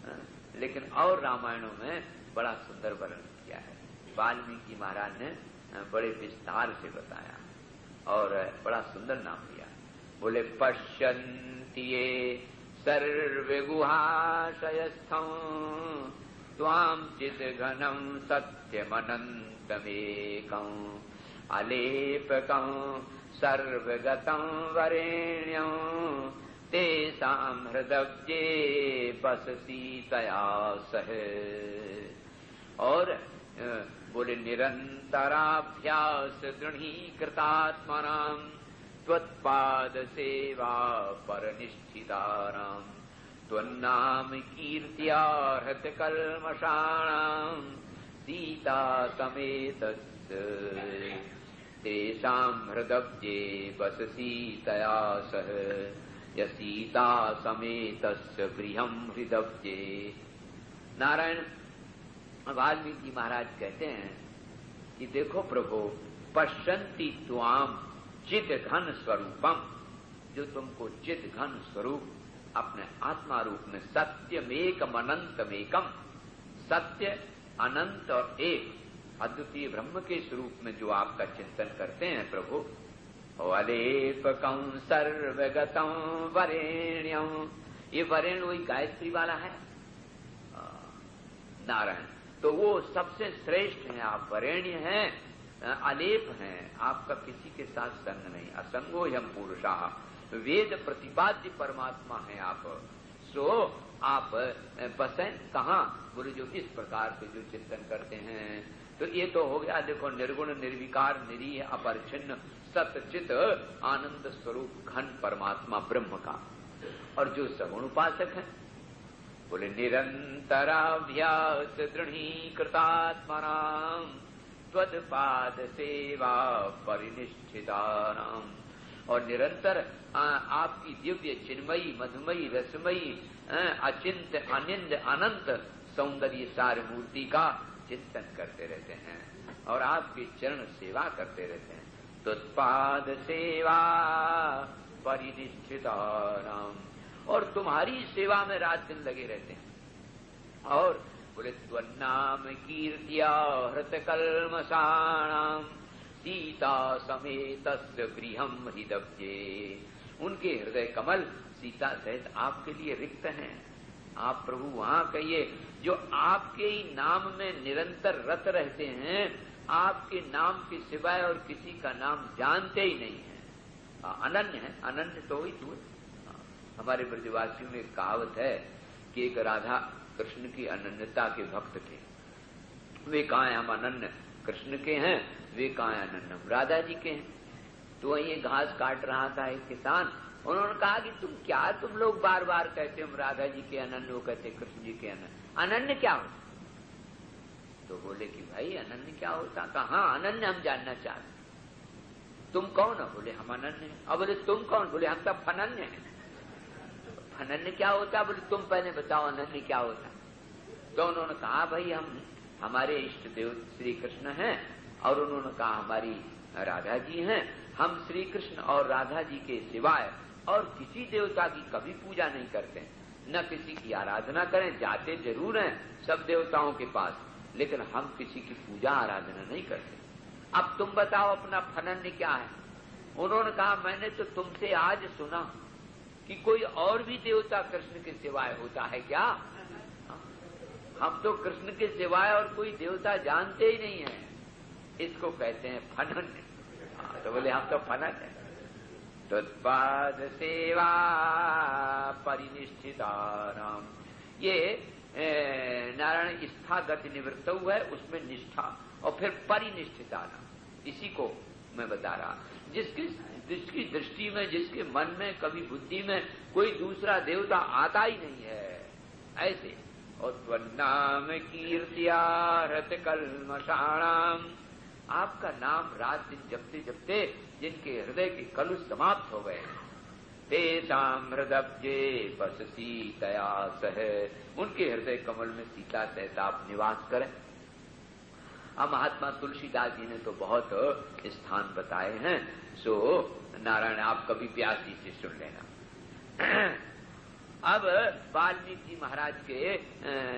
हैं, लेकिन और रामायणों में बड़ा सुंदर वर्णन किया है। वाल्मीकि महाराज ने बड़े विस्तार से बताया और बड़ा सुंदर नाम दिया। बोले पश्यन्ति ये सर्वे गुहाशयस्थं त्वां चित घनं सत्यमनन्तमेकं अलेपकं सर्वगतं वरेण्यं तेषां हृदये बससी तया सह। और बोले निरंतराभ्यास दृढ़ीकृतात्मनां त्वत्पाद सेवा परनिष्ठितानां त्वन्नाम कीर्त्या हृत कल्मषाणां सीता समेतस्य तेषां हृदये बससी तया सह सीता समेतस्य गृहं हृदये। नारायण वाल्मीकि महाराज कहते हैं कि देखो प्रभु, पश्यन्ति त्वाम चिद घन स्वरूपम, जो तुमको चिद घन स्वरूप अपने आत्मा रूप में सत्यमेकम अनंतमेकम, सत्य अनंत और एक अद्वितीय ब्रह्म के स्वरूप में जो आपका चिंतन करते हैं प्रभु, अलेपकं सर्वगतं वरेण्यं, ये वरेण्य वही गायत्री वाला है नारायण। तो वो सबसे श्रेष्ठ है, आप वरेण्य हैं, अलेप हैं, आपका किसी के साथ संग नहीं। असंगो यम पुरुषा, वेद प्रतिपाद्य परमात्मा है आप। सो आप बसें कहाँ? बोले जो इस प्रकार से जो चिंतन करते हैं। तो ये तो हो गया देखो निर्गुण निर्विकार निरीह अपरिच्छिन्न सतचित आनंद स्वरूप घन परमात्मा ब्रह्म का। और जो सगुण उपासक है बोले निरंतराभ्यास दृढ़ीकृतात्मनां त्वत्पाद सेवा परिनिष्ठितानां, और निरंतर आपकी दिव्य चिन्मयी मधुमयी रसमयी अचिंत अनिंद अनंत सौंदर्य सार मूर्ति का चिंतन करते रहते हैं और आपकी चरण सेवा करते रहते हैं। त्वत्पाद सेवा परिनिष्ठितानां, और तुम्हारी सेवा में रात दिन लगे रहते हैं। और बोले त्वन्नाम कीर्त्या हृत कल्मषाणां सीता समेतस्य गृहं हृदये, उनके हृदय कमल सीता सहित आपके लिए रिक्त हैं। आप प्रभु वहां कहिए जो आपके ही नाम में निरंतर रत रहते हैं, आपके नाम के सिवाय और किसी का नाम जानते ही नहीं है। अनन्य है, अनन्य तो ही तू। हमारे ब्रजवासियों में एक कहावत है कि एक राधा कृष्ण की अनन्यता के भक्त थे। वे कहाँ हैं? हम अनन्य कृष्ण के हैं, वे कहाँ हैं? अनन्य हम राधा जी के हैं। तो वहीं ये घास काट रहा था एक किसान, उन्होंने कहा कि तुम लोग बार बार कहते हम राधा जी के अनन्य, वो कहते कृष्ण जी के अनन्य, अनन्य क्या होता? तो बोले कि भाई अनन्य क्या होता? कहा हाँ अनन्य हम जानना चाहते। तुम कौन हो? बोले हम अनन्य हैं। अब बोले तुम कौन? बोले हम सब फनन्य हैं। अनन्य क्या होता? बोले तुम पहले बताओ अनन्य क्या होता। तो उन्होंने कहा भाई हम हमारे इष्ट देव श्री कृष्ण हैं, और उन्होंने कहा हमारी राधा जी हैं। हम श्री कृष्ण और राधा जी के सिवाय और किसी देवता की कभी पूजा नहीं करते, न किसी की आराधना करें। जाते जरूर हैं सब देवताओं के पास, लेकिन हम किसी की पूजा आराधना नहीं करते। अब तुम बताओ अपना फनन्य क्या है? उन्होंने कहा मैंने तो तुमसे आज सुना कि कोई और भी देवता कृष्ण के सिवाय होता है क्या? हम तो कृष्ण के सिवाय और कोई देवता जानते ही नहीं है, इसको कहते हैं फनन्य। तो बोले हम तो फनन्य हैं। तत्पाद सेवा परिनिष्ठितानाम, ये नारायण स्थागत निवृत्त हुआ है, उसमें निष्ठा, और फिर परिनिष्ठितानाम, इसी को मैं बता रहा। जिसकी दृष्टि में, जिसके मन में, कभी बुद्धि में कोई दूसरा देवता आता ही नहीं है, ऐसे। और त्वन्नाम कीर्तिया रत कल्मषाणाम, आपका नाम रात दिन जपते जपते जिनके हृदय के कलुष समाप्त हो गए, तेषाम हृदब्जे बस सीतया सह, उनके हृदय कमल में सीता सहित आप निवास करें। अब महात्मा तुलसीदास जी ने तो बहुत स्थान बताए हैं, सो नारायण आप कभी व्यास जी से सुन लेना। अब वाल्मीकि महाराज के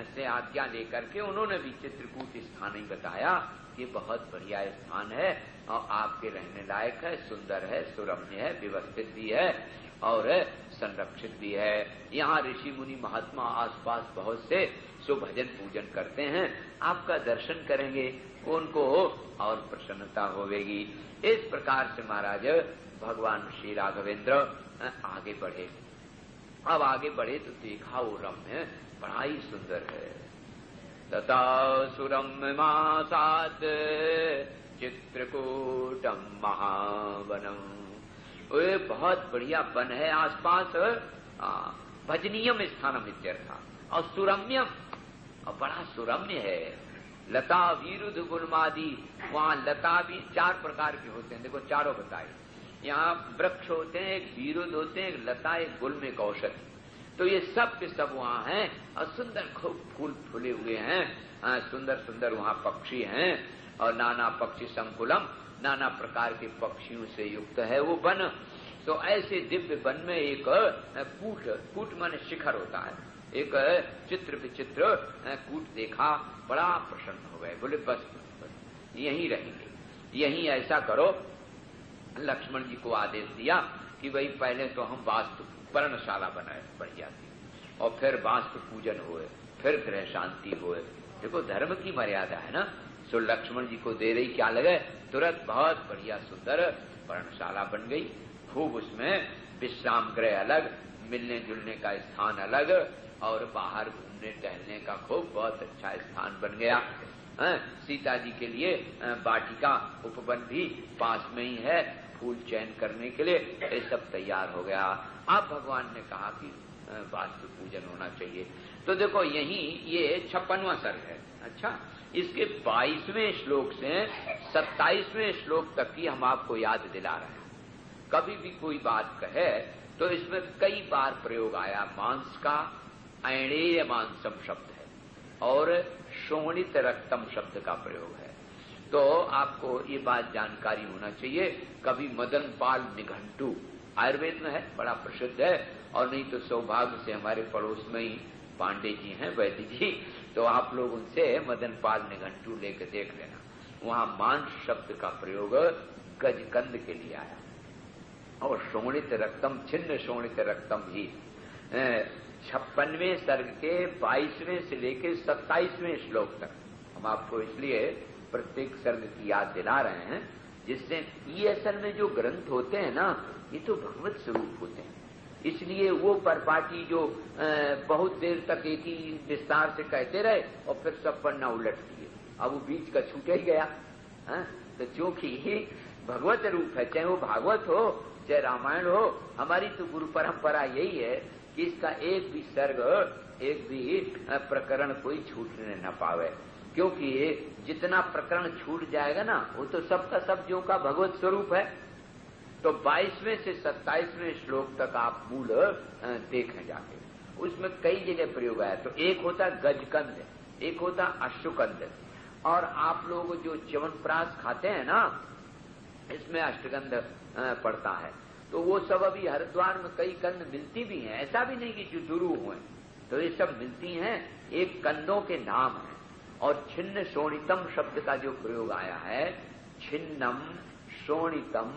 से आज्ञा लेकर के उन्होंने भी चित्रकूट स्थान ही बताया कि बहुत बढ़िया स्थान है और आपके रहने लायक है, सुंदर है, सुरम्य है, व्यवस्थित भी है और संरक्षित भी है। यहाँ ऋषि मुनि महात्मा आसपास बहुत से सो भजन पूजन करते हैं, आपका दर्शन करेंगे उनको और प्रसन्नता होगी। इस प्रकार से महाराज भगवान श्री राघवेंद्र आगे बढ़े। अब आगे बढ़े तो देखा वो रम्य बड़ा ही सुंदर है। तथा सुरम्य मासात चित्रकूटम महावनम, वे बहुत बढ़िया वन है आसपास, भजनीयम स्थानम इत्यर्था, और सुरम्यम, और बड़ा सुरम्य है। लता वीरुध गुल्मादि, वहां लता भी 4 प्रकार के होते हैं, देखो चारों बताए। यहाँ वृक्ष होते हैं, एक वीरुध होते हैं, एक लता, एक गुल्म, एक औषधि। तो ये सब के सब वहाँ हैं और सुंदर खूब फूल फूले हुए हैं, सुंदर सुंदर वहाँ पक्षी हैं और नाना पक्षी संकुलम, नाना प्रकार के पक्षियों से युक्त है वो वन। तो ऐसे दिव्य वन में एक कूट माने शिखर होता है, एक चित्र विचित्र कूट देखा, बड़ा प्रसन्न हो गए। बोले बस यहीं रहेंगे, यहीं ऐसा करो। लक्ष्मण जी को आदेश दिया कि भाई पहले तो हम वास्तु पर्णशाला बनाए बढ़िया थी, और फिर वास्तु पूजन हुए, फिर गृह शांति हुए। देखो धर्म की मर्यादा है ना। सो लक्ष्मण जी को दे रही क्या लगे, तुरंत बहुत बढ़िया सुंदर पर्णशाला बन गई। खूब उसमें विश्राम गृह अलग, मिलने जुलने का स्थान अलग, और बाहर घूमने टहलने का खूब बहुत अच्छा स्थान बन गया। सीता जी के लिए वाटिका उपवन भी पास में ही है, फूल चयन करने के लिए ये सब तैयार हो गया। अब भगवान ने कहा कि वास्तु पूजन होना चाहिए। तो देखो यही ये 56वां सर्ग है। अच्छा, इसके 22वें श्लोक से 27वें श्लोक तक की हम आपको याद दिला रहे हैं। कभी भी कोई बात कहे तो इसमें कई बार प्रयोग आया मांस का, ऐणेय मांसम शब्द है और शोणित रक्तम शब्द का प्रयोग है। तो आपको ये बात जानकारी होना चाहिए। कभी मदन पाल निघंटू आयुर्वेद में है, बड़ा प्रसिद्ध है, और नहीं तो सौभाग्य से हमारे पड़ोस में ही पांडे जी हैं, वैद्य जी, तो आप लोग उनसे मदन पाल निघंटू लेकर देख लेना। वहां मांस शब्द का प्रयोग गजकंद के लिए आया, और शोणित रक्तम, छिन्न शोणित रक्तम भी 56वें सर्ग के 22वें से लेकर 27वें श्लोक तक हम आपको इसलिए प्रत्येक सर्ग की याद दिला रहे हैं जिससे ये असल में जो ग्रंथ होते हैं ना, ये तो भगवत स्वरूप होते हैं। इसलिए वो परपाटी जो बहुत देर तक एक ही विस्तार से कहते रहे और फिर सब पन्ना उलट दिए, अब वो बीच का छूट ही गया। तो क्योंकि भगवत रूप है, चाहे वो भागवत हो चाहे रामायण हो, हमारी तो गुरु परंपरा यही है कि इसका एक भी सर्ग, एक भी प्रकरण कोई छूटने न पावे, क्योंकि जितना प्रकरण छूट जाएगा ना, वो तो सबका सब ज्यों का भगवत स्वरूप है। तो 22वें से 27वें श्लोक तक आप मूल देखें जाके, उसमें कई जगह प्रयोग आया। तो एक होता गजकंद, एक होता अश्वकंद, और आप लोग जो च्यवनप्राश खाते हैं ना, इसमें अष्टगंध पड़ता है। तो वो सब अभी हरिद्वार में कई कंद मिलती भी हैं, ऐसा भी नहीं कि जो दुरू हुए, तो ये सब मिलती हैं, एक कंदों के नाम है। और छिन्न शोणितम शब्द का जो प्रयोग आया है, छिन्नम शोणितम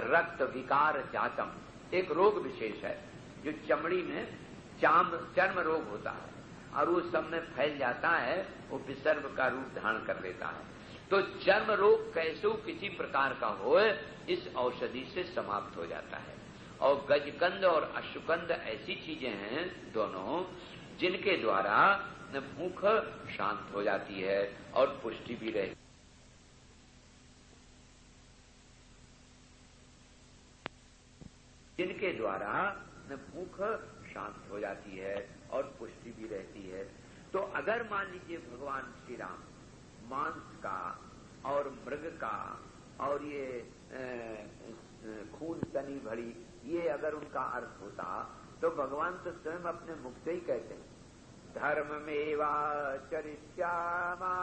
रक्त विकार जातम, एक रोग विशेष है जो चमड़ी में चर्म रोग होता है और वो सब में फैल जाता है, वो विसर्ग का रूप धारण कर लेता है। तो चर्म रोग कैसे किसी प्रकार का हो, इस औषधि से समाप्त हो जाता है। और गजकंद और अश्वकंद ऐसी चीजें हैं दोनों, जिनके द्वारा भूख शांत हो जाती है और पुष्टि भी रहती, जिनके द्वारा भूख शांत हो जाती है और पुष्टि भी रहती है। तो अगर मान लीजिए भगवान श्री राम मांस का और मृग का और ये खून तनी भरी, ये अगर उनका अर्थ होता तो भगवान तो स्वयं अपने मुख से ही कहते हैं, धर्ममेवा चरिष्यामा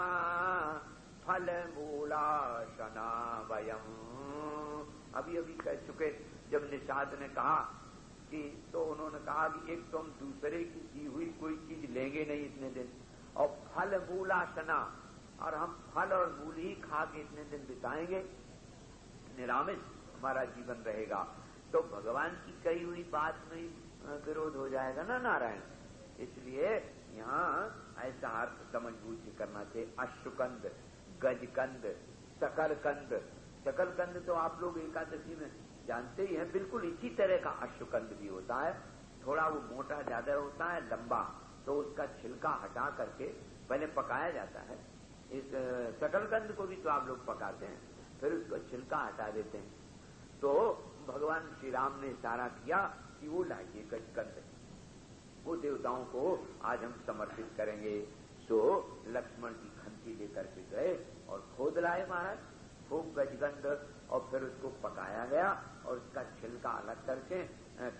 फल मूलाशना वयम। अभी अभी कह चुके, जब निषाद ने कहा कि, तो उन्होंने कहा कि एक तो हम दूसरे की दी हुई कोई चीज लेंगे नहीं इतने दिन, और फल मूलाशना, और हम फल और मूल ही खा के इतने दिन बिताएंगे, निरामिष हमारा जीवन रहेगा। तो भगवान की कही हुई बात में विरोध हो जाएगा ना नारायण। इसलिए यहाँ ऐसा अर्थ समझ बूझ के करना चाहिए। अश्वकंद, गजकंद, शकलकंद। शकलकंद तो आप लोग एकादशी में जानते ही हैं, बिल्कुल इसी तरह का अश्वकंद भी होता है। थोड़ा वो मोटा ज्यादा होता है, लंबा, तो उसका छिलका हटा करके पहले पकाया जाता है। इस शकलकंद को भी तो आप लोग पकाते हैं, फिर उसको छिलका हटा देते हैं। तो भगवान श्री राम ने इशारा किया कि वो लाइए गजकंद, वो देवताओं को आज हम समर्पित करेंगे। सो लक्ष्मण की खंती लेकर के गए और खोद लाए महाराज, खूब गजकंद, और फिर उसको पकाया गया और उसका छिलका अलग करके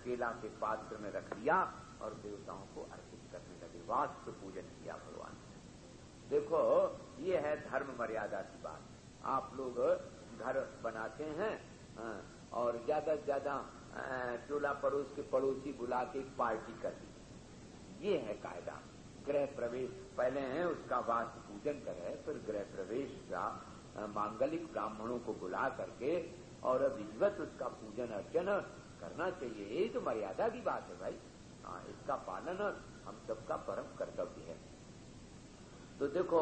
केला के पात्र में रख दिया और देवताओं को अर्पित करने लगे। वास्तु पूजन किया भगवान। देखो ये है धर्म मर्यादा की बात। आप लोग घर बनाते हैं और ज्यादा से ज्यादा टोला पड़ोस के पड़ोसी बुला के एक पार्टी कर दी, ये है कायदा। गृह प्रवेश पहले है, उसका वास्तु पूजन करे, फिर गृह प्रवेश का मांगलिक ब्राह्मणों को बुला करके और विधिवत उसका पूजन अर्चन करना चाहिए। ये तो मर्यादा की बात है भाई। इसका पालन हम सबका परम कर्तव्य है। तो देखो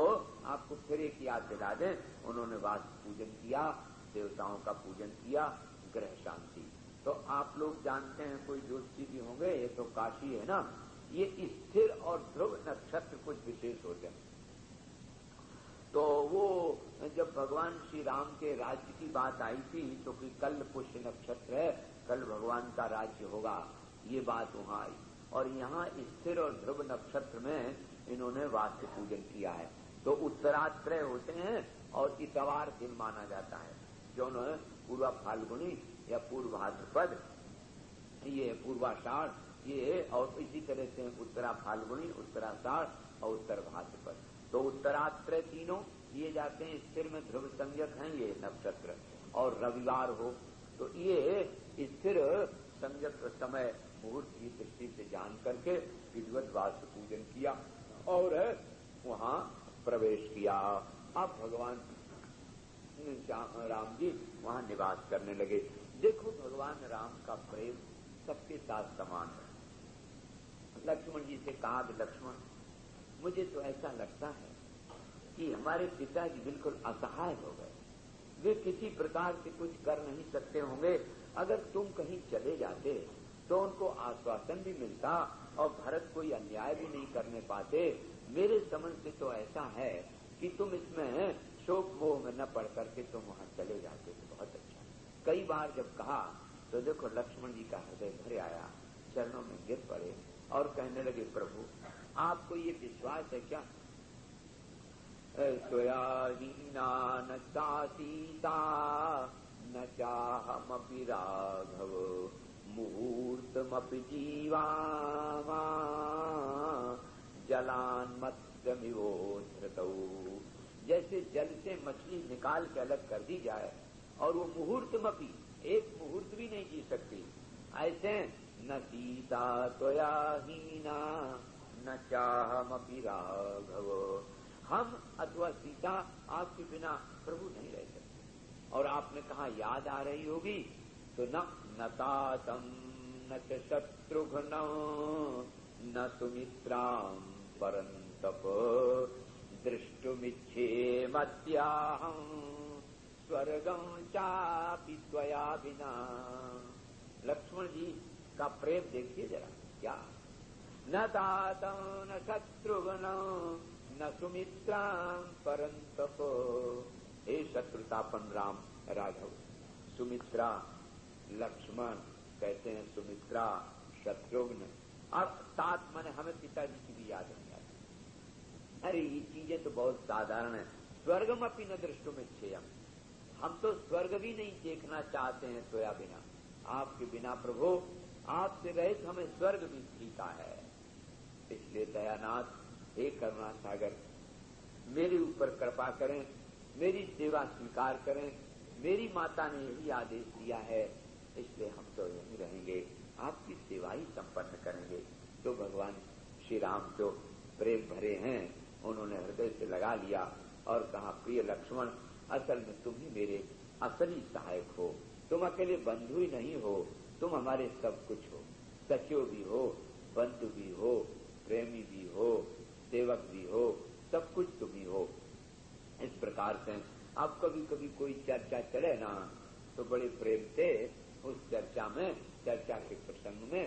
आपको फिर एक याद दिला दें, उन्होंने वास्तु पूजन किया, देवताओं का पूजन किया, ग्रह शांति। तो आप लोग जानते हैं, कोई दोस्ती भी होंगे, ये तो काशी है ना, ये स्थिर और ध्रुव नक्षत्र कुछ विशेष होते हैं। तो वो जब भगवान श्री राम के राज्य की बात आई थी, तो कि कल पुष्य नक्षत्र है, कल भगवान का राज्य होगा, ये बात वहां आई। और यहाँ स्थिर और ध्रुव नक्षत्र में इन्होंने वास्तु पूजन किया है। तो उत्तरात्रय होते हैं और इतवार दिन माना जाता है, जो पूर्वा फाल्गुनी या पूर्व भाद्रपद, ये पूर्वाषाढ़, ये और इसी तरह से उत्तरा फाल्गुनी, उत्तराषाढ़ और उत्तर भाद्रपद। तो उत्तरात्रय तीनों ये जाते हैं, स्थिर में ध्रुव संज्ञक हैं ये नक्षत्र। और रविवार हो तो ये स्थिर संज्ञक समय मुहूर्त की दृष्टि से जान करके विधिवत वास्तु पूजन किया और वहां प्रवेश किया। अब भगवान राम जी वहां निवास करने लगे। देखो भगवान राम का प्रेम सबके साथ समान है। लक्ष्मण जी से कहा कि लक्ष्मण, मुझे तो ऐसा लगता है कि हमारे पिताजी बिल्कुल असहाय हो गए, वे किसी प्रकार से कुछ कर नहीं सकते होंगे। अगर तुम कहीं चले जाते तो उनको आश्वासन भी मिलता और भरत कोई अन्याय भी नहीं करने पाते। मेरे समझ से तो ऐसा है कि तुम इसमें शोक मोह में न पड़ करके तुम वहां चले जाते तो बहुत अच्छा। कई बार जब कहा तो देखो लक्ष्मण जी का हृदय भर आया, चरणों में गिर पड़े और कहने लगे, प्रभु आपको ये विश्वास है क्या? स्वयाहीना न चासीता न चाहमपि राघव मुहूर्तमपि जीवामा जलान्मत्स्यमिवोधृतौ। जैसे जल से मछली निकाल के अलग कर दी जाए और वो मुहूर्तमपि एक मुहूर्त भी नहीं जी सकती, ऐसे न सीता त्वयाहीना न चाहमपि राघव, हम अथवा सीता आपके बिना प्रभु नहीं रह सकते। और आपने कहा याद आ रही होगी तो न तातम न च शत्रुघ्न न सुमित्रां परन्तप दृष्टुमिच्छेमत्याहं स्वर्गं चापि त्वया विना। लक्ष्मण जी का प्रेम देखिए जरा क्या, न तातम न शत्रुघ्न न सुमित्रां परन्तप। हे शत्रुतापन राम राघव, सुमित्रा लक्ष्मण कहते हैं, सुमित्रा शत्रुघ्न, और तात मन हमें पिताजी की भी याद नहीं आती। अरे ये चीजें तो बहुत साधारण है। स्वर्गम अपनी न दृष्टुमिच्छेयम्, हम तो स्वर्ग भी नहीं देखना चाहते हैं सोया बिना, आपके बिना प्रभु आपसे रहित हमें स्वर्ग भी सीखा है। इसलिए दयानाथ हे करुणा सागर, मेरे ऊपर कृपा करें, मेरी सेवा स्वीकार करें। मेरी माता ने यही आदेश दिया है, इसलिए हम तो यहीं रहेंगे, आपकी सेवा ही संपन्न करेंगे। तो भगवान श्री राम तो प्रेम भरे हैं, उन्होंने हृदय से लगा लिया और कहा, प्रिय लक्ष्मण, असल में तुम ही मेरे असली सहायक हो, तुम अकेले बंधु ही नहीं हो, तुम हमारे सब कुछ हो, सचिव भी हो, बंधु भी हो, प्रेमी भी हो, सेवक भी हो, सब कुछ तुम ही हो। इस प्रकार से अब कभी कभी कोई चर्चा चले ना तो बड़े प्रेम से उस चर्चा के प्रसंग में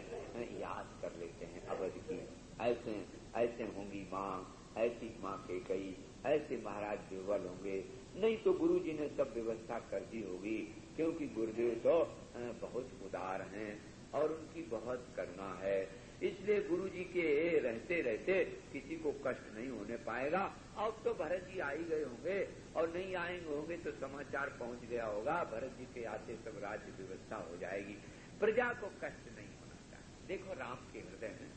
याद कर लेते हैं अवध की, ऐसे ऐसे होंगी माँ, ऐसी माँ के कई, ऐसे महाराज बिरबल होंगे, नहीं तो गुरु जी ने सब व्यवस्था कर दी होगी, क्योंकि गुरुदेव तो बहुत उदार हैं और उनकी बहुत करुणा है। इसलिए गुरु जी के रहते रहते किसी को कष्ट नहीं होने पाएगा। अब तो भरत जी आ ही गए होंगे और नहीं आएंगे होंगे तो समाचार पहुंच गया होगा, भरत जी के आते सब राज्य व्यवस्था हो जाएगी, प्रजा को कष्ट नहीं होना चाहिए। देखो राम के हृदय में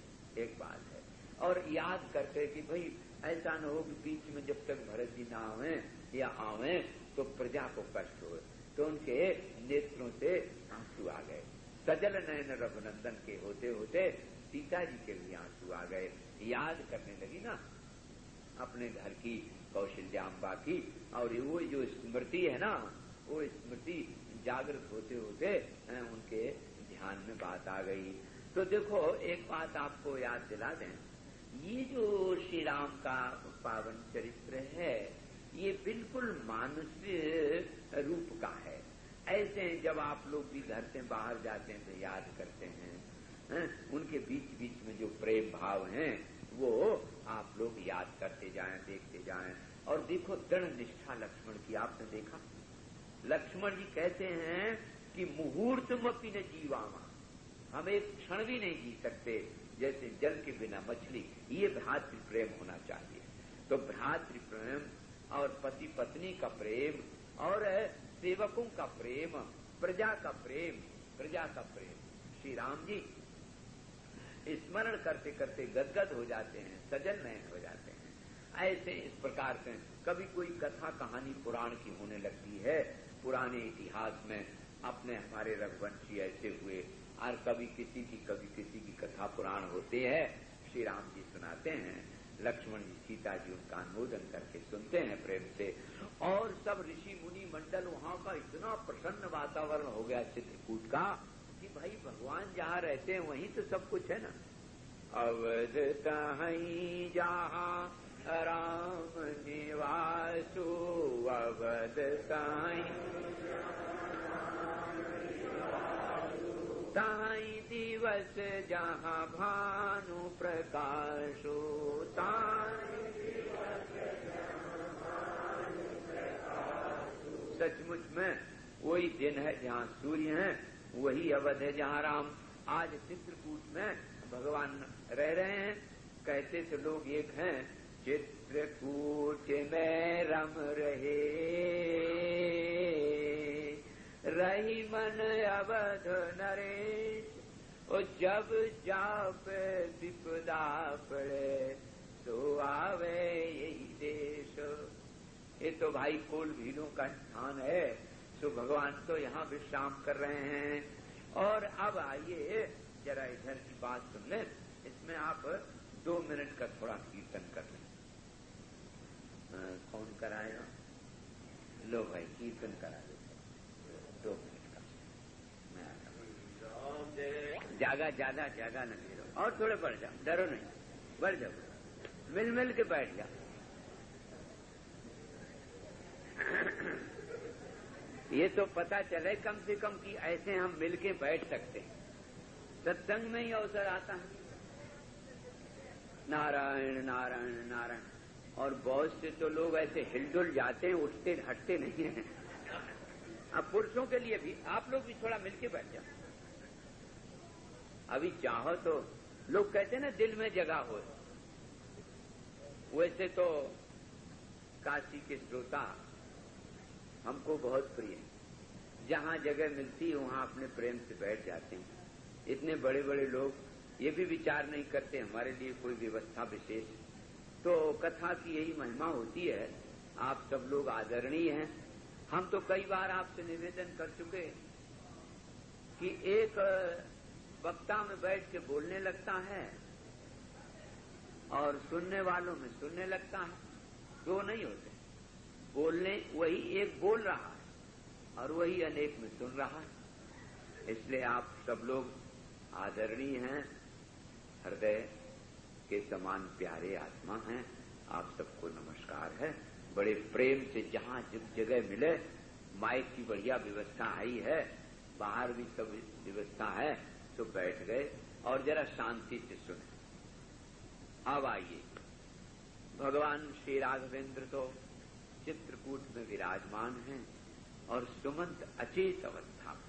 एक बात है, और याद करते कि भाई ऐसा न हो कि बीच में जब तक भरत जी ना आवे या आवे तो प्रजा को कष्ट हो। तो उनके नेत्रों से आंसू आ गए, सजल नयन रघुनंदन के होते होते सीता जी के लिए आंसू आ गए। याद करने लगी ना अपने घर की, कौशल्याम्बा की, और वो जो स्मृति है ना, वो स्मृति जागृत होते होते उनके ध्यान में बात आ गई। तो देखो एक बात आपको याद दिला दें, ये जो श्री राम का पावन चरित्र है ये बिल्कुल मानुष्य रूप का है। ऐसे जब आप लोग भी घर से बाहर जाते हैं तो याद करते हैं, उनके बीच बीच में जो प्रेम भाव हैं वो आप लोग याद करते जाएं, देखते जाएं। और देखो दृढ़ निष्ठा लक्ष्मण की, आपने देखा लक्ष्मण जी कहते हैं कि मुहूर्तमपि न जीवामा, हम एक क्षण भी नहीं जी सकते, जैसे जल के बिना मछली। ये भ्रातृ प्रेम होना चाहिए। तो भ्रातृ प्रेम और पति पत्नी का प्रेम और सेवकों का प्रेम, प्रजा का प्रेम, श्री राम जी स्मरण करते करते गदगद हो जाते हैं, सजल नयन हो जाते हैं। ऐसे इस प्रकार से कभी कोई कथा कहानी पुराण की होने लगती है, पुराने इतिहास में अपने हमारे रघुवंशी ऐसे हुए, और कभी किसी की कथा पुराण होते हैं, श्री राम जी सुनाते हैं, लक्ष्मण जी सीता जी उनका अनुमोदन करके सुनते हैं प्रेम से, और सब ऋषि मुनि मंडल वहां का इतना प्रसन्न वातावरण हो गया चित्रकूट का कि भाई भगवान जहाँ रहते हैं वहीं तो सब कुछ है ना। अवध तहीं जहाँ राम निवासु अवध साईं, साईं दिवस जहाँ भानु प्रकाशो, सचमुच में वही दिन है जहाँ सूर्य है, वही अवध है जहाँ राम। आज चित्रकूट में भगवान रह रहे हैं। कहते तो लोग एक हैं, चित्रकूट में रम रहे, रही मन अवध नरेश, और जब जाप विपदा पड़े तो आवे यही देश। ये तो भाई कोल भीलों का स्थान है, सो भगवान तो यहाँ विश्राम कर रहे हैं। और अब आइए जरा इधर की बात सुन लें। इसमें आप 2 मिनट का थोड़ा कीर्तन कर लें। कौन कराएगा? लो भाई कीर्तन करा दो 2 मिनट का। मैं आता हूँ। जागा ज्यादा जागा न गिरो, और थोड़े बढ़ जाओ, डरो नहीं, बढ़ जाओ, मिल मिल के बैठ जाओ। ये तो पता चले कम से कम कि ऐसे हम मिलके बैठ सकते हैं। सत्संग में ही अवसर आता है। नारायण नारायण नारायण। और बहुत से तो लोग ऐसे हिलडुल जाते हैं, उठते हटते नहीं हैं। अब पुरुषों के लिए भी आप लोग भी थोड़ा मिलके बैठ जाओ। अभी चाहो तो लोग कहते हैं ना दिल में जगह हो। वैसे तो काशी के श्रोता हमको बहुत प्रिय है। जहां जगह मिलती है वहां अपने प्रेम से बैठ जाते हैं। इतने बड़े बड़े लोग ये भी विचार नहीं करते हमारे लिए कोई व्यवस्था विशेष। तो कथा की यही महिमा होती है। आप सब लोग आदरणीय हैं। हम तो कई बार आपसे निवेदन कर चुके कि एक वक्ता में बैठ के बोलने लगता है और सुनने वालों में सुनने लगता है, 2 नहीं होते। बोलने वही एक बोल रहा है और वही अनेक में सुन रहा है। इसलिए आप सब लोग आदरणीय हैं, हृदय के समान प्यारे आत्मा हैं। आप सबको नमस्कार है। बड़े प्रेम से जहां जिस जगह मिले, माइक की बढ़िया व्यवस्था आई है, बाहर भी सब व्यवस्था है, तो बैठ गए और जरा शांति से सुने। अब आइए, भगवान श्री राघवेंद्र तो चित्रकूट में विराजमान हैं और सुमंत अचेत अवस्था में।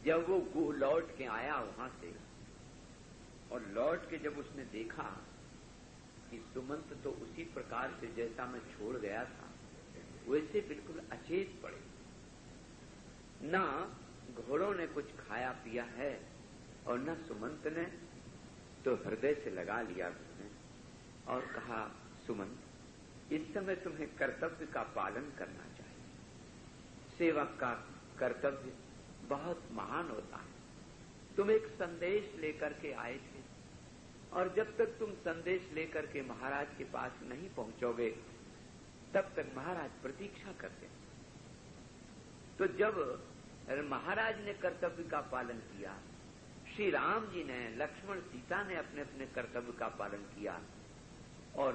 जब वो गुह लौट के आया वहां से, और लौट के जब उसने देखा कि सुमंत तो उसी प्रकार से जैसा मैं छोड़ गया था वैसे बिल्कुल अचेत पड़े, ना घोड़ों ने कुछ खाया पिया है और न सुमंत ने, तो हृदय से लगा लिया उसने और कहा, सुमंत इस समय तुम्हें कर्तव्य का पालन करना चाहिए। सेवक का कर्तव्य बहुत महान होता है। तुम एक संदेश लेकर के आए थे और जब तक तुम संदेश लेकर के महाराज के पास नहीं पहुंचोगे तब तक महाराज प्रतीक्षा करते। तो जब महाराज ने कर्तव्य का पालन किया, श्री राम जी ने, लक्ष्मण सीता ने अपने अपने कर्तव्य का पालन किया, और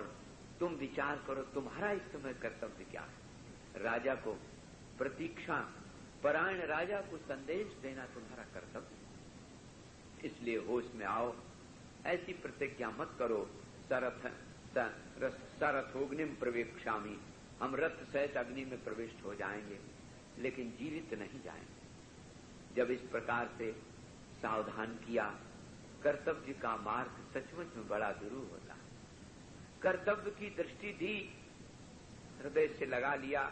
तुम विचार करो तुम्हारा इस समय कर्तव्य क्या है। राजा को प्रतीक्षा, परायण राजा को संदेश देना तुम्हारा कर्तव्य। इसलिए होश में आओ, ऐसी प्रतिज्ञा मत करो, सरथोग्निम प्रवेक्षामि, हम रथ सहित अग्नि में प्रविष्ट हो जाएंगे लेकिन जीवित नहीं जाएंगे। जब इस प्रकार से सावधान किया, कर्तव्य का मार्ग सचमुच में बड़ा दुरूह होता है। कर्तव्य की दृष्टि दी, हृदय से लगा लिया,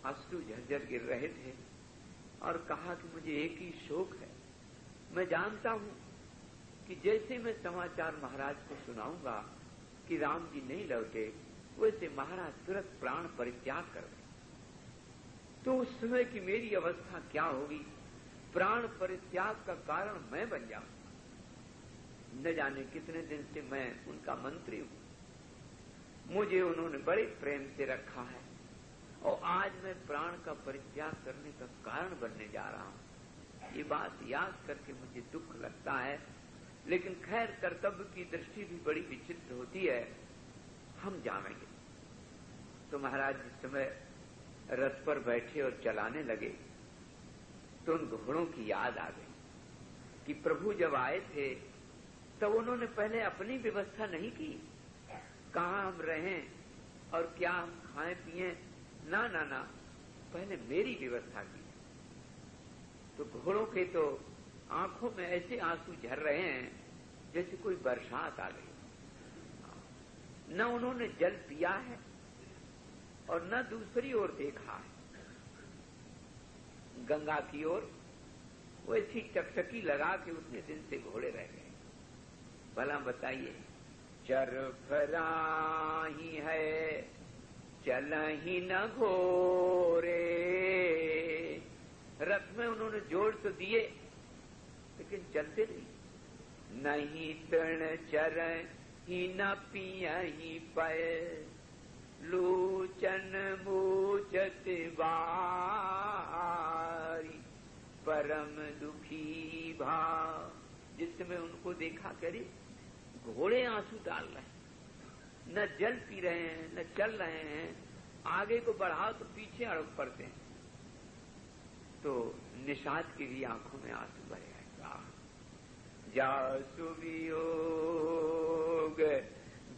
अश्रु झरझर गिर रहे थे और कहा कि मुझे एक ही शोक है। मैं जानता हूं कि जैसे मैं समाचार महाराज को सुनाऊंगा कि राम जी नहीं लौटे, वैसे महाराज तुरंत प्राण परित्याग कर गए। तो उस समय की मेरी अवस्था क्या होगी? प्राण परित्याग का कारण मैं बन जाऊंगा। न जाने कितने दिन से मैं उनका मंत्री हूं, मुझे उन्होंने बड़े प्रेम से रखा है और आज मैं प्राण का परित्याग करने का कारण बनने जा रहा हूं। ये बात याद करके मुझे दुख लगता है लेकिन खैर कर्तव्य की दृष्टि भी बड़ी विचित्र होती है, हम जाएंगे। तो महाराज जिस समय रथ पर बैठे और चलाने लगे तो उन घोड़ों की याद आ गई कि प्रभु जब आए थे तब उन्होंने पहले अपनी व्यवस्था नहीं की, कहाँ हम रहें और क्या हम खाएं पिएं, ना ना ना, पहले मेरी व्यवस्था की। तो घोड़ों के तो आंखों में ऐसे आंसू झर रहे हैं जैसे कोई बरसात आ गई। न उन्होंने जल पिया है और न दूसरी ओर देखा है, गंगा की ओर वो ऐसी टकटकी लगा के उतने दिन से घोड़े रह गए। भला बताइए, चरफराही है चल ही न घोरे, रथ में उन्होंने जोड़ तो दिए लेकिन चलते नहीं तृण चर ही न पिया ही पय, लूचन मूचत बारी परम दुखी भाव। जिस समय उनको देखा करे घोड़े आंसू डाल रहे हैं, न जल पी रहे हैं न चल रहे हैं, आगे को बढ़ाओ तो पीछे अड़क पड़ते हैं। तो निषाद की भी आंखों में आंसू भरे आएगा। जासु वियोग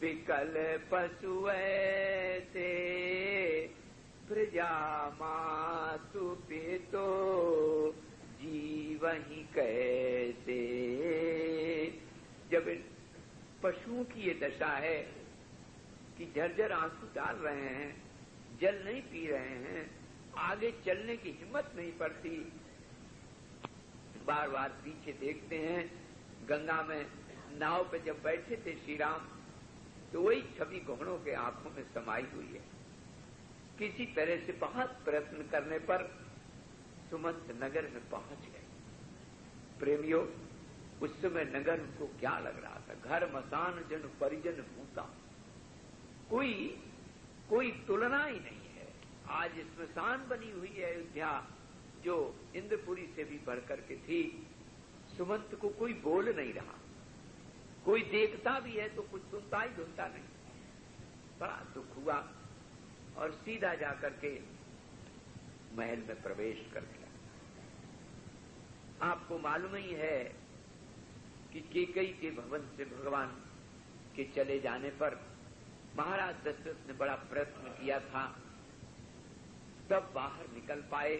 विकल पशु ऐसे, प्रजा मातु पितो जीवहि कैसे। जब पशुओं की ये दशा है कि झरझर आंसू डाल रहे हैं, जल नहीं पी रहे हैं, आगे चलने की हिम्मत नहीं पड़ती, बार बार पीछे देखते हैं। गंगा में नाव पे जब बैठे थे श्री राम तो वही छवि घोड़ों के आंखों में समाई हुई है। किसी तरह से बहुत प्रयत्न करने पर सुमंत नगर में पहुंच गए। प्रेमियों, उस समय नगर को क्या लग रहा था, घर मसान जन परिजन भूता, कोई तुलना ही नहीं है। आज स्मशान बनी हुई है अयोध्या, जो इंद्रपुरी से भी बढ़कर के थी। सुमंत को कोई बोल नहीं रहा, कोई देखता भी है तो कुछ सुनता ही सुनता नहीं। बड़ा दुख हुआ और सीधा जाकर के महल में प्रवेश कर दिया। आपको मालूम ही है कि केकई के भवन से भगवान के चले जाने पर महाराज दशरथ ने बड़ा प्रयत्न किया था, तब बाहर निकल पाए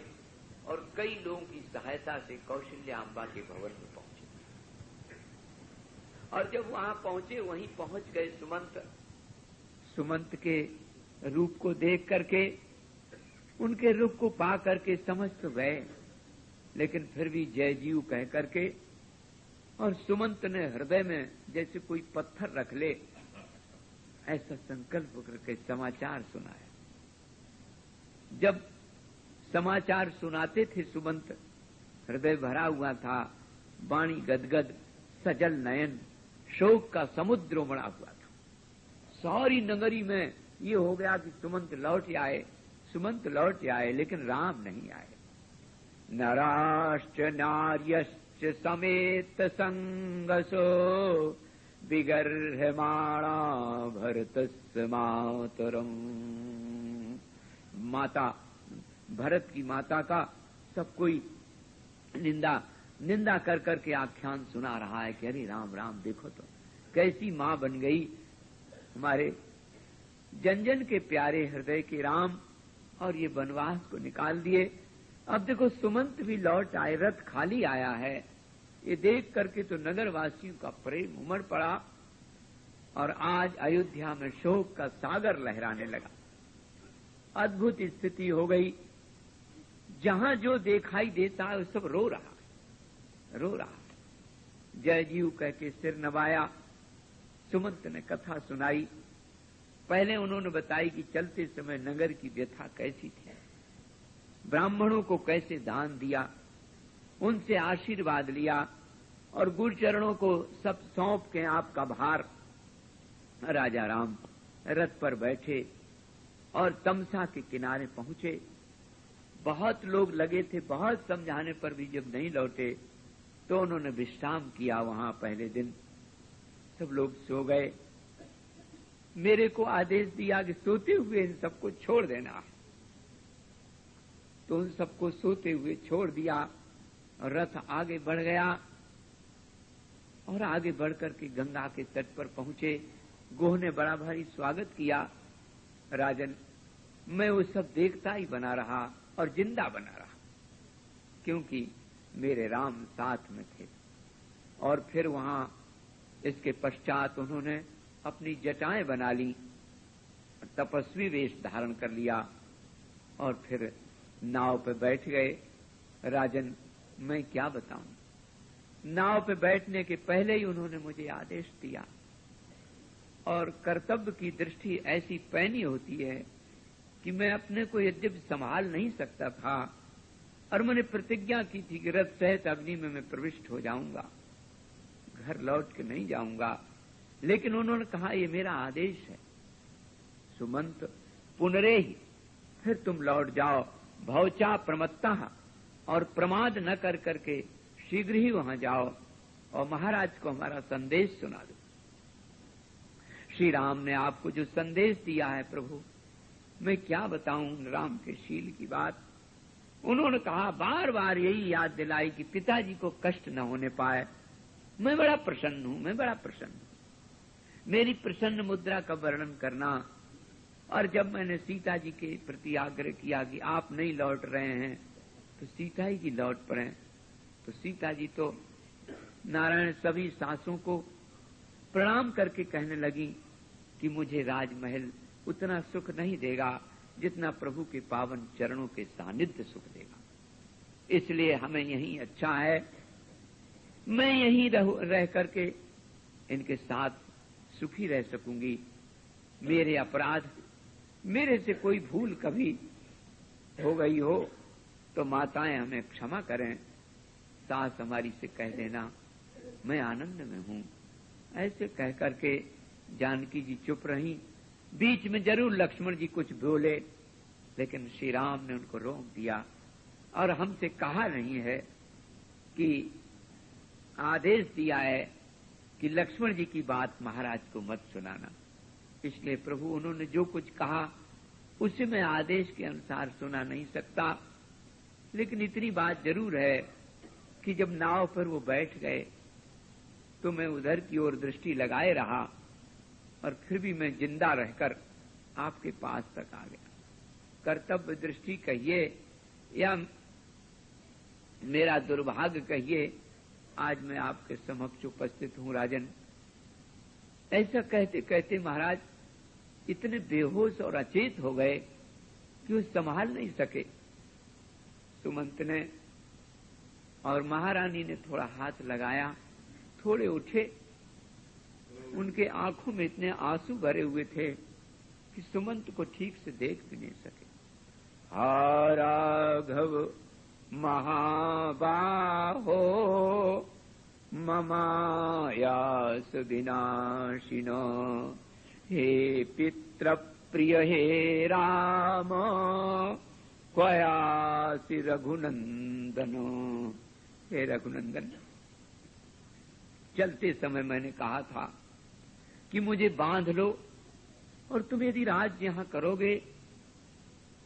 और कई लोगों की सहायता से कौशल्या अम्बा के भवन में पहुंचे। और जब वहां पहुंचे, वहीं पहुंच गए सुमंत के रूप को देख करके, उनके रूप को पा करके समझ तो गए, लेकिन फिर भी जय जीव कह करके, और सुमंत ने हृदय में जैसे कोई पत्थर रख ले ऐसा संकल्प करके समाचार सुनाया। जब समाचार सुनाते थे सुमंत, हृदय भरा हुआ था, वाणी गदगद, सजल नयन, शोक का समुद्र उमड़ा हुआ था। सारी नगरी में ये हो गया कि सुमंत लौट आए, लेकिन राम नहीं आए। नराश्च नार्यश्च समेत संगसो, विगर्हमाणा भरतस्य मातरम। माता, भरत की माता का सब कोई निंदा कर करके आख्यान सुना रहा है कि अरे राम राम, देखो तो कैसी मां बन गई हमारे जन जन के प्यारे हृदय के राम, और ये वनवास को निकाल दिए। अब देखो सुमंत भी लौट आए, रथ खाली आया है, ये देख करके तो नगर वासियों का प्रेम उमड़ पड़ा और आज अयोध्या में शोक का सागर लहराने लगा। अद्भुत स्थिति हो गई, जहां जो दिखाई देता है वो सब रो रहा। जय जीव कह के सिर नवाया। सुमंत ने कथा सुनाई। पहले उन्होंने बताई कि चलते समय नगर की व्यथा कैसी थी, ब्राह्मणों को कैसे दान दिया, उनसे आशीर्वाद लिया और गुरुचरणों को सब सौंप के आपका भार। राजा राम रथ पर बैठे और तमसा के किनारे पहुंचे। बहुत लोग लगे थे, बहुत समझाने पर भी जब नहीं लौटे तो उन्होंने विश्राम किया वहां पहले दिन। सब लोग सो गए। मेरे को आदेश दिया कि सोते हुए इन सबको छोड़ देना। तो उन सबको सोते हुए छोड़ दिया और रथ आगे बढ़ गया और आगे बढ़कर के गंगा के तट पर पहुंचे। गोह ने बड़ा भारी स्वागत किया। राजन, मैं वो सब देखता ही बना रहा और जिंदा बना रहा, क्योंकि मेरे राम साथ में थे। और फिर वहां इसके पश्चात उन्होंने अपनी जटाएं बना ली, तपस्वी वेश धारण कर लिया और फिर नाव पे बैठ गए। राजन, मैं क्या बताऊं, नाव पे बैठने के पहले ही उन्होंने मुझे आदेश दिया। और कर्तव्य की दृष्टि ऐसी पैनी होती है कि मैं अपने को यद्यपि संभाल नहीं सकता था, और मैंने प्रतिज्ञा की थी कि रथ सहित अग्नि में मैं प्रविष्ट हो जाऊंगा, घर लौट के नहीं जाऊंगा। लेकिन उन्होंने कहा, ये मेरा आदेश है सुमंत, पुनरे ही, फिर तुम लौट जाओ, भवचा प्रमत्ता, और प्रमाद न कर करके शीघ्र ही वहां जाओ और महाराज को हमारा संदेश सुना दो। श्री राम ने आपको जो संदेश दिया है प्रभु, मैं क्या बताऊं राम के शील की बात। उन्होंने कहा, बार बार यही याद दिलाई कि पिताजी को कष्ट न होने पाए। मैं बड़ा प्रसन्न हूं, मैं बड़ा प्रसन्न हूं। मेरी प्रसन्न मुद्रा का वर्णन करना। और जब मैंने सीता जी के प्रति आग्रह किया कि आप नहीं लौट रहे हैं तो सीता ही की लौट पड़े, तो सीता जी तो नारायण सभी सासों को प्रणाम करके कहने लगी कि मुझे राजमहल उतना सुख नहीं देगा जितना प्रभु के पावन चरणों के सानिध्य सुख देगा, इसलिए हमें यही अच्छा है। मैं यहीं रह करके इनके साथ सुखी रह सकूंगी। मेरे अपराध, मेरे से कोई भूल कभी हो गई हो तो माताएं हमें क्षमा करें। सास हमारी से कह देना मैं आनंद में हूं। ऐसे कह करके जानकी जी चुप रही। बीच में जरूर लक्ष्मण जी कुछ बोले, लेकिन श्री राम ने उनको रोक दिया और हमसे कहा नहीं है कि आदेश दिया है कि लक्ष्मण जी की बात महाराज को मत सुनाना। इसलिए प्रभु उन्होंने जो कुछ कहा उसे मैं आदेश के अनुसार सुना नहीं सकता, लेकिन इतनी बात जरूर है कि जब नाव पर वो बैठ गए तो मैं उधर की ओर दृष्टि लगाए रहा और फिर भी मैं जिंदा रहकर आपके पास तक आ गया। कर्तव्य दृष्टि कहिए या मेरा दुर्भाग्य कहिए, आज मैं आपके समक्ष उपस्थित हूं राजन। ऐसा कहते कहते महाराज इतने बेहोश और अचेत हो गए कि वो संभाल नहीं सके। सुमंत ने और महारानी ने थोड़ा हाथ लगाया, थोड़े उठे। उनके आंखों में इतने आंसू भरे हुए थे कि सुमंत को ठीक से देख भी नहीं सके। हा राघव महाबाहो ममायास विनाशिनो, हे पित्र प्रिय हे राम क्वयासि रघुनंदनो। हे रघुनंदन, चलते समय मैंने कहा था कि मुझे बांध लो और तुम यदि राज्य यहां करोगे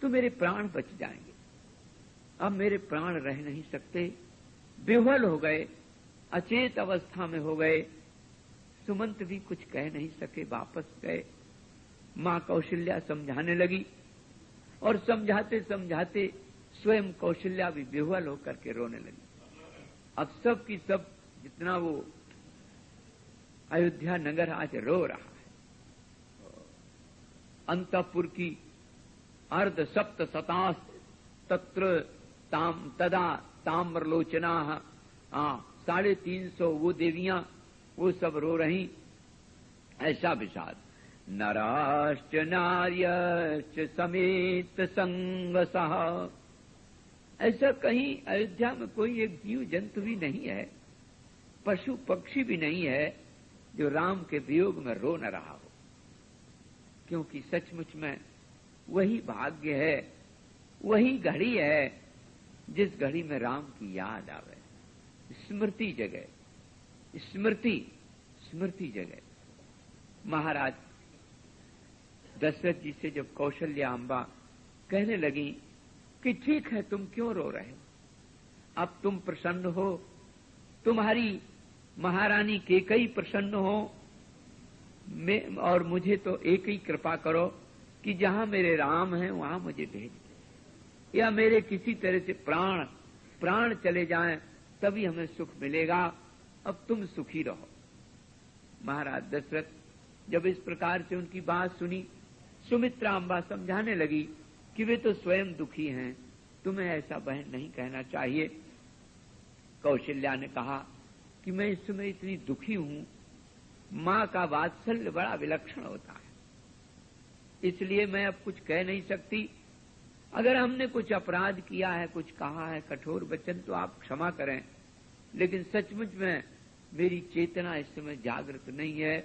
तो मेरे प्राण बच जाएंगे। अब मेरे प्राण रह नहीं सकते, बेहल हो गए, अचेत अवस्था में हो गए। सुमंत भी कुछ कह नहीं सके, वापस गए। मां कौशल्या समझाने लगी और समझाते समझाते स्वयं कौशल्या भी बेहल होकर के रोने लगी। अब सब की सब जितना वो अयोध्या नगर आज रो रहा है। अंतपुर की अर्ध सप्त शतास तत्र ताम तदा ताम्रलोचना 350 वो देवियां वो सब रो रही। ऐसा विषाद। नराश्च नार्यश्च समेत संगसः। ऐसा कहीं अयोध्या में कोई एक जीव जंतु भी नहीं है, पशु पक्षी भी नहीं है जो राम के वियोग में रो न रहा हो, क्योंकि सचमुच में वही भाग्य है, वही घड़ी है जिस घड़ी में राम की याद आवे। स्मृति जगह, स्मृति जगह। महाराज दशरथ जी से जब कौशल्या अम्बा कहने लगी कि ठीक है, तुम क्यों रो रहे हो, अब तुम प्रसन्न हो, तुम्हारी महारानी केकई प्रसन्न हो, और मुझे तो एक ही कृपा करो कि जहां मेरे राम हैं वहां मुझे भेज दो, या मेरे किसी तरह से प्राण चले जाएं तभी हमें सुख मिलेगा, अब तुम सुखी रहो। महाराज दशरथ जब इस प्रकार से उनकी बात सुनी, सुमित्रा अम्बा समझाने लगी कि वे तो स्वयं दुखी हैं, तुम्हें ऐसा बहन नहीं कहना चाहिए। कौशल्या ने कहा कि मैं इस समय इतनी दुखी हूं, मां का वात्सल्य बड़ा विलक्षण होता है, इसलिए मैं अब कुछ कह नहीं सकती। अगर हमने कुछ अपराध किया है, कुछ कहा है कठोर वचन, तो आप क्षमा करें, लेकिन सचमुच में मेरी चेतना इस समय जागृत नहीं है,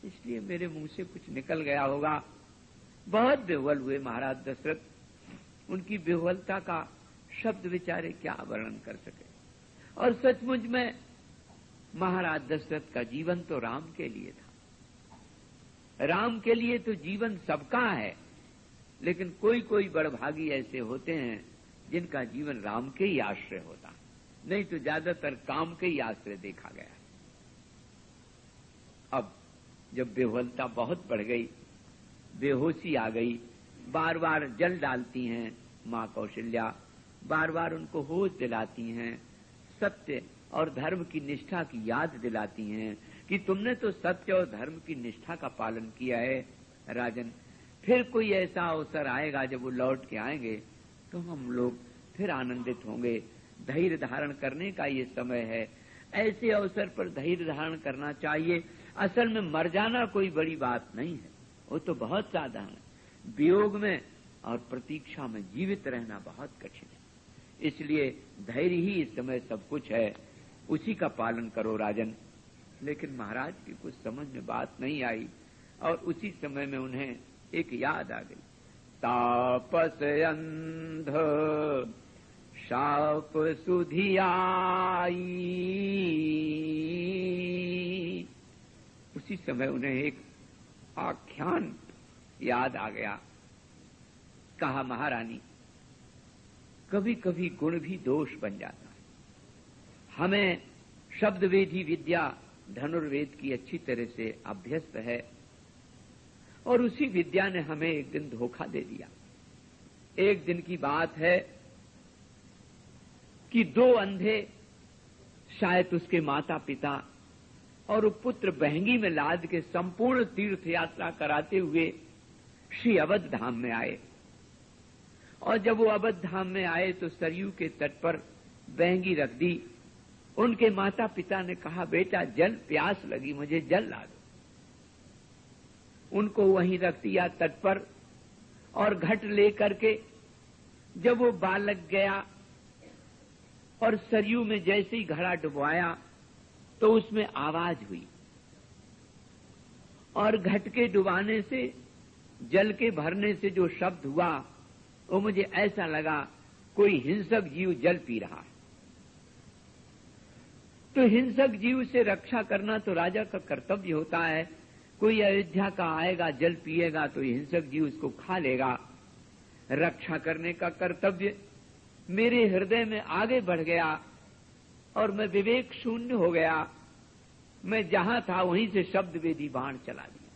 इसलिए मेरे मुंह से कुछ निकल गया होगा। बहुत विह्वल हुए महाराज दशरथ। उनकी विह्वलता का शब्द विचारे क्या वर्णन कर सके। और सचमुच में महाराज दशरथ का जीवन तो राम के लिए था। राम के लिए तो जीवन सबका है, लेकिन कोई कोई बड़भागी ऐसे होते हैं जिनका जीवन राम के ही आश्रय होता है, नहीं तो ज्यादातर काम के ही आश्रय देखा गया है। अब जब बेहोलता बहुत बढ़ गई, बेहोशी आ गई, बार बार जल डालती हैं मां कौशल्या, बार बार उनको होश दिलाती हैं, सत्य और धर्म की निष्ठा की याद दिलाती हैं कि तुमने तो सत्य और धर्म की निष्ठा का पालन किया है राजन, फिर कोई ऐसा अवसर आएगा जब वो लौट के आएंगे तो हम लोग फिर आनंदित होंगे। धैर्य धारण करने का ये समय है, ऐसे अवसर पर धैर्य धारण करना चाहिए। असल में मर जाना कोई बड़ी बात नहीं है, वो तो बहुत साधारण है। वियोग में और प्रतीक्षा में जीवित रहना बहुत कठिन है, इसलिए धैर्य ही इस समय सब कुछ है, उसी का पालन करो राजन। लेकिन महाराज की कुछ समझ में बात नहीं आई, और उसी समय में उन्हें एक याद आ गई। तापस अंध शाप सुधियाई, उसी समय उन्हें एक आख्यान याद आ गया। कहा, महारानी, कभी कभी गुण भी दोष बन जाता है। हमें शब्द वेदी विद्या धनुर्वेद की अच्छी तरह से अभ्यस्त है, और उसी विद्या ने हमें एक दिन धोखा दे दिया। एक दिन की बात है कि दो अंधे, शायद उसके माता पिता और पुत्र बहंगी में लाद के संपूर्ण तीर्थ यात्रा कराते हुए श्री अवध धाम में आए। और जब वो अवध धाम में आए तो सरयू के तट पर बहंगी रख दी। उनके माता पिता ने कहा, बेटा जल प्यास लगी, मुझे जल ला दो। उनको वहीं रख दिया तट पर, और घट लेकर के जब वो बालक गया और सरयू में जैसे ही घड़ा डुबवाया तो उसमें आवाज हुई, और घट के डुबाने से, जल के भरने से जो शब्द हुआ वो मुझे ऐसा लगा कोई हिंसक जीव जल पी रहा है। तो हिंसक जीव से रक्षा करना तो राजा का कर्तव्य होता है। कोई अयोध्या का आएगा, जल पिएगा तो हिंसक जीव उसको खा लेगा। रक्षा करने का कर्तव्य मेरे हृदय में आगे बढ़ गया, और मैं विवेक शून्य हो गया। मैं जहां था वहीं से शब्द वेदी बाण चला दिया,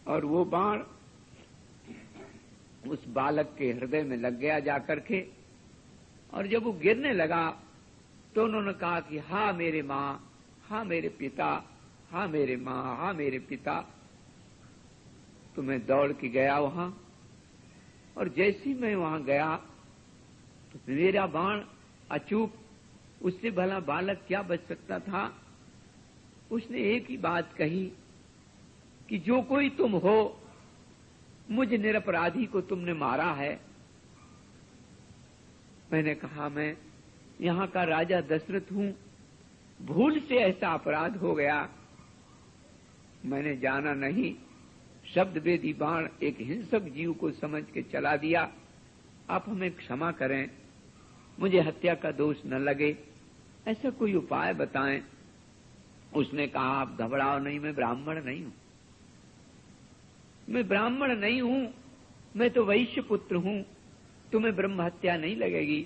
और वो बाण उस बालक के हृदय में लग गया जाकर के। और जब वो गिरने लगा तो उन्होंने कहा कि हाँ मेरे माँ, हाँ मेरे पिता, हाँ मेरे माँ, हाँ मेरे पिता। तो मैं दौड़ के गया वहां, और जैसे ही मैं वहां गया तो मेरा बाण अचूक, उससे भला बालक क्या बच सकता था। उसने एक ही बात कही कि जो कोई तुम हो, मुझ निरपराधी को तुमने मारा है। मैंने कहा, मैं यहां का राजा दशरथ हूं, भूल से ऐसा अपराध हो गया, मैंने जाना नहीं। शब्द वेदी बाण एक हिंसक जीव को समझ के चला दिया, आप हमें क्षमा करें। मुझे हत्या का दोष न लगे, ऐसा कोई उपाय बताएं। उसने कहा, आप घबराओ नहीं, मैं ब्राह्मण नहीं हूं, मैं ब्राह्मण नहीं हूं, मैं तो वैश्य पुत्र हूं, तुम्हें ब्रह्म हत्या नहीं लगेगी।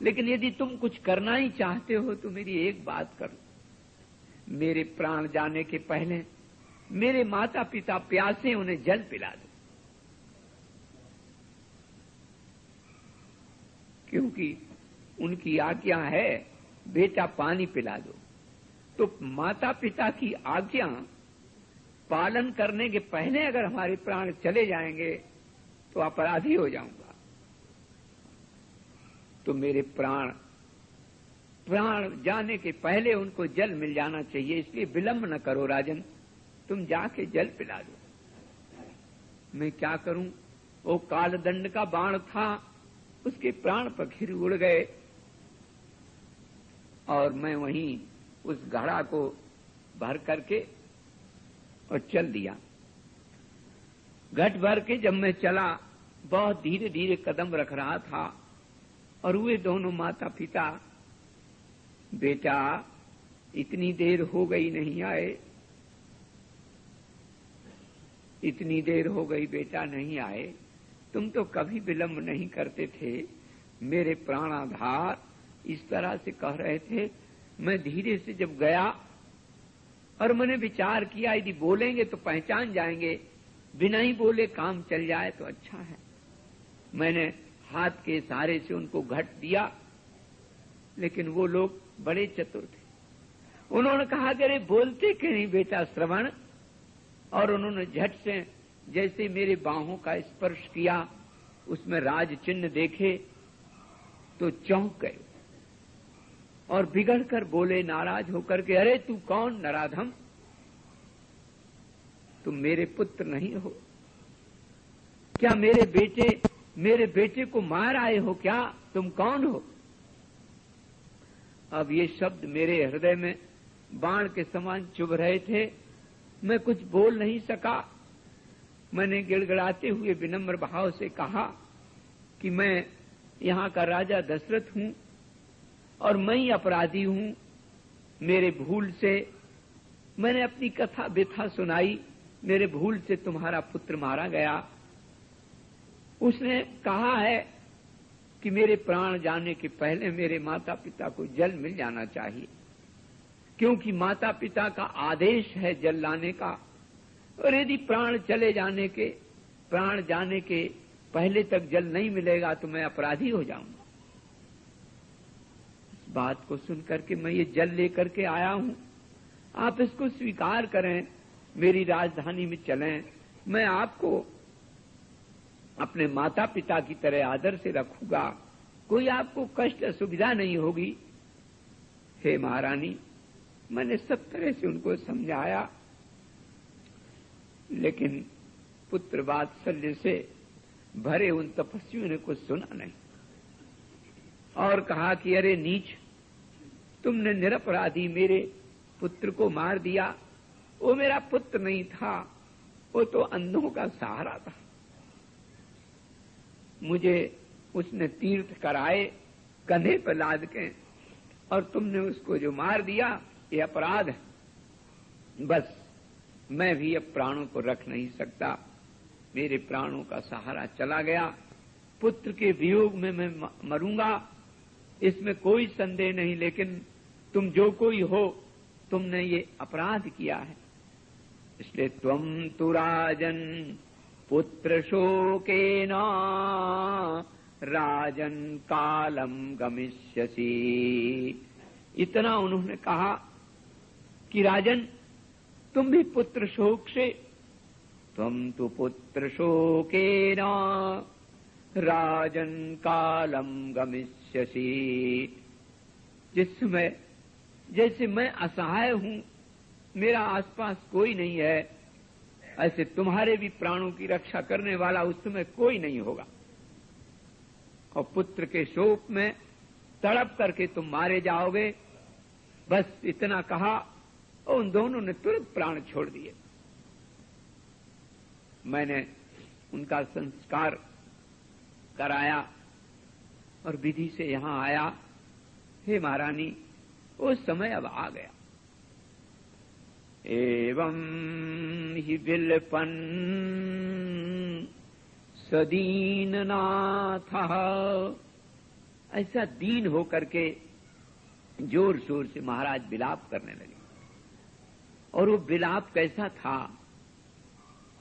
लेकिन यदि तुम कुछ करना ही चाहते हो तो मेरी एक बात करो, मेरे प्राण जाने के पहले मेरे माता पिता प्यासे, उन्हें जल पिला दो, क्योंकि उनकी आज्ञा है बेटा पानी पिला दो। तो माता पिता की आज्ञा पालन करने के पहले अगर हमारे प्राण चले जाएंगे तो अपराधी हो जाऊंगा। तो मेरे प्राण जाने के पहले उनको जल मिल जाना चाहिए, इसलिए विलंब न करो राजन, तुम जाके जल पिला दो। मैं क्या करूं? वो कालदंड का बाण था, उसके प्राण पखीर उड़ गए और मैं वहीं उस घड़ा को भर करके और चल दिया। घट भर के जब मैं चला, बहुत धीरे धीरे कदम रख रहा था और वे दोनों माता पिता, बेटा इतनी देर हो गई नहीं आए, इतनी देर हो गई बेटा नहीं आए, तुम तो कभी विलंब नहीं करते थे, मेरे प्राणाधार, इस तरह से कह रहे थे। मैं धीरे से जब गया और मैंने विचार किया, यदि बोलेंगे तो पहचान जाएंगे, बिना ही बोले काम चल जाए तो अच्छा है। मैंने हाथ के सहारे से उनको घट दिया, लेकिन वो लोग बड़े चतुर थे। उन्होंने कहा कि अरे बोलते क्यों नहीं बेटा श्रवण, और उन्होंने झट से जैसे मेरे बाहों का स्पर्श किया, उसमें राज चिन्ह देखे तो चौंक गए और बिगड़ कर बोले नाराज होकर के, अरे तू कौन नराधम, तुम मेरे पुत्र नहीं हो क्या? मेरे बेटे को मार आए हो क्या? तुम कौन हो? अब ये शब्द मेरे हृदय में बाण के समान चुभ रहे थे, मैं कुछ बोल नहीं सका। मैंने गिड़गिड़ाते हुए विनम्र भाव से कहा कि मैं यहाँ का राजा दशरथ हूं और मैं ही अपराधी हूं, मेरे भूल से मैंने अपनी कथा व्यथा सुनाई, मेरे भूल से तुम्हारा पुत्र मारा गया। उसने कहा है कि मेरे प्राण जाने के पहले मेरे माता पिता को जल मिल जाना चाहिए, क्योंकि माता पिता का आदेश है जल लाने का, और यदि प्राण जाने के पहले तक जल नहीं मिलेगा तो मैं अपराधी हो जाऊंगा। इस बात को सुनकर के मैं ये जल लेकर के आया हूं, आप इसको स्वीकार करें, मेरी राजधानी में चलें, मैं आपको अपने माता पिता की तरह आदर से रखूंगा, कोई आपको कष्ट असुविधा नहीं होगी। हे महारानी, मैंने सब तरह से उनको समझाया, लेकिन पुत्र वात्सल्य से भरे उन तपस्वियों ने कुछ सुना नहीं और कहा कि अरे नीच, तुमने निरपराधी मेरे पुत्र को मार दिया। वो मेरा पुत्र नहीं था, वो तो अंधों का सहारा था। मुझे उसने तीर्थ कराए कंधे पर लाद के, और तुमने उसको जो मार दिया, ये अपराध है। बस मैं भी अब प्राणों को रख नहीं सकता, मेरे प्राणों का सहारा चला गया, पुत्र के वियोग में मैं मरूंगा, इसमें कोई संदेह नहीं। लेकिन तुम जो कोई हो, तुमने ये अपराध किया है, इसलिए त्वम तु राजन पुत्र शोकेन राजन कालम गमिष्यसि। इतना उन्होंने कहा कि राजन, तुम भी पुत्र शोक से, त्वम तु पुत्र शोकेन राजन कालम गमिष्यसि। जिस समय जैसे मैं असहाय हूं, मेरा आसपास कोई नहीं है, ऐसे तुम्हारे भी प्राणों की रक्षा करने वाला उस समय कोई नहीं होगा, और पुत्र के शोक में तड़प करके तुम मारे जाओगे। बस इतना कहा और उन दोनों ने तुरंत प्राण छोड़ दिए। मैंने उनका संस्कार कराया और विधि से यहां आया। हे महारानी, वो समय अब आ गया। एवं ही विलपन सदीन नाथ, ऐसा दीन होकर के जोर शोर से महाराज विलाप करने लगे। और वो विलाप कैसा था?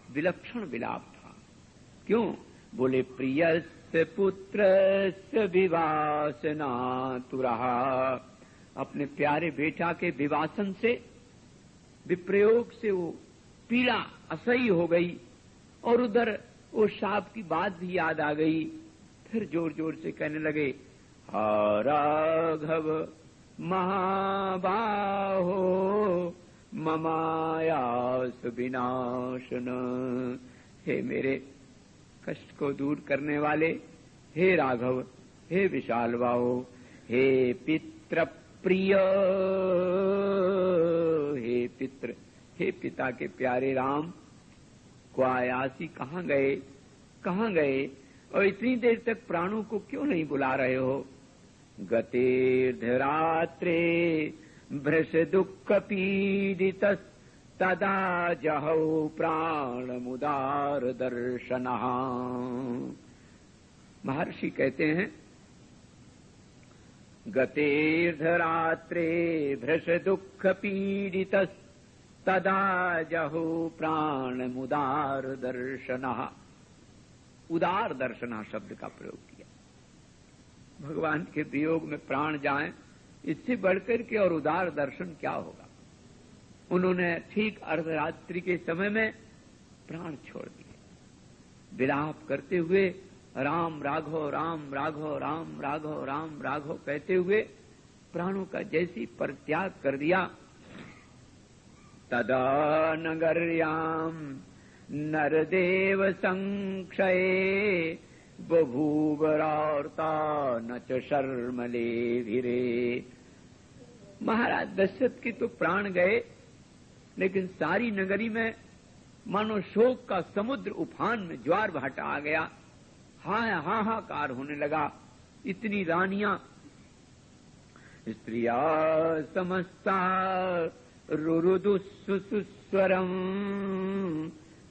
विलक्षण विलाप था। क्यों? बोले प्रियस्य पुत्रस्य विवासनातुरः, अपने प्यारे बेटा के विवासन से, विप्रयोग से वो पीड़ा असह्य हो गई। और उधर वो शाप की बात भी याद आ गई। फिर जोर जोर से कहने लगे, हा राघव महाबाहो ममायास विनाशन, हे मेरे कष्ट को दूर करने वाले, हे राघव, हे विशाल बाहो, हे पित्र प्रिय, हे पित्र, हे पिता के प्यारे राम, क्वायासी कहाँ गए, कहाँ गए? और इतनी देर तक प्राणों को क्यों नहीं बुला रहे हो? गतेर्धरात्रे भृश दुःख पीडित तदा जहौ प्राण मुदार दर्शनः। महर्षि कहते हैं, गतेर्धरात्रे भृश दुःख पीडित तदा जहौ प्राण मुदार दर्शनः। उदार दर्शनः शब्द का प्रयोग किया। भगवान के वियोग में प्राण जाएं, इससे बढ़कर के और उदार दर्शन क्या होगा? उन्होंने ठीक अर्धरात्रि के समय में प्राण छोड़ दिए। विलाप करते हुए राम राघव राम राघव राम राघव राम राघव कहते हुए प्राणों का जैसी परित्याग कर दिया। तदा नगर्याम नरदेव संक्षये बभूवरार्ता न च शर्मले भिरे। महाराज दशरथ के तो प्राण गए, लेकिन सारी नगरी में मानो शोक का समुद्र उफान में ज्वार भाटा आ गया। हाहाकार होने लगा। इतनी रानियां स्त्रिया समस्ता रुरुदुस्वरम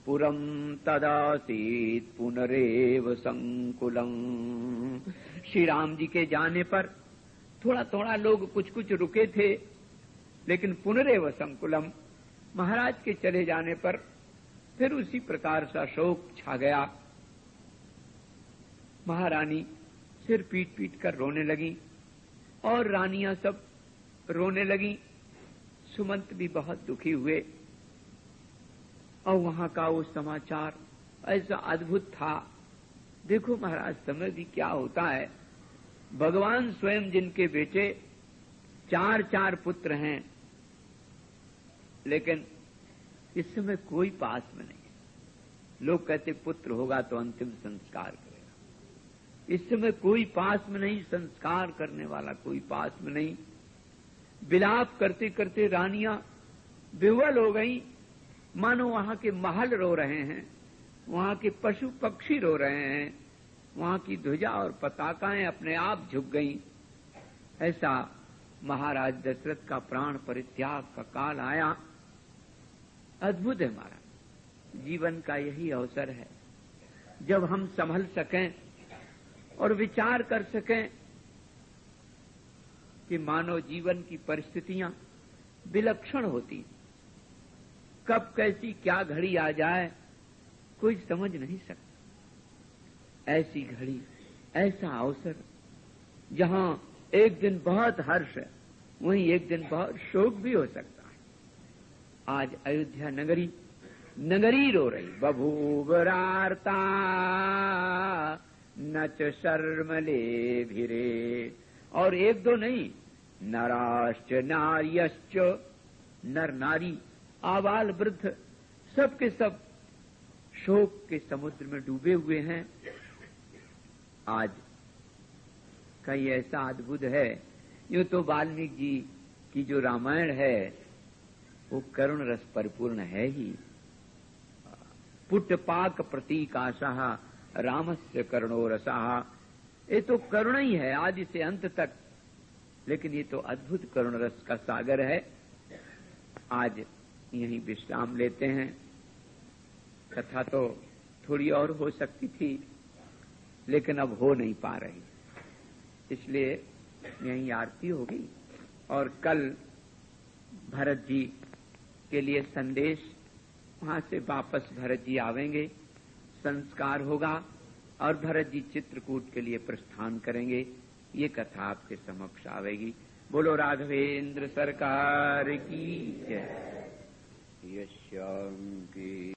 पुरम तदासीत पुनरेव संकुलम। श्री राम जी के जाने पर थोड़ा थोड़ा लोग कुछ कुछ रुके थे, लेकिन पुनरेव संकुलम, महाराज के चले जाने पर फिर उसी प्रकार सा शोक छा गया। महारानी सिर पीट पीट कर रोने लगी और रानियां सब रोने लगी। सुमंत भी बहुत दुखी हुए। और वहां का वो समाचार ऐसा अद्भुत था। देखो महाराज, समय भी क्या होता है। भगवान स्वयं जिनके बेटे 4 पुत्र हैं, लेकिन इस समय कोई पास में नहीं है। लोग कहते पुत्र होगा तो अंतिम संस्कार करेगा। इस समय कोई पास में नहीं, संस्कार करने वाला कोई पास में नहीं। विलाप करते करते रानियां विह्वल हो गई, मानो वहां के महल रो रहे हैं, वहां के पशु पक्षी रो रहे हैं, वहां की ध्वजा और पताकाएं अपने आप झुक गईं। ऐसा महाराज दशरथ का प्राण परित्याग का काल आया। अद्भुत है महाराज, जीवन का यही अवसर है जब हम संभल सकें और विचार कर सकें कि मानव जीवन की परिस्थितियां विलक्षण होती, कब कैसी क्या घड़ी आ जाए कोई समझ नहीं सकता। ऐसी घड़ी, ऐसा अवसर जहां एक दिन बहुत हर्ष है, वहीं एक दिन बहुत शोक भी हो सकता है। आज अयोध्या नगरी रो रही। बभूवरार्ता न च शर्मले भिरे। और एक दो नहीं, नराश्च नार्यश्च, नर नारी आबाल वृद्ध सब के सब शोक के समुद्र में डूबे हुए हैं। आज कई ऐसा अद्भुत है। यूं तो वाल्मीकि जी की जो रामायण है वो करुण रस परिपूर्ण है ही। पुट पाक प्रतीकाशः रामस्य करुणो रसः। ये तो करुणा ही है आदि से अंत तक, लेकिन ये तो अद्भुत करुण रस का सागर है। आज यहीं विश्राम लेते हैं। कथा तो थोड़ी और हो सकती थी, लेकिन अब हो नहीं पा रही, इसलिए यहीं आरती होगी। और कल भरत जी के लिए संदेश, वहां से वापस भरत जी आवेंगे, संस्कार होगा और भरत जी चित्रकूट के लिए प्रस्थान करेंगे। ये कथा आपके समक्ष आवेगी। बोलो राघवेंद्र सरकार की जय। यश की